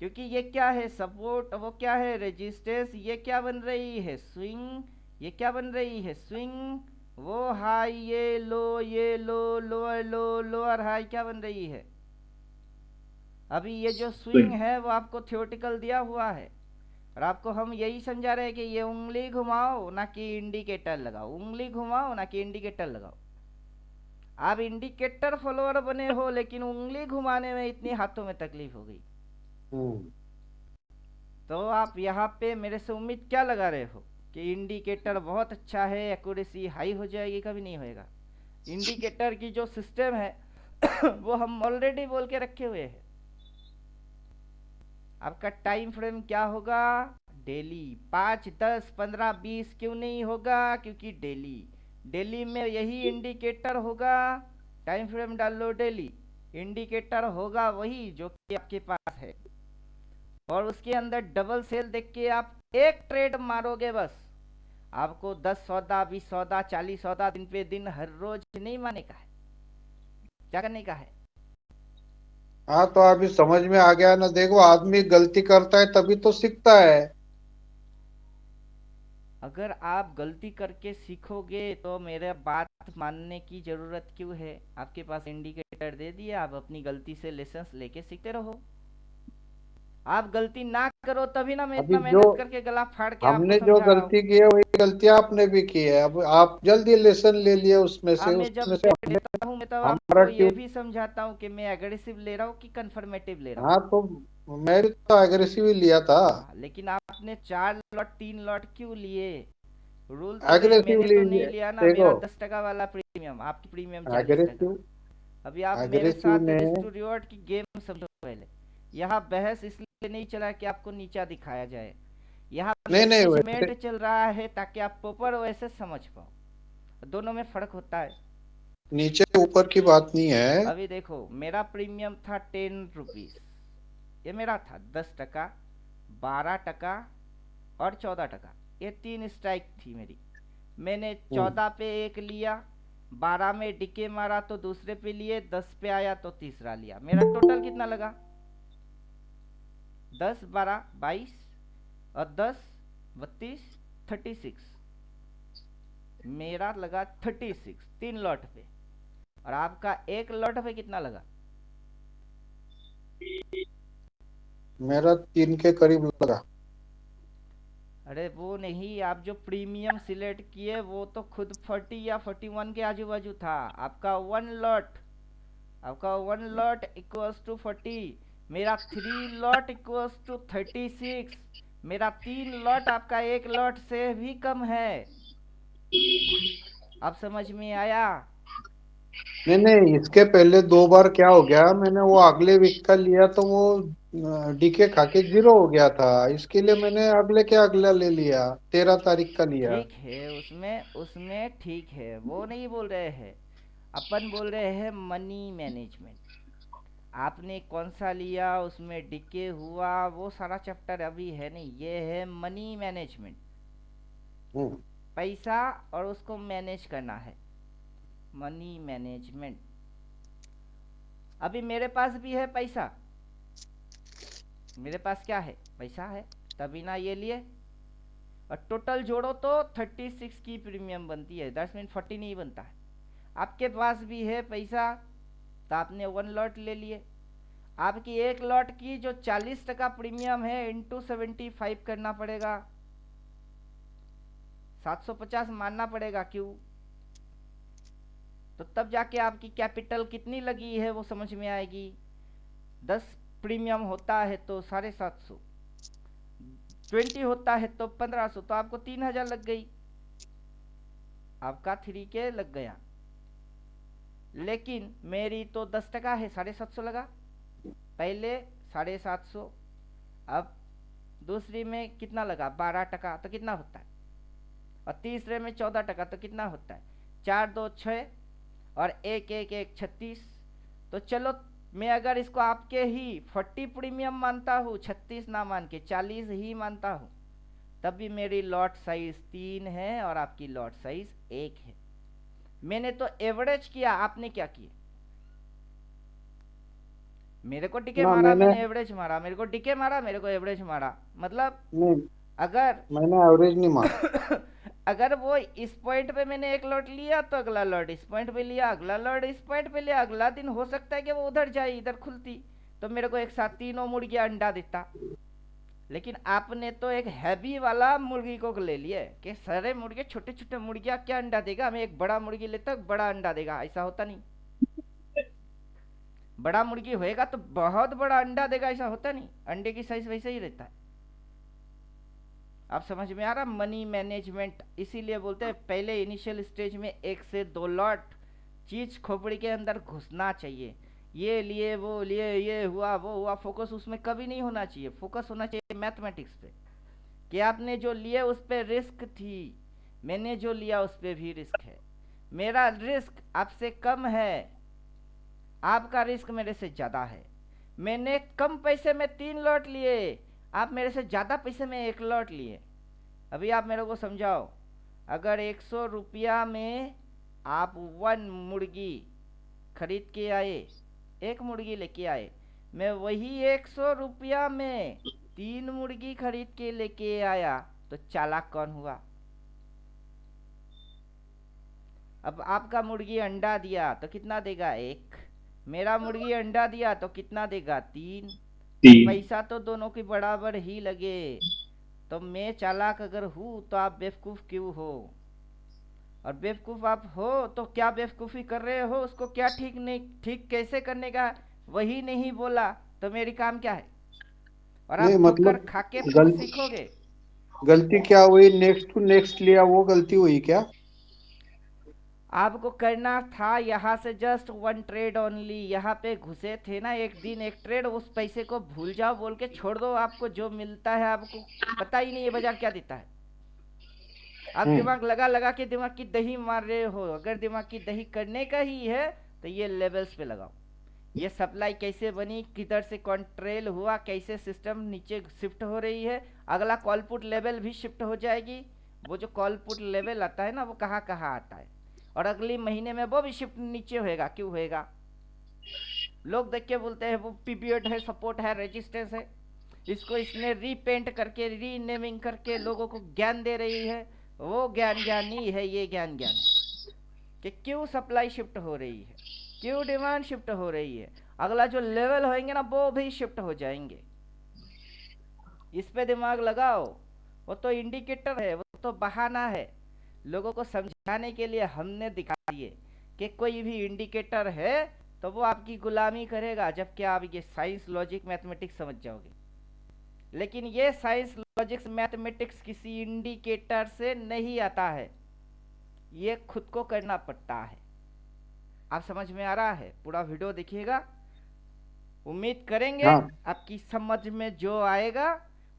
क्योंकि ये क्या है सपोर्ट, वो क्या है रेजिस्टेंस, ये क्या बन रही है स्विंग, ये क्या बन रही है स्विंग, वो हाई ये लो लोअर लो लोअर हाई क्या बन रही है। अभी ये जो स्विंग है वो आपको थ्योरेटिकल दिया हुआ है, और आपको हम यही समझा रहे हैं कि ये उंगली घुमाओ ना कि इंडिकेटर लगाओ, उंगली घुमाओ ना कि इंडिकेटर लगाओ। आप इंडिकेटर फॉलोअर बने हो, लेकिन उंगली घुमाने में इतनी हाथों में तकलीफ हो गई। तो आप यहाँ पे मेरे से उम्मीद क्या लगा रहे हो कि इंडिकेटर बहुत अच्छा है, एक्यूरेसी हाई हो जाएगी? कभी नहीं होएगा। इंडिकेटर की जो सिस्टम है वो हम ऑलरेडी बोल के रखे हुए हैं। आपका टाइम फ्रेम क्या होगा? डेली 5, 10, 15, 20 क्यों नहीं होगा? क्योंकि डेली में यही इंडिकेटर होगा। टाइम फ्रेम डाल लो, डेली इंडिकेटर होगा वही जो कि आपके पास है, और उसके अंदर डबल सेल देख के आप एक ट्रेड मारोगे बस। आपको 10 सौदा, 20 सौदा, 40 सौदा दिन पे दिन हर रोज नहीं मारने का है। क्या करने का है? हाँ, तो अभी समझ में आ गया ना। देखो, आदमी गलती करता है तभी तो सीखता है। अगर आप गलती करके सीखोगे तो मेरे बात मानने की जरूरत क्यों है? आपके पास इंडिकेटर दे दिया, आप अपनी गलती से लेसन्स लेके सीखते रहो। आप गलती ना करो तभी ना मैं अभी इतना जो मेहनत करके गला फाड़ के आपको हमने जो समझा रहा हूँ। गलती की है वही गलती आपने भी की है। अब आप जल्दी लेसन ले लिए उसमें हाँ, से, मैं जब हमने लेता हूँ मैं तब हमारा आपको ये ट्यूब। भी समझाता हूँ कि मैं एग्रेसिव ले रहा हूँ कि कंफर्मेटिव ले रहा हूँ। हाँ, तो मैं भी तो अग्रेसिव ही लिया था। हाँ, लेकिन आपने 4 लॉट 3 लॉट क्यों लिए? रूल तो ये एग्रेसिव मैंने तो नहीं लिया ना। देखो, मेरा 10 टका वाला प्रीमियम, आपकी प्रीमियम 40 टका। एग्रेसिव अभी आप मेरे एग्रेसिव साथ ने रिस्क टू रिवॉर्ड की गेम समझो पहले। यहाँ बहस इसलिए नहीं चला कि आपको नीचा दिखाया जाए, यहाँ नहीं नहीं, वैसे मैनेजमेंट चल रहा है ताकि आप प्रॉपर वैसे समझ पाओ। दोनों में फर्क होता है। नीचे ऊपर की बात नहीं है। अभी देखो, मेरा प्रीमियम था 10 रुपीज, ये मेरा था 10 टका, 12 टका और 14 टका। ये 3 स्ट्राइक थी मेरी। मैंने 14 पे एक लिया, 12 में डिके मारा तो दूसरे पे लिए, 10 पे आया तो तीसरा लिया। मेरा टोटल कितना लगा? 10, 12, 22 और 10, 32, 36। मेरा लगा 36 3 लॉट पे, और आपका एक लॉट पे कितना लगा? मेरा 3 के करीब लगा। अरे वो नहीं, आप जो प्रीमियम सिलेक्ट किए वो तो खुद 40 या 41 के आजू बाजू था। आपका 1 लॉट इक्वल्स टू 40, मेरा 3 लॉट इक्वल्स टू 36। मेरा 3 लॉट आपका एक लॉट से भी कम है। अब समझ में आया? नहीं नहीं, इसके पहले 2 बार क्या हो गया, मैंने वो अगले वीक का लिया तो वो डीके खा के 0 हो गया था। इसके लिए मैंने अगले के अगला ले लिया, 13 तारीख का लिया। ठीक है, उसमें उसमें ठीक है, वो नहीं बोल रहे हैं। अपन बोल रहे हैं मनी मैनेजमेंट। आपने कौन सा लिया, उसमें डिके हुआ, वो सारा चैप्टर अभी है नहीं। ये है मनी मैनेजमेंट, हम्म, पैसा और उसको मैनेज करना है, मनी मैनेजमेंट। अभी मेरे पास भी है पैसा, मेरे पास क्या है? पैसा है, तभी ना ये लिए। और टोटल जोड़ो तो 36 की प्रीमियम बनती है, 10 मिनट 40 नहीं बनता है। आपके पास भी है पैसा तो आपने 1 लॉट ले लिए। आपकी एक लॉट की जो 40 टका प्रीमियम है इंटू 75 करना पड़ेगा, 750 मानना पड़ेगा। क्यों? तो तब जाके आपकी कैपिटल कितनी लगी है वो समझ में आएगी। 10 प्रीमियम होता है तो 750, 20 होता है तो 1500, तो आपको 3000 लग गई, आपका 3K लग गया। लेकिन मेरी तो 10% है, 750 लगा पहले, 750, अब दूसरी में कितना लगा 12%, तो कितना होता है, और तीसरे में 14% तो कितना होता है, 4 2 6 और 1 1 1 36। तो चलो मैं अगर इसको आपके ही 40 प्रीमियम मानता हूँ, 36 ना मान के 40 ही मानता हूँ, तब भी मेरी लॉट साइज 3 है और आपकी लॉट साइज 1 है। मैंने तो एवरेज किया, आपने क्या किया, मेरे को टिके ना मारा, मैंने मैंने एवरेज मारा, मेरे को टिके मारा, मेरे को एवरेज मारा, मतलब नहीं, अगर मैंने एवरेज नहीं मारा। अगर वो इस पॉइंट पे मैंने एक लॉट लिया तो अगला लॉट इस पॉइंट पे लिया, अगला लॉट इस पॉइंट पे लिया, अगला दिन हो सकता है कि वो उधर जाए इधर खुलती, तो मेरे को एक साथ तीनों मुर्गियां अंडा देता। लेकिन आपने तो एक हैवी वाला मुर्गी को ले लिया कि सारे मुर्गे, छोटे छोटे मुर्गियां क्या अंडा देगा, हमें एक बड़ा मुर्गी लेता बड़ा अंडा देगा, ऐसा होता नहीं। बड़ा मुर्गी होएगा तो बहुत बड़ा अंडा देगा, ऐसा होता नहीं, अंडे की साइज वैसे ही रहता है। आप समझ में आ रहा, मनी मैनेजमेंट इसीलिए बोलते हैं पहले इनिशियल स्टेज में 1 से 2 लॉट चीज खोपड़ी के अंदर घुसना चाहिए, ये लिए वो लिए, ये हुआ वो हुआ, फोकस उसमें कभी नहीं होना चाहिए। फोकस होना चाहिए मैथमेटिक्स पे, कि आपने जो लिए उस पर रिस्क थी, मैंने जो लिया उस पर भी रिस्क है, मेरा रिस्क आपसे कम है, आपका रिस्क मेरे से ज़्यादा है, मैंने कम पैसे में 3 लॉट लिए, आप मेरे से ज़्यादा पैसे में 1 लॉट लिए। अभी आप मेरे को समझाओ, अगर 100 रुपया में आप 1 मुर्गी खरीद के आए, 1 मुर्गी लेके आए, मैं वही 100 रुपया में 3 मुर्गी खरीद के लेके आया, तो चालाक कौन हुआ। अब आपका मुर्गी अंडा दिया तो कितना देगा 1, मेरा मुर्गी अंडा दिया तो कितना देगा 3, तो 3। पैसा तो दोनों की बराबर ही लगे। तो मैं चालाक अगर हूँ तो आप बेवकूफ़ क्यों हो, और बेवकूफ़ आप हो तो क्या बेवकूफ़ी कर रहे हो, उसको क्या ठीक नहीं, ठीक कैसे करने का वही नहीं बोला, तो मेरी काम क्या है, और नहीं आप ठोकर मतलब खा के फिर गल, सीखोगे। गलती क्या हुई, नेक्स्ट टू नेक्स्ट लिया वो गलती हुई क्या? आपको करना था यहाँ से जस्ट 1 ट्रेड ओनली, यहाँ पे घुसे थे ना एक दिन 1 ट्रेड, उस पैसे को भूल जाओ बोल के छोड़ दो, आपको जो मिलता है आपको पता ही नहीं है बाजार क्या देता है। आप हम्म। दिमाग लगा लगा के दिमाग की दही मार रहे हो, अगर दिमाग की दही करने का ही है तो ये लेवल्स पे लगाओ, ये सप्लाई कैसे बनी, किधर से कंट्रोल हुआ, कैसे सिस्टम नीचे शिफ्ट हो रही है, अगला कॉल पुट लेवल भी शिफ्ट हो जाएगी, वो जो कॉल पुट लेवल आता है ना वो कहाँ कहाँ आता है, और अगले महीने में वो भी शिफ्ट नीचे होएगा, क्यों होएगा, लोग देख के बोलते हैं वो पीपीओड है, सपोर्ट है, रेजिस्टेंस है, इसको इसने रीपेंट करके रीनेमिंग करके लोगों को ज्ञान दे रही है, वो ज्ञान ज्ञान नहीं है, ये ज्ञान ज्ञान है कि क्यों सप्लाई शिफ्ट हो रही है, क्यों डिमांड शिफ्ट हो रही है, अगला जो लेवल होंगे ना वो भी शिफ्ट हो जाएंगे, इस पे दिमाग लगाओ। वो तो इंडिकेटर है, वो तो बहाना है, लोगों को समझाने के लिए हमने दिखा दिए कि कोई भी इंडिकेटर है तो वो आपकी गुलामी करेगा, जबकि आप ये साइंस लॉजिक मैथमेटिक्स समझ जाओगे। लेकिन ये साइंस लॉजिक्स मैथमेटिक्स किसी इंडिकेटर से नहीं आता है, ये खुद को करना पड़ता है। आप समझ में आ रहा है, पूरा वीडियो देखिएगा, उम्मीद करेंगे हाँ आपकी समझ में जो आएगा,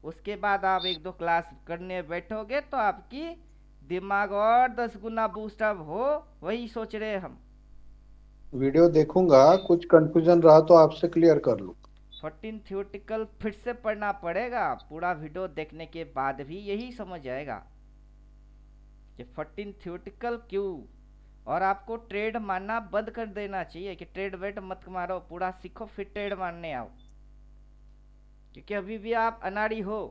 उसके बाद आप 1-2 क्लास करने बैठोगे तो आपकी दिमाग और 10 गुना बूस्टअप हो, वही सोच रहे हम। वीडियो देखूंगा, कुछ कंफ्यूजन रहा तो आपसे क्लियर कर लूँ। 14 थ्योरेटिकल फिर से पढ़ना पड़ेगा, पूरा वीडियो देखने के बाद भी यही समझ आएगा कि 14 थ्योरेटिकल क्यों, और आपको ट्रेड मारना बंद कर देना चाहिए कि ट्रेड वेट मत मारो, पूरा सीखो फिर ट्रेड मारने आओ, क्योंकि अभी भी आप अनाड़ी हो,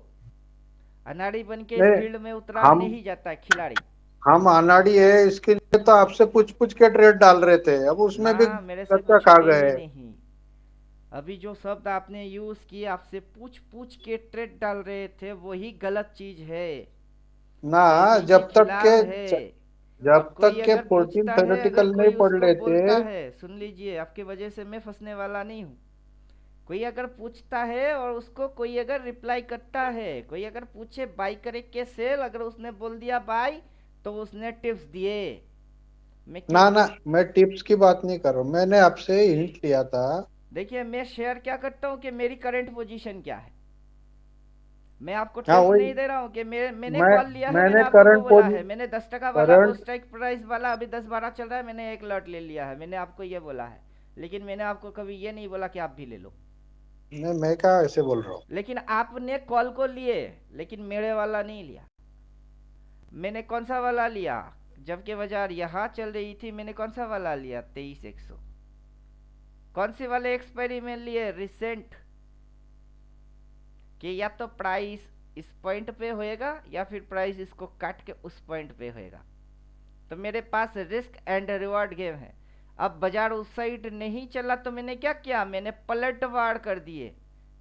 अनाड़ी बन के इस नहीं, फील्ड में उतरा हम नहीं जाता है खिलाड़ी। हम अनाड़ी है, इसके लिए तो आपसे पूछ पूछ के ट्रेड डाल रहे थे, अब उसमें भी ना, मेरे से कच्चा खा पूछते ही गए। नहीं, अभी जो शब्द आपने यूज किए, आपसे पूछ पूछ के ट्रेड डाल रहे थे, वही गलत चीज है, ना सही के जब तक खिलाफ के है। जब कोई तक के अगर 14 पूछता है, अगर थ्योरेटिकल नहीं कोई पढ़ उसको लेते। बोलता है, सुन लीजिए, आपकी वजह से मैं फंसने वाला नहीं हूँ। कोई अगर पूछता है और उसको कोई अगर रिप्लाई करता है, कोई अगर पूछे बाई करे के सेल, अगर उसने बोल दिया बाई तो उसने टिप्स दिए। मैं क्या ना बोल, ना, मैं टिप्स की बात नहीं कर रहा हूँ, मैंने आपसे हिंट लिया था। देखिए मैं शेयर क्या करता हूँ कि मेरी करंट पोजीशन क्या है। मैं आपको हाँ टिप्स वही। नहीं दे रहा हूँ कि मैंने मैं कॉल लिया है, मैंने मैंने आपको वो करंट बोला पोजी है, मैंने 10 टका वाला वो करंट स्ट्राइक प्राइस वाला अभी 10-12 चल रहा है, मैंने एक लॉट ले लिया है, मैंने आपको ये बोला है। लेकिन मैंने आपको कभी ये नहीं बोला कि आप भी ले लो। नहीं, मैं क्या ऐसे बोल रहा हूँ। लेकिन आपने कॉल को लिए, लेकिन मेरे वाला नहीं लिया। मैंने कौन सा वाला लिया, जबकि बाजार यहाँ चल रही थी, मैंने कौन सा वाला लिया, 23,100। कौन से वाले एक्सपायरी में लिए, रिसेंट, कि या तो प्राइस इस पॉइंट पे होएगा या फिर प्राइस इसको काट के उस पॉइंट पे होएगा। तो मेरे पास रिस्क एंड रिवॉर्ड गेम है। अब बाजार उस साइड नहीं चला तो मैंने क्या किया, मैंने पलटवार कर दिए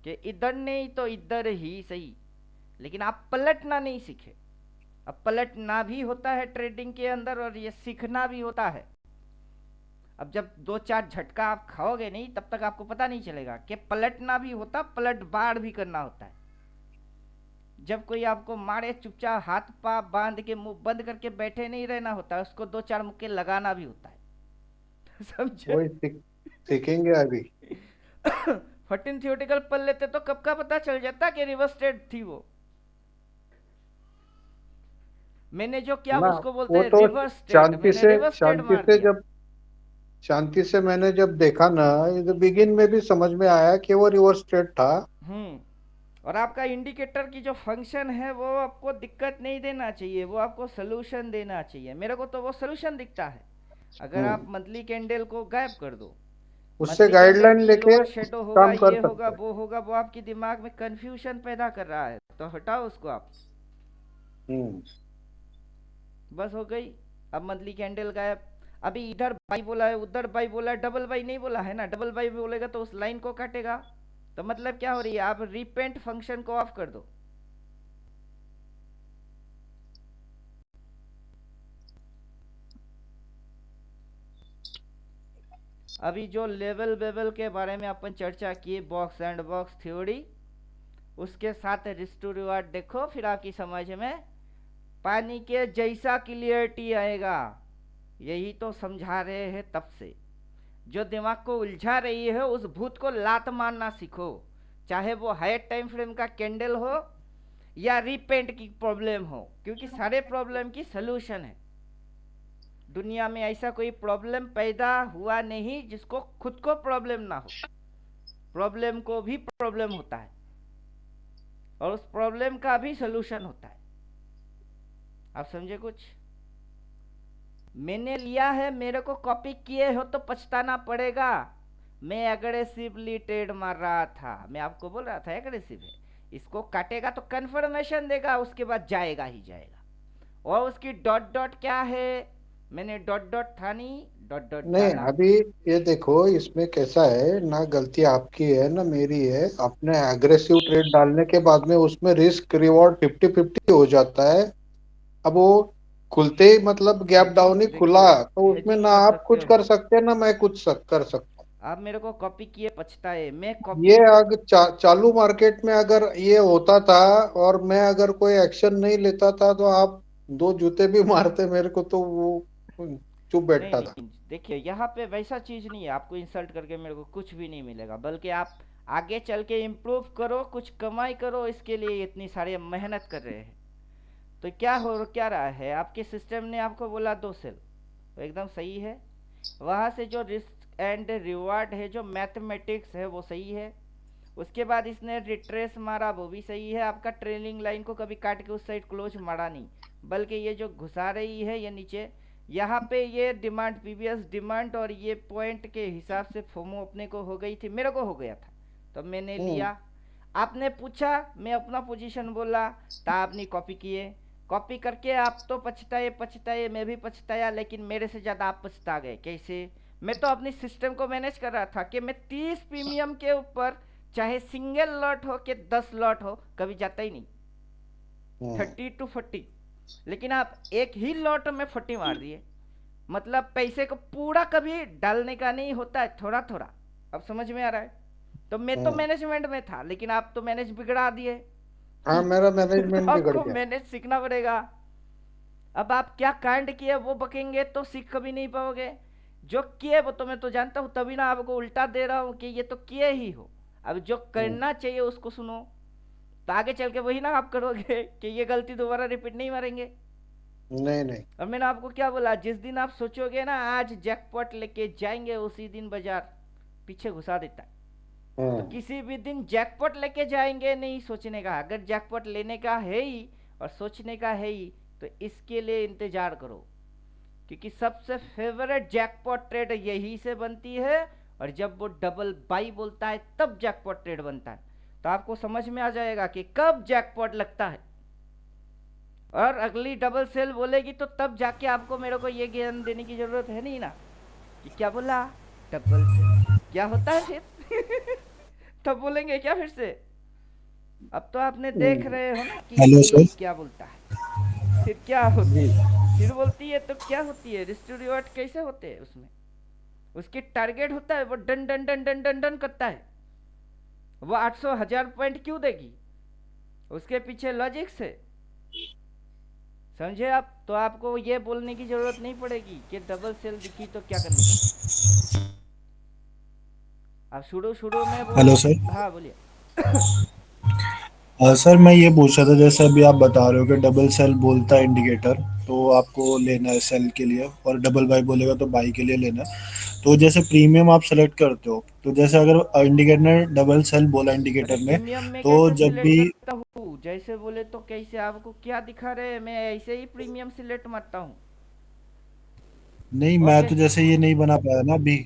कि इधर नहीं तो इधर ही सही। लेकिन आप पलटना नहीं सीखे। अब पलटना भी होता है ट्रेडिंग के अंदर, और ये सीखना भी होता है। अब जब 2-4 झटका आप खाओगे नहीं, तब तक आपको पता नहीं चलेगा कि पलटना भी होता, पलट बाढ़ भी करना होता है। जब कोई आपको मारे, चुपचाप हाथ पाँव बांध के मुंह बंद करके बैठे नहीं रहना होता, उसको 2-4 मुक्के लगाना भी होता है। समझे? वही सीखेंगे अभी। 14 थियोटिकल पढ़ लेते तो कब का पता चल जाता कि रिवर्स ट्रेड थी वो। मैंने जो किया ना, उसको बोलते वो हैं तो रिवर्स ट्रेड, मैंने रिवर्स ट्रेड मार दिया। शांति से मैंने जब देखा ना, बिगिन में भी समझ में आया कि वो रिवर्स ट्रेड था। और आपका इंडिकेटर की जो फंक्शन है वो आपको दिक्कत नहीं देना चाहिए, वो आपको सोल्यूशन देना चाहिए। मेरे को तो वो सोल्यूशन दिखता है। अगर आप हम्म मंथली कैंडल को गायब कर दो, उससे मंथली कैंडल गाइडलाइन की लेके लोअर शेडो होगा, काम कर ये होगा, सकते हैं। वो होगा, वो आपके दिमाग में कंफ्यूजन पैदा कर रहा है, तो हटाओ उसको आप। हम्म बस हो गई। अब मंथली कैंडल गायब। अभी इधर बाई बोला है, उधर बाई बोला है, डबल बाई नहीं बोला है ना। डबल बाई बोलेगा तो उस लाइन को काटेगा। तो मतलब क्या हो रही है, आप रिपेंट फंक्शन को ऑफ कर दो। अभी जो लेवल बेवल के बारे में अपन चर्चा की, बॉक्स एंड बॉक्स थ्योरी, उसके साथ रिस्क टू रिवार्ड देखो, फिर आपकी समझ में पानी के जैसा क्लियरिटी आएगा। यही तो समझा रहे हैं तब से। जो दिमाग को उलझा रही है, उस भूत को लात मारना सीखो। चाहे वो हायर टाइम फ्रेम का कैंडल हो या रीपेंट की प्रॉब्लम हो, क्योंकि सारे प्रॉब्लम की सलूशन है। दुनिया में ऐसा कोई प्रॉब्लम पैदा हुआ नहीं जिसको खुद को प्रॉब्लम ना हो। प्रॉब्लम को भी प्रॉब्लम होता है, और उस प्रॉब्लम का भी सलूशन होता है। आप समझे कुछ? मैंने लिया है, मेरे को कॉपी किए हो तो पछताना पड़ेगा। मैं एग्रेसिवली ट्रेड मार रहा था, मैं आपको बोल रहा था एग्रेसिव है। इसको काटेगा तो कंफर्मेशन देगा, उसके बाद जाएगा ही जाएगा। और उसकी डॉट डॉट क्या है, मैंने डॉट डॉट था नहीं, डॉट डॉट नहीं, डाला। अभी ये देखो, इसमें कैसा है ना, गलती आपकी है ना मेरी है। अपने एग्रेसिव ट्रेड डालने के बाद में उसमें रिस्क रिवॉर्ड 50-50 हो जाता है। अब वो खुलते ही मतलब गैप हेजिंग डाउन ही खुला, देखिए, तो उसमें हेजिंग ना कर आप सकते कुछ कर हो। सकते हैं ना मैं कुछ कर सकता हूँ। आप मेरे को कॉपी किए पछताए, मैं कॉपी ये अगर चालू मार्केट में अगर ये होता था और मैं अगर कोई एक्शन नहीं लेता था, तो आप दो जूते भी मारते मेरे को, तो वो चुप नहीं बैठता था। नहीं, देखिए यहाँ पे वैसा चीज नहीं है। आपको इंसल्ट करके मेरे को कुछ भी नहीं मिलेगा, बल्कि आप आगे चल के इम्प्रूव करो, कुछ कमाई करो, इसके लिए इतनी सारी मेहनत कर रहे हैं। तो क्या रहा है, आपके सिस्टम ने आपको बोला 2 सेल, तो एकदम सही है। वहाँ से जो रिस्क एंड रिवार्ड है, जो मैथमेटिक्स है, वो सही है। उसके बाद इसने रिट्रेस मारा, वो भी सही है। आपका ट्रेलिंग लाइन को कभी काट के उस साइड क्लोज मारा नहीं, बल्कि ये जो घुसा रही है ये नीचे, यहाँ पे ये डिमांड, पीवीएस डिमांड और ये पॉइंट के हिसाब से फोमो अपने को हो गई थी, मेरे को हो गया था, तो मैंने हम्म लिया। आपने पूछा, मैं अपना पोजीशन बोला, तो आपने कॉपी किए। कॉपी करके आप तो पछताए पछताए, मैं भी पछताया, लेकिन मेरे से ज़्यादा आप पछता गए। कैसे? मैं तो अपनी सिस्टम को मैनेज कर रहा था कि मैं 30 प्रीमियम के ऊपर, चाहे सिंगल लॉट हो कि 10 लॉट हो, कभी जाता ही नहीं। हम्म 30 to 40 लेकिन आप एक ही लॉट में फटी मार दिए। मतलब पैसे को पूरा कभी डालने का नहीं होता है, थोड़ा थोड़ा। अब समझ में आ रहा है? तो मैं तो मैनेजमेंट में था, लेकिन आप तो मैनेज बिगड़ा दिए। हाँ, मेरा तो मैनेजमेंट बिगड़ आपको गया। मैनेज सीखना पड़ेगा। अब आप क्या कांड किए वो बकेंगे तो सीख कभी नहीं पाओगे। जो किए वो तो मैं तो जानता हूँ, तभी ना आपको उल्टा दे रहा हूँ कि ये तो किए ही हो। अब जो करना चाहिए उसको सुनो, तो आगे चल के वही ना आप करोगे कि ये गलती दोबारा रिपीट नहीं मारेंगे। नहीं नहीं। और मैंने आपको क्या बोला, जिस दिन आप सोचोगे ना आज जैकपॉट लेके जाएंगे, उसी दिन बाजार पीछे घुसा देता है। तो किसी भी दिन जैकपॉट लेके जाएंगे नहीं सोचने का। अगर जैकपॉट लेने का है ही और सोचने का है ही तो इसके लिए इंतजार करो, क्योंकि सबसे फेवरेट जैकपॉट ट्रेड यही से बनती है। और जब वो डबल बाई बोलता है तब जैकपॉट ट्रेड बनता है। तो आपको समझ में आ जाएगा कि कब जैकपॉट लगता है। और अगली डबल सेल बोलेगी तो तब जाके आपको मेरे को ये ज्ञान देने की जरूरत है नहीं ना कि क्या बोला डबल सेल क्या होता है फिर। तब बोलेंगे क्या फिर से? अब तो आपने देख रहे हो ना कि हेलो सर। ये क्या बोलता है, फिर क्या होती है, फिर बोलती है तो क्या होती है। रिस्टोर रिवॉर्ड कैसे होते हैं उसमें? उसकी टारगेट होता है, वो done done done done done done करता है। वो 800,000 पॉइंट क्यों देगी? उसके पीछे लॉजिक से समझे आप? तो आपको ये बोलने की जरूरत नहीं पड़ेगी कि डबल सेल दिखी तो क्या करने का। आप शुरू शुरू में वो हेलो सर। हाँ बोलिए। सर मैं ये पूछ रहा था, जैसे अभी आप बता रहे हो कि डबल सेल बोलता है इंडिकेटर, तो आपको लेना है सेल के लिए, और डबल बाई बोलेगा तो बाई के लिए लेना है। तो जैसे प्रीमियम आप सेलेक्ट करते हो, तो जैसे अगर इंडिकेटर ने डबल सेल बोला अरे इंडिकेटर ने, प्रीमियम में तो कैसे जब सिलेक्ट भी करता हूँ? जैसे बोले तो कैसे? आपको क्या दिखा रहे हैं? मैं ऐसे ही प्रीमियम सिलेक्ट मारता हूँ। नहीं, और मैं तो कैसे? जैसे ये नहीं बना पाया ना अभी।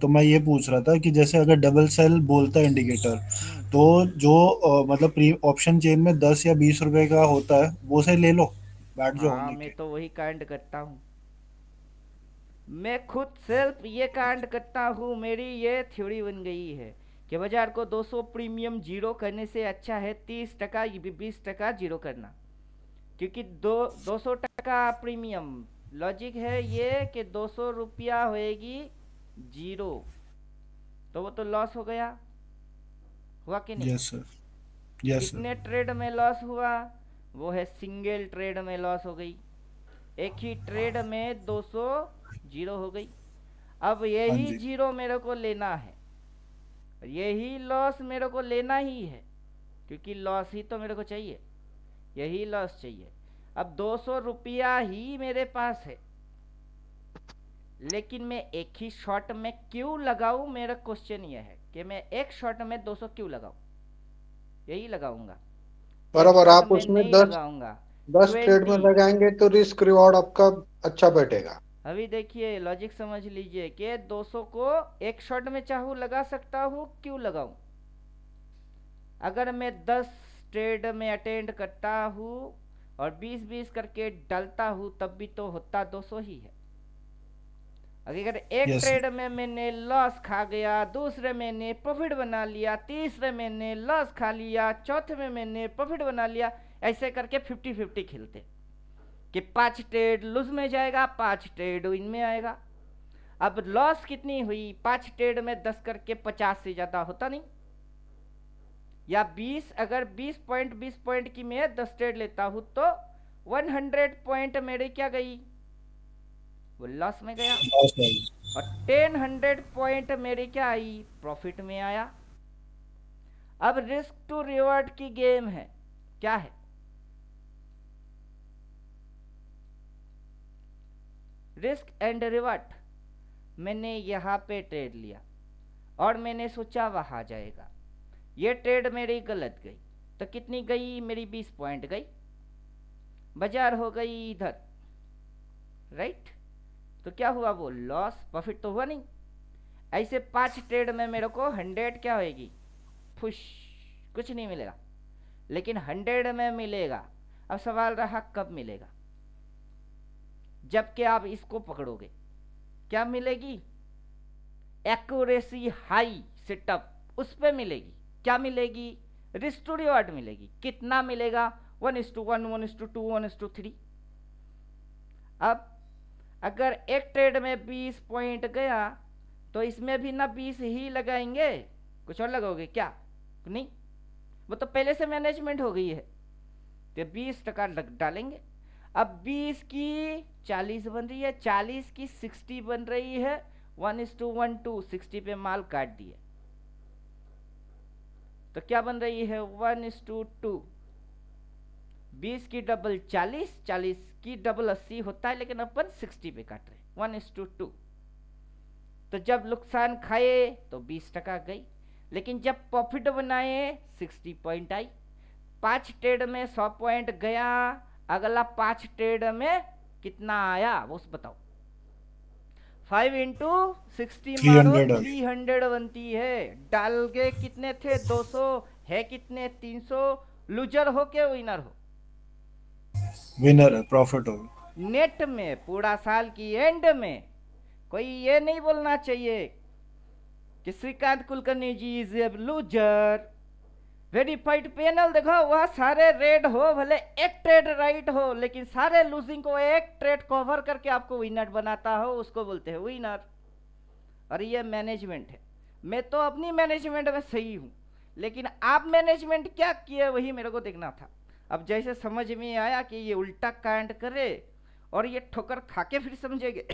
तो मैं ये पूछ रहा था कि जैसे अगर डबल सेल बोलता है इंडिकेटर, हम्म। तो जो मतलब प्री ऑप्शन चेन में 10 या 20 रुपए का होता है, वो से ले लो, बैठ जाओ हाँ मैं लेके। तो वही कांड करता हूँ। मैं खुद सेल्फ ये कांड करता हूँ। मेरी ये थ्योरी बन गई है कि बाजार को 200 प्रीमियम जीरो करने से अच्छा है 30% 20% जीरो करना। क्योंकि 200 टका प्रीमियम लॉजिक है ये कि 200 रुपया होएगी जीरो, तो वो तो लॉस हो गया, हुआ कि नहीं? Yes sir. Yes sir. कितने ट्रेड में लॉस हुआ? वो है सिंगल ट्रेड में लॉस हो गई। एक ही ट्रेड में 200 जीरो हो गई। अब हाँ यही जी। जीरो मेरे को लेना है, यही लॉस मेरे को लेना ही है, क्योंकि लॉस ही तो मेरे को चाहिए, यही लॉस चाहिए। अब 200 रुपया ही मेरे पास है, लेकिन मैं एक ही शॉट में क्यों लगाऊं? मेरा क्वेश्चन ये है कि मैं एक शॉट में 200 क्यों लगाऊं? यही लगाऊंगा। एक बराबर। शॉट आप में उसमें नहीं दस लगाऊंगा। 10 ट्रेड में 20। लगाएंगे तो रिस्क रिवॉर्ड आपका अच्छा बैठेगा। अभी देखिए लॉजिक समझ लीजिए कि 200 को एक शॉट में चाहूँ लगा सकता हूँ, क्यों लगाऊं? अगर मैं 10 ट्रेड में अटेंड करता हूँ और 20-20 करके डालता हूँ, तब भी तो होता 200 ही है। अगर एक यस सर। ट्रेड में मैंने लॉस खा गया, दूसरे मैंने प्रॉफिट बना लिया, तीसरे मैंने लॉस खा लिया, चौथे में मैंने प्रॉफिट बना लिया, ऐसे करके 50-50 खेलते कि 5 ट्रेड लूज में जाएगा, 5 ट्रेड विन में आएगा। अब लॉस कितनी हुई? 5 ट्रेड में 10 करके 50 से ज़्यादा होता नहीं, या 20। अगर 20 पॉइंट की मैं 10 ट्रेड लेता हूँ तो 100 पॉइंट मेरी क्या गई? वो लॉस में गया। लॉस भाई। और 10 पॉइंट मेरी क्या आई? प्रॉफिट में आया। अब रिस्क टू रिवॉर्ड की गेम है, क्या है? Risk and reward. मैंने यहाँ पे ट्रेड लिया और मैंने सोचा वहाँ जाएगा, ये ट्रेड मेरी गलत गई, तो कितनी गई मेरी? 20 पॉइंट गई, बाजार हो गई इधर, राइट? तो क्या हुआ? वो लॉस, प्रॉफिट तो हुआ नहीं। ऐसे 5 ट्रेड में मेरे को 100 क्या होएगी? फुश, कुछ नहीं मिलेगा। लेकिन 100 में मिलेगा। अब सवाल रहा कब मिलेगा? जबकि आप इसको पकड़ोगे, क्या मिलेगी? एक्यूरेसी हाई सेटअप, उस पे मिलेगी। क्या मिलेगी? रिस्क टू रिवॉर्ड मिलेगी। कितना मिलेगा? 1:1, 1:2, 1:3। अब अगर एक ट्रेड में 20 पॉइंट गया तो इसमें भी ना 20 ही लगाएंगे, कुछ और लगाओगे क्या? नहीं, वो तो पहले से मैनेजमेंट हो गई है, तो 20% डालेंगे। अब 20 की 40 बन रही है, 40 की 60 बन रही है, 1:1 60 पे माल काट दिए तो क्या बन रही है 1:2। 20 की डबल 40, 40 की डबल 80 होता है, लेकिन अपन 60 पे काट रहे 1:2। तो जब नुकसान खाए तो 20% गई, लेकिन जब प्रॉफिट बनाए 60 पॉइंट आई। 5 ट्रेड में 100 पॉइंट गया, अगला 5 ट्रेड में कितना आया वो बताओ। 5 इंटू 60 मारो 300 300 बनती है। डाल के कितने थे 200, है कितने 300। लूजर हो के विनर हो? विनर है, प्रॉफिट होगा। नेट में पूरा साल की एंड में कोई ये नहीं बोलना चाहिए कि Shrikant Kulkarni ji is a loser. Verified panel देखो, वह सारे रेड हो, भले एक ट्रेड राइट हो, लेकिन सारे लूजिंग को एक ट्रेड कवर करके आपको विनर बनाता हो, उसको बोलते हैं विनर। और ये मैनेजमेंट है। मैं तो अपनी मैनेजमेंट में सही हूं, लेकिन आप मैनेजमेंट क्या किए वही मेरे को देखना था। अब जैसे समझ में आया कि ये उल्टा कांड करे और ये ठोकर खाके फिर समझेंगे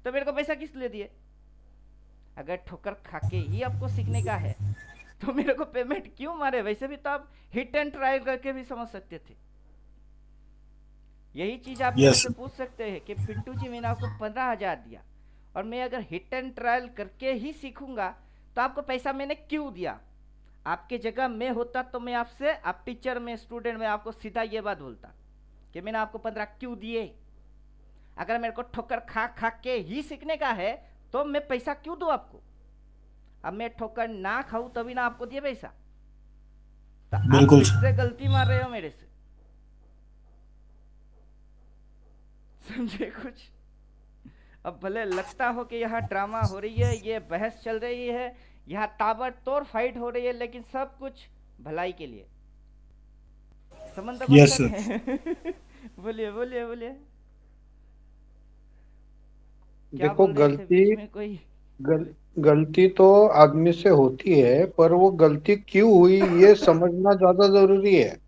तो मेरे को पैसा किस लिए दिए? अगर ठोकर खाके ही आपको सीखने का है तो मेरे को पेमेंट क्यों मारे? वैसे भी तो आप हिट एंड ट्रायल करके भी समझ सकते थे। यही चीज आप मेरे यस से पूछ सकते हैं कि पिंटू जी मैंने आपको 15,000 दिया और मैं अगर हिट एंड ट्रायल करके ही सीखूंगा तो आपको पैसा मैंने क्यों दिया? आपके जगह मैं होता तो मैं आपसे, आप टीचर में स्टूडेंट में, आपको सीधा ये बात बोलता कि मैंने आपको 15 क्यों दिए। अगर मेरे को ठोकर खा खा के ही सीखने का है तो मैं पैसा क्यों दूं आपको? अब मैं ठोकर ना खाऊं तभी ना आपको दिए पैसा। तो आप बिल्कुल फिर से गलती मार रहे हो मेरे से, समझे कुछ? अब भले लगता हो कि यहाँ ड्रामा हो रही है, ये बहस चल रही है, यहाँ ताबड़तोड़ फाइट हो रही है, लेकिन सब कुछ भलाई के लिए। समंदर यस मंथन सर। है बोलिए बोलिए बोलिए, क्या देखो बोल रहे थे बीच में कोई? गलती तो आदमी से होती है, पर वो गलती क्यों हुई ये समझना ज्यादा जरूरी है।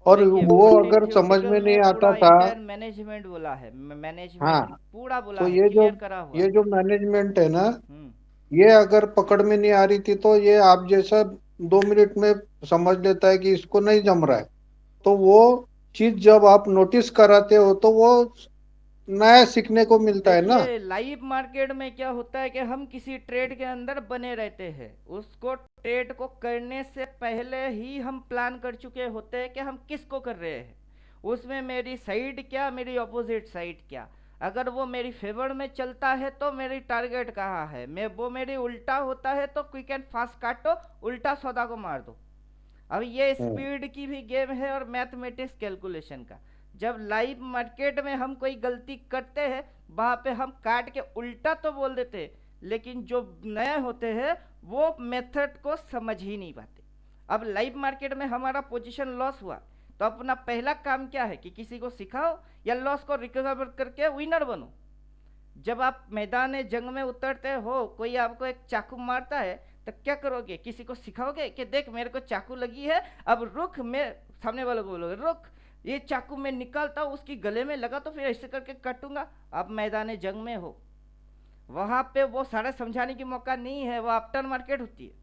और देखिए वो फोर्टीन अगर समझ थ्योरेटिकल में में नहीं आता पूरा था। इंटायर मैनेजमेंट बोला है, मैनेजमेंट हाँ, पूरा बोला तो है, ये जो क्लियर करा हुआ ये है। जो मैनेजमेंट है ना, हम्म। ये अगर पकड़ में नहीं आ रही थी तो ये आप जैसा 2 मिनट में समझ लेता है कि इसको नहीं जम रहा है। तो वो चीज जब आप नोटिस कराते हो तो वो नया सीखने को मिलता है ना। देखिए लाइव मार्केट में क्या होता है कि हम किसी ट्रेड के अंदर बने रहते हैं, उसको ट्रेड को करने से पहले ही हम प्लान कर चुके होते हैं कि हम किसको कर रहे हैं, उसमें मेरी साइड क्या, मेरी ऑपोजिट साइड क्या। अगर वो मेरी फेवर में चलता है तो मेरी टारगेट कहाँ है, मैं वो मेरी उल्टा होता है तो क्विक एंड फास्ट काटो, उल्टा सौदा को मार दो। अब ये स्पीड की भी गेम है और मैथमेटिक्स कैलकुलेशन का। जब लाइव मार्केट में हम कोई गलती करते हैं वहां पे हम काट के उल्टा तो बोल देते हैं, लेकिन जो नए होते हैं वो मेथड को समझ ही नहीं पाते। अब लाइव मार्केट में हमारा पोजीशन लॉस हुआ तो अपना पहला काम क्या है कि किसी को सिखाओ या लॉस को रिकवर करके विनर बनो। जब आप मैदान जंग में उतरते हो, कोई आपको एक चाकू मारता है तो क्या करोगे? किसी को सिखाओगे कि देख मेरे को चाकू लगी है, अब रुक, मैं सामने वालों को बोलोगे रुक, ये चाकू मैं निकालता हूँ उसकी गले में लगा तो फिर ऐसे करके काटूंगा। अब मैदान जंग में हो, वहां पे वो सारा समझाने की मौका नहीं है, वो आफ्टर मार्केट होती है।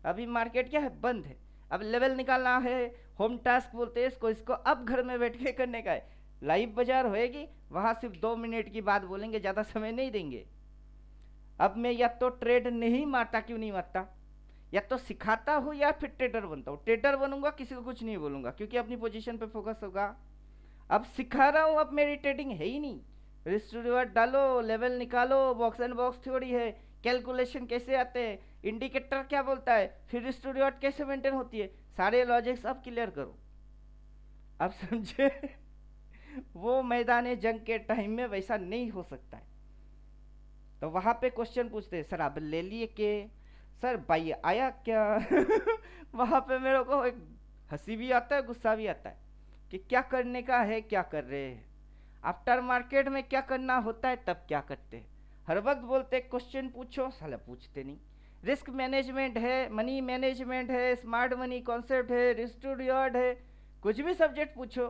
अभी मार्केट क्या है, बंद है। अब लेवल निकालना है, होम टास्क बोलते हैं इसको, इसको अब घर में बैठ के करने का है। लाइव बाजार होएगी, वहां सिर्फ 2 मिनट की बात बोलेंगे, ज्यादा समय नहीं देंगे। अब मैं या तो ट्रेड नहीं मारता, क्यों नहीं मारता, या तो सिखाता हूँ या फिर ट्रेडर बनता हूँ। ट्रेडर बनूंगा किसी को कुछ नहीं बोलूंगा क्योंकि अपनी पोजीशन पे फोकस होगा। अब सिखा रहा हूँ, अब मेरी ट्रेडिंग है ही नहीं। रिस्क टू रिवॉर्ड डालो, लेवल निकालो, बॉक्स एंड बॉक्स थ्योरी है, कैलकुलेशन कैसे आते हैं, इंडिकेटर क्या बोलता है, फिर रिस्क टू रिवॉर्ड कैसे मेंटेन होती है, सारे लॉजिक्स अब क्लियर करो। अब समझे वो मैदान जंग के टाइम में वैसा नहीं हो सकता है। तो वहां पे क्वेश्चन पूछते हैं, सर आप ले लिए के, सर भाई आया क्या वहां पे मेरे को एक हंसी भी आता है, गुस्सा भी आता है कि क्या करने का है, क्या कर रहे हैं। आफ्टर मार्केट में क्या करना होता है तब क्या करते हैं। हर वक्त बोलते क्वेश्चन पूछो, साला पूछते नहीं। रिस्क मैनेजमेंट है, मनी मैनेजमेंट है, स्मार्ट मनी कॉन्सेप्ट है, रिस्क टू रिवॉर्ड है, कुछ भी सब्जेक्ट पूछो।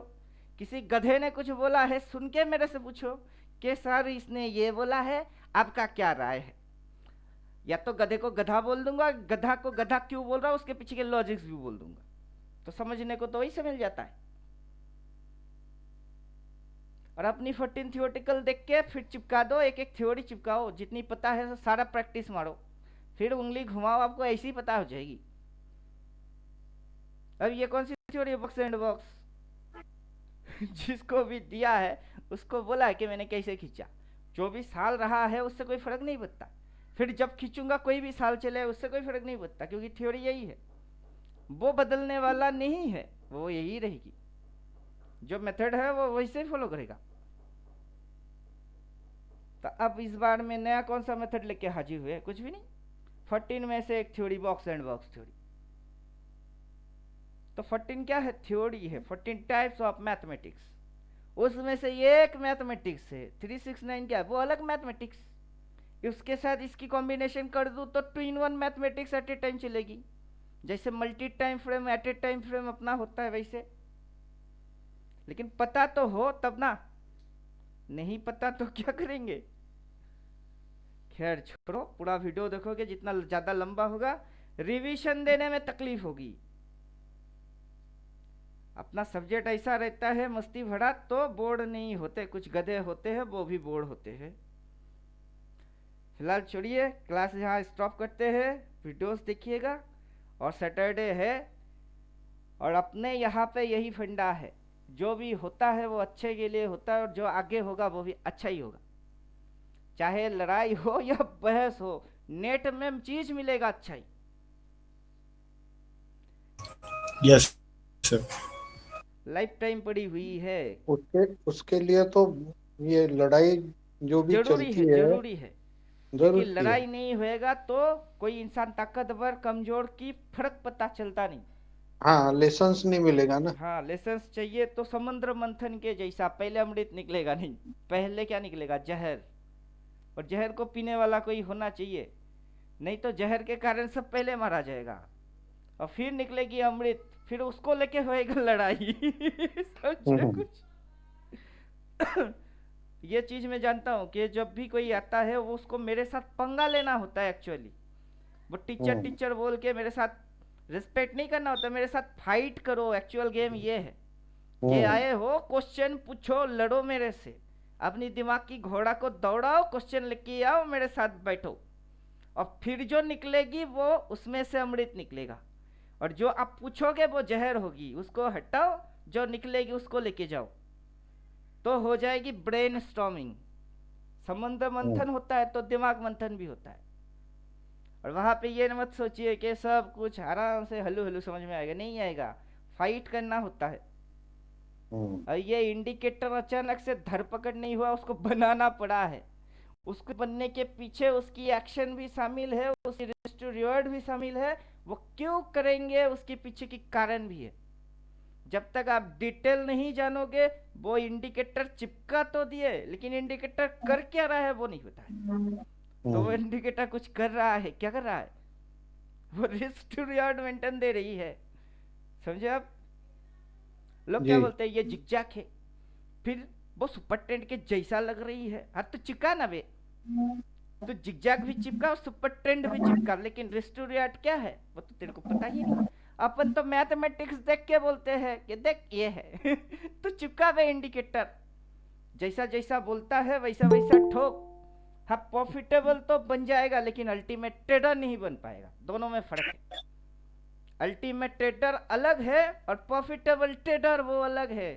किसी गधे ने कुछ बोला है, सुन के मेरे से पूछो कि सर इसने ये बोला है, आपका क्या राय है। या तो गधे को गधा बोल दूंगा, गधा को गधा क्यों बोल रहा हूं उसके पीछे के लॉजिक्स भी बोल दूंगा, तो समझने को तो वही से मिल जाता है। और अपनी 14 थियोटिकल देख के फिर चिपका दो, एक एक थ्योरी चिपकाओ, जितनी पता है सारा प्रैक्टिस मारो, फिर उंगली घुमाओ, आपको ऐसी ही पता हो जाएगी। अब ये कौन सी थ्योरी, बॉक्स एंड बॉक्स जिसको भी दिया है उसको बोला है कि मैंने कैसे खींचा, जो भी साल रहा है उससे कोई फर्क नहीं पड़ता, फिर जब खींचूंगा कोई भी साल चले उससे कोई फर्क नहीं पड़ता, क्योंकि थ्योरी यही है, वो बदलने वाला नहीं है, वो यही रहेगी, जो मेथड है वो वैसे फॉलो करेगा। तो अब इस बार में नया कौन सा मेथड लेके हाजिर हुए, कुछ भी नहीं। 14 में से एक theory, box and box theory. तो 14 क्या है, थ्योरी है, 14 टाइप्स ऑफ मैथमेटिक्स, उसमें से एक मैथमेटिक्स है। 369 क्या है, वो अलग मैथमेटिक्स, उसके साथ इसकी कॉम्बिनेशन कर दूं तो 2 in 1 mathematics eight A time चलेगी, जैसे मल्टी टाइम फ्रेम एट ए टाइम फ्रेम अपना होता है वैसे। लेकिन पता तो हो तब ना, नहीं पता तो क्या करेंगे। खैर छोड़ो, पूरा वीडियो देखोगे जितना ज्यादा लंबा होगा रिवीजन देने में तकलीफ होगी। अपना सब्जेक्ट ऐसा रहता है मस्ती भरा, तो बोर्ड नहीं होते, कुछ गधे होते हैं वो भी बोर्ड होते हैं। फिलहाल छोड़िए, क्लास यहाँ स्टॉप करते हैं, वीडियोस देखिएगा, और सैटरडे है, और अपने यहाँ पे यही फंडा है, जो भी होता है वो अच्छे के लिए होता है, और जो आगे होगा वो भी अच्छा ही होगा, चाहे लड़ाई हो या बहस हो, नेट में चीज मिलेगा अच्छा ही। Yes sir. लाइफ टाइम पड़ी हुई है, उसके लिए तो ये लड़ाई जो भी जरूरी है, चलती है जरूरी है, क्योंकि जरूरत है। लड़ाई नहीं होएगा तो कोई इंसान ताकतवर कमजोर की फर्क पता चलता नहीं। हाँ, लेसन्स नहीं मिलेगा ना। हाँ, लेसन्स चाहिए तो समुद्र मंथन के जैसा, पहले अमृत निकलेगा नहीं, पहले क्या निकलेगा, जहर, और जहर को पीने वाला कोई होना चाहिए, नहीं तो जहर के कारण सब पहले मारा जाएगा, और फिर निकलेगी अमृत, फिर उसको लेके होएगा लड़ाई समझे कुछ ये चीज मैं जानता हूँ कि जब भी कोई आता है वो उसको मेरे साथ पंगा लेना होता है एक्चुअली, वो टीचर टीचर बोल के मेरे साथ रिस्पेक्ट नहीं करना होता, मेरे साथ फाइट करो। एक्चुअल गेम ये है कि आए हो, क्वेश्चन पूछो, लड़ो मेरे से, अपनी दिमाग की घोड़ा को दौड़ाओ, क्वेश्चन लेके आओ, मेरे साथ बैठो, और फिर जो निकलेगी वो उसमें से अमृत निकलेगा, और जो आप पूछोगे वो जहर होगी, उसको हटाओ, जो निकलेगी उसको लेके जाओ, तो हो जाएगी ब्रेन स्टॉर्मिंग। समुद्र मंथन होता है तो दिमाग मंथन भी होता है, और वहां पे ये मत सोचिए कि सब कुछ आराम से हल्लू हल्लू समझ में आएगा, नहीं आएगा, फाइट करना होता है। और ये इंडिकेटर अचानक से धरपकड़ नहीं हुआ, उसको बनाना पड़ा है, उसको बनने के पीछे उसकी एक्शन भी शामिल है, उसकी रिस्क टू रिवॉर्ड भी शामिल है, वो क्यों करेंगे उसके पीछे की कारण भी है। जब तक आप डिटेल नहीं जानोगे, वो इंडिकेटर चिपका तो दिए, लेकिन इंडिकेटर कर क्या रहा है वो नहीं पता है। तो वो इंडिकेटर कुछ कर रहा है, क्या कर रहा है, वो रिस्क टू रिवॉर्ड मेंटेन दे रही है, समझे आप। लोग क्या बोलते हैं, ये जिगजैग है, फिर वो सुपर ट्रेंड के जैसा लग रही है, हाँ तो चिपका ना बे, तो जिगजैग भी चिपका और सुपर ट्रेंड भी चिपका, लेकिन रिस्क टू रिवॉर्ड क्या है वो तो तेरे को पता ही नहीं। अपन तो मैथमेटिक्स देख के बोलते हैं कि देख ये है तो चिपका वे इंडिकेटर, जैसा जैसा बोलता है वैसा वैसा ठोक। हाँ, प्रॉफिटेबल तो बन जाएगा, लेकिन अल्टीमेट ट्रेडर नहीं बन पाएगा, दोनों में फर्क है। अल्टीमेट ट्रेडर अलग है और प्रॉफिटेबल ट्रेडर वो अलग है।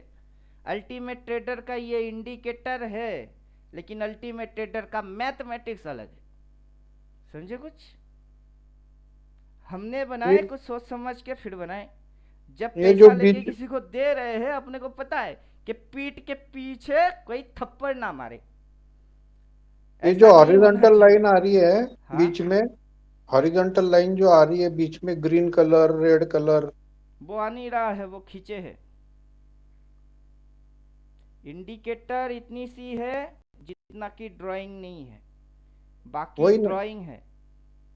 अल्टीमेट ट्रेडर का ये इंडिकेटर है, लेकिन अल्टीमेट ट्रेडर का मैथमेटिक्स अलग है, समझे कुछ। हमने बनाए कुछ सोच समझ के फिर बनाए, जब पैसा लेके किसी को दे रहे हैं अपने को पता है कि पीठ के पीछे कोई थप्पड़ ना मारे। ये जो हॉरिजॉन्टल लाइन आ रही है बीच में, हॉरिजॉन्टल लाइन जो आ रही है बीच में, ग्रीन कलर रेड कलर, वो आ नहीं रहा है, वो खींचे है। इंडिकेटर इतनी सी है जितना कि ड्राइंग नहीं है, बाकी वही ना। ड्राइंग है।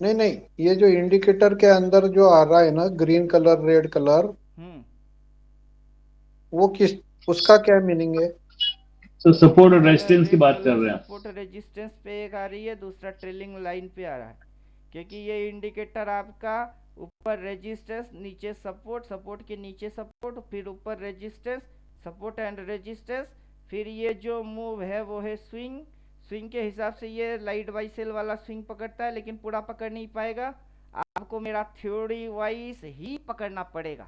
नहीं नहीं, ये जो इंडिकेटर के अंदर जो आ रहा है ना, ग्रीन कलर रेड कलर, हम्म वो किस, उसका क्या मीनिंग है? तो सपोर्ट और ग्रीन कलर रेजिस्टेंस की रेड बात कर कलर रहे हैं। सपोर्ट रेजिस्टेंस पे एक आ रही है, दूसरा ट्रेलिंग लाइन पे आ रहा है, क्योंकि ये इंडिकेटर आपका ऊपर रेजिस्टेंस नीचे सपोर्ट, सपोर्ट के नीचे सपोर्ट, फिर ऊपर रेजिस्टेंस, सपोर्ट एंड रेजिस्टेंस, फिर ये जो मूव है वो है स्विंग। स्विंग के हिसाब से ये लाइट बाई सेल वाला स्विंग पकड़ता है, लेकिन पूरा पकड़ नहीं पाएगा, आपको मेरा थ्योरी वाइज ही पकड़ना पड़ेगा।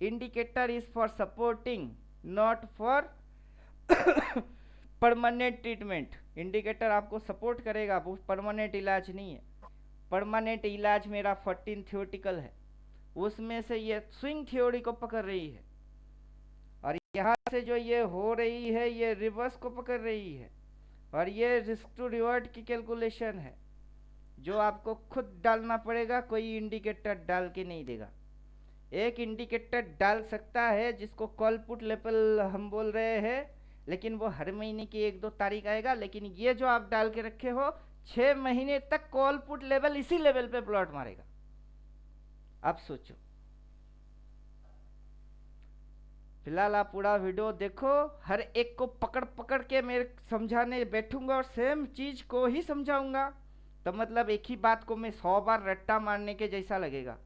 Indicator is for supporting, not for permanent treatment. Indicator आपको सपोर्ट करेगा, वो परमानेंट इलाज नहीं है। परमानेंट इलाज मेरा 14 थियोटिकल है, उसमें से ये स्विंग थ्योरी को पकड़ रही है, और यहाँ से जो ये हो रही है ये रिवर्स को पकड़ रही है, और ये रिस्क टू रिवर्ट की कैलकुलेशन है जो आपको खुद डालना पड़ेगा, कोई इंडिकेटर डाल के नहीं देगा। एक इंडिकेटर डाल सकता है जिसको कॉल पुट लेवल हम बोल रहे हैं, लेकिन वो हर महीने की 1-2 तारीख आएगा, लेकिन ये जो आप डाल के रखे हो 6 महीने तक कॉल पुट लेवल इसी लेवल पे प्लॉट मारेगा। अब सोचो, फिलहाल आप पूरा वीडियो देखो, हर एक को पकड़ पकड़ के मैं समझाने बैठूंगा और सेम चीज को ही समझाऊंगा, तो मतलब एक ही बात को मैं 100 बार रट्टा मारने के जैसा लगेगा,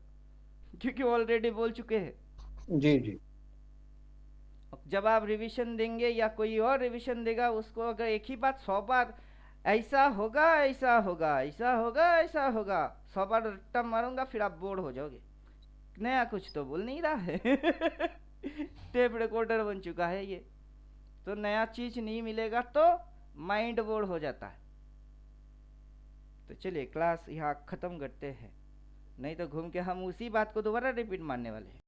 क्योंकि ऑलरेडी बोल चुके हैं। जी जी। जब आप रिवीजन देंगे या कोई और रिवीजन देगा, उसको अगर एक ही बात 100 बार ऐसा होगा ऐसा होगा ऐसा होगा ऐसा होगा 100 बार रट्टा मारूंगा, फिर आप बोर हो जाओगे, नया कुछ तो बोल नहीं रहा है। टेप रिकॉर्डर बन चुका है ये, तो नया चीज नहीं मिलेगा तो माइंड बोर हो जाता है। तो चलिए क्लास यहाँ खत्म करते हैं, नहीं तो घूम के हम उसी बात को दोबारा रिपीट मारने वाले हैं।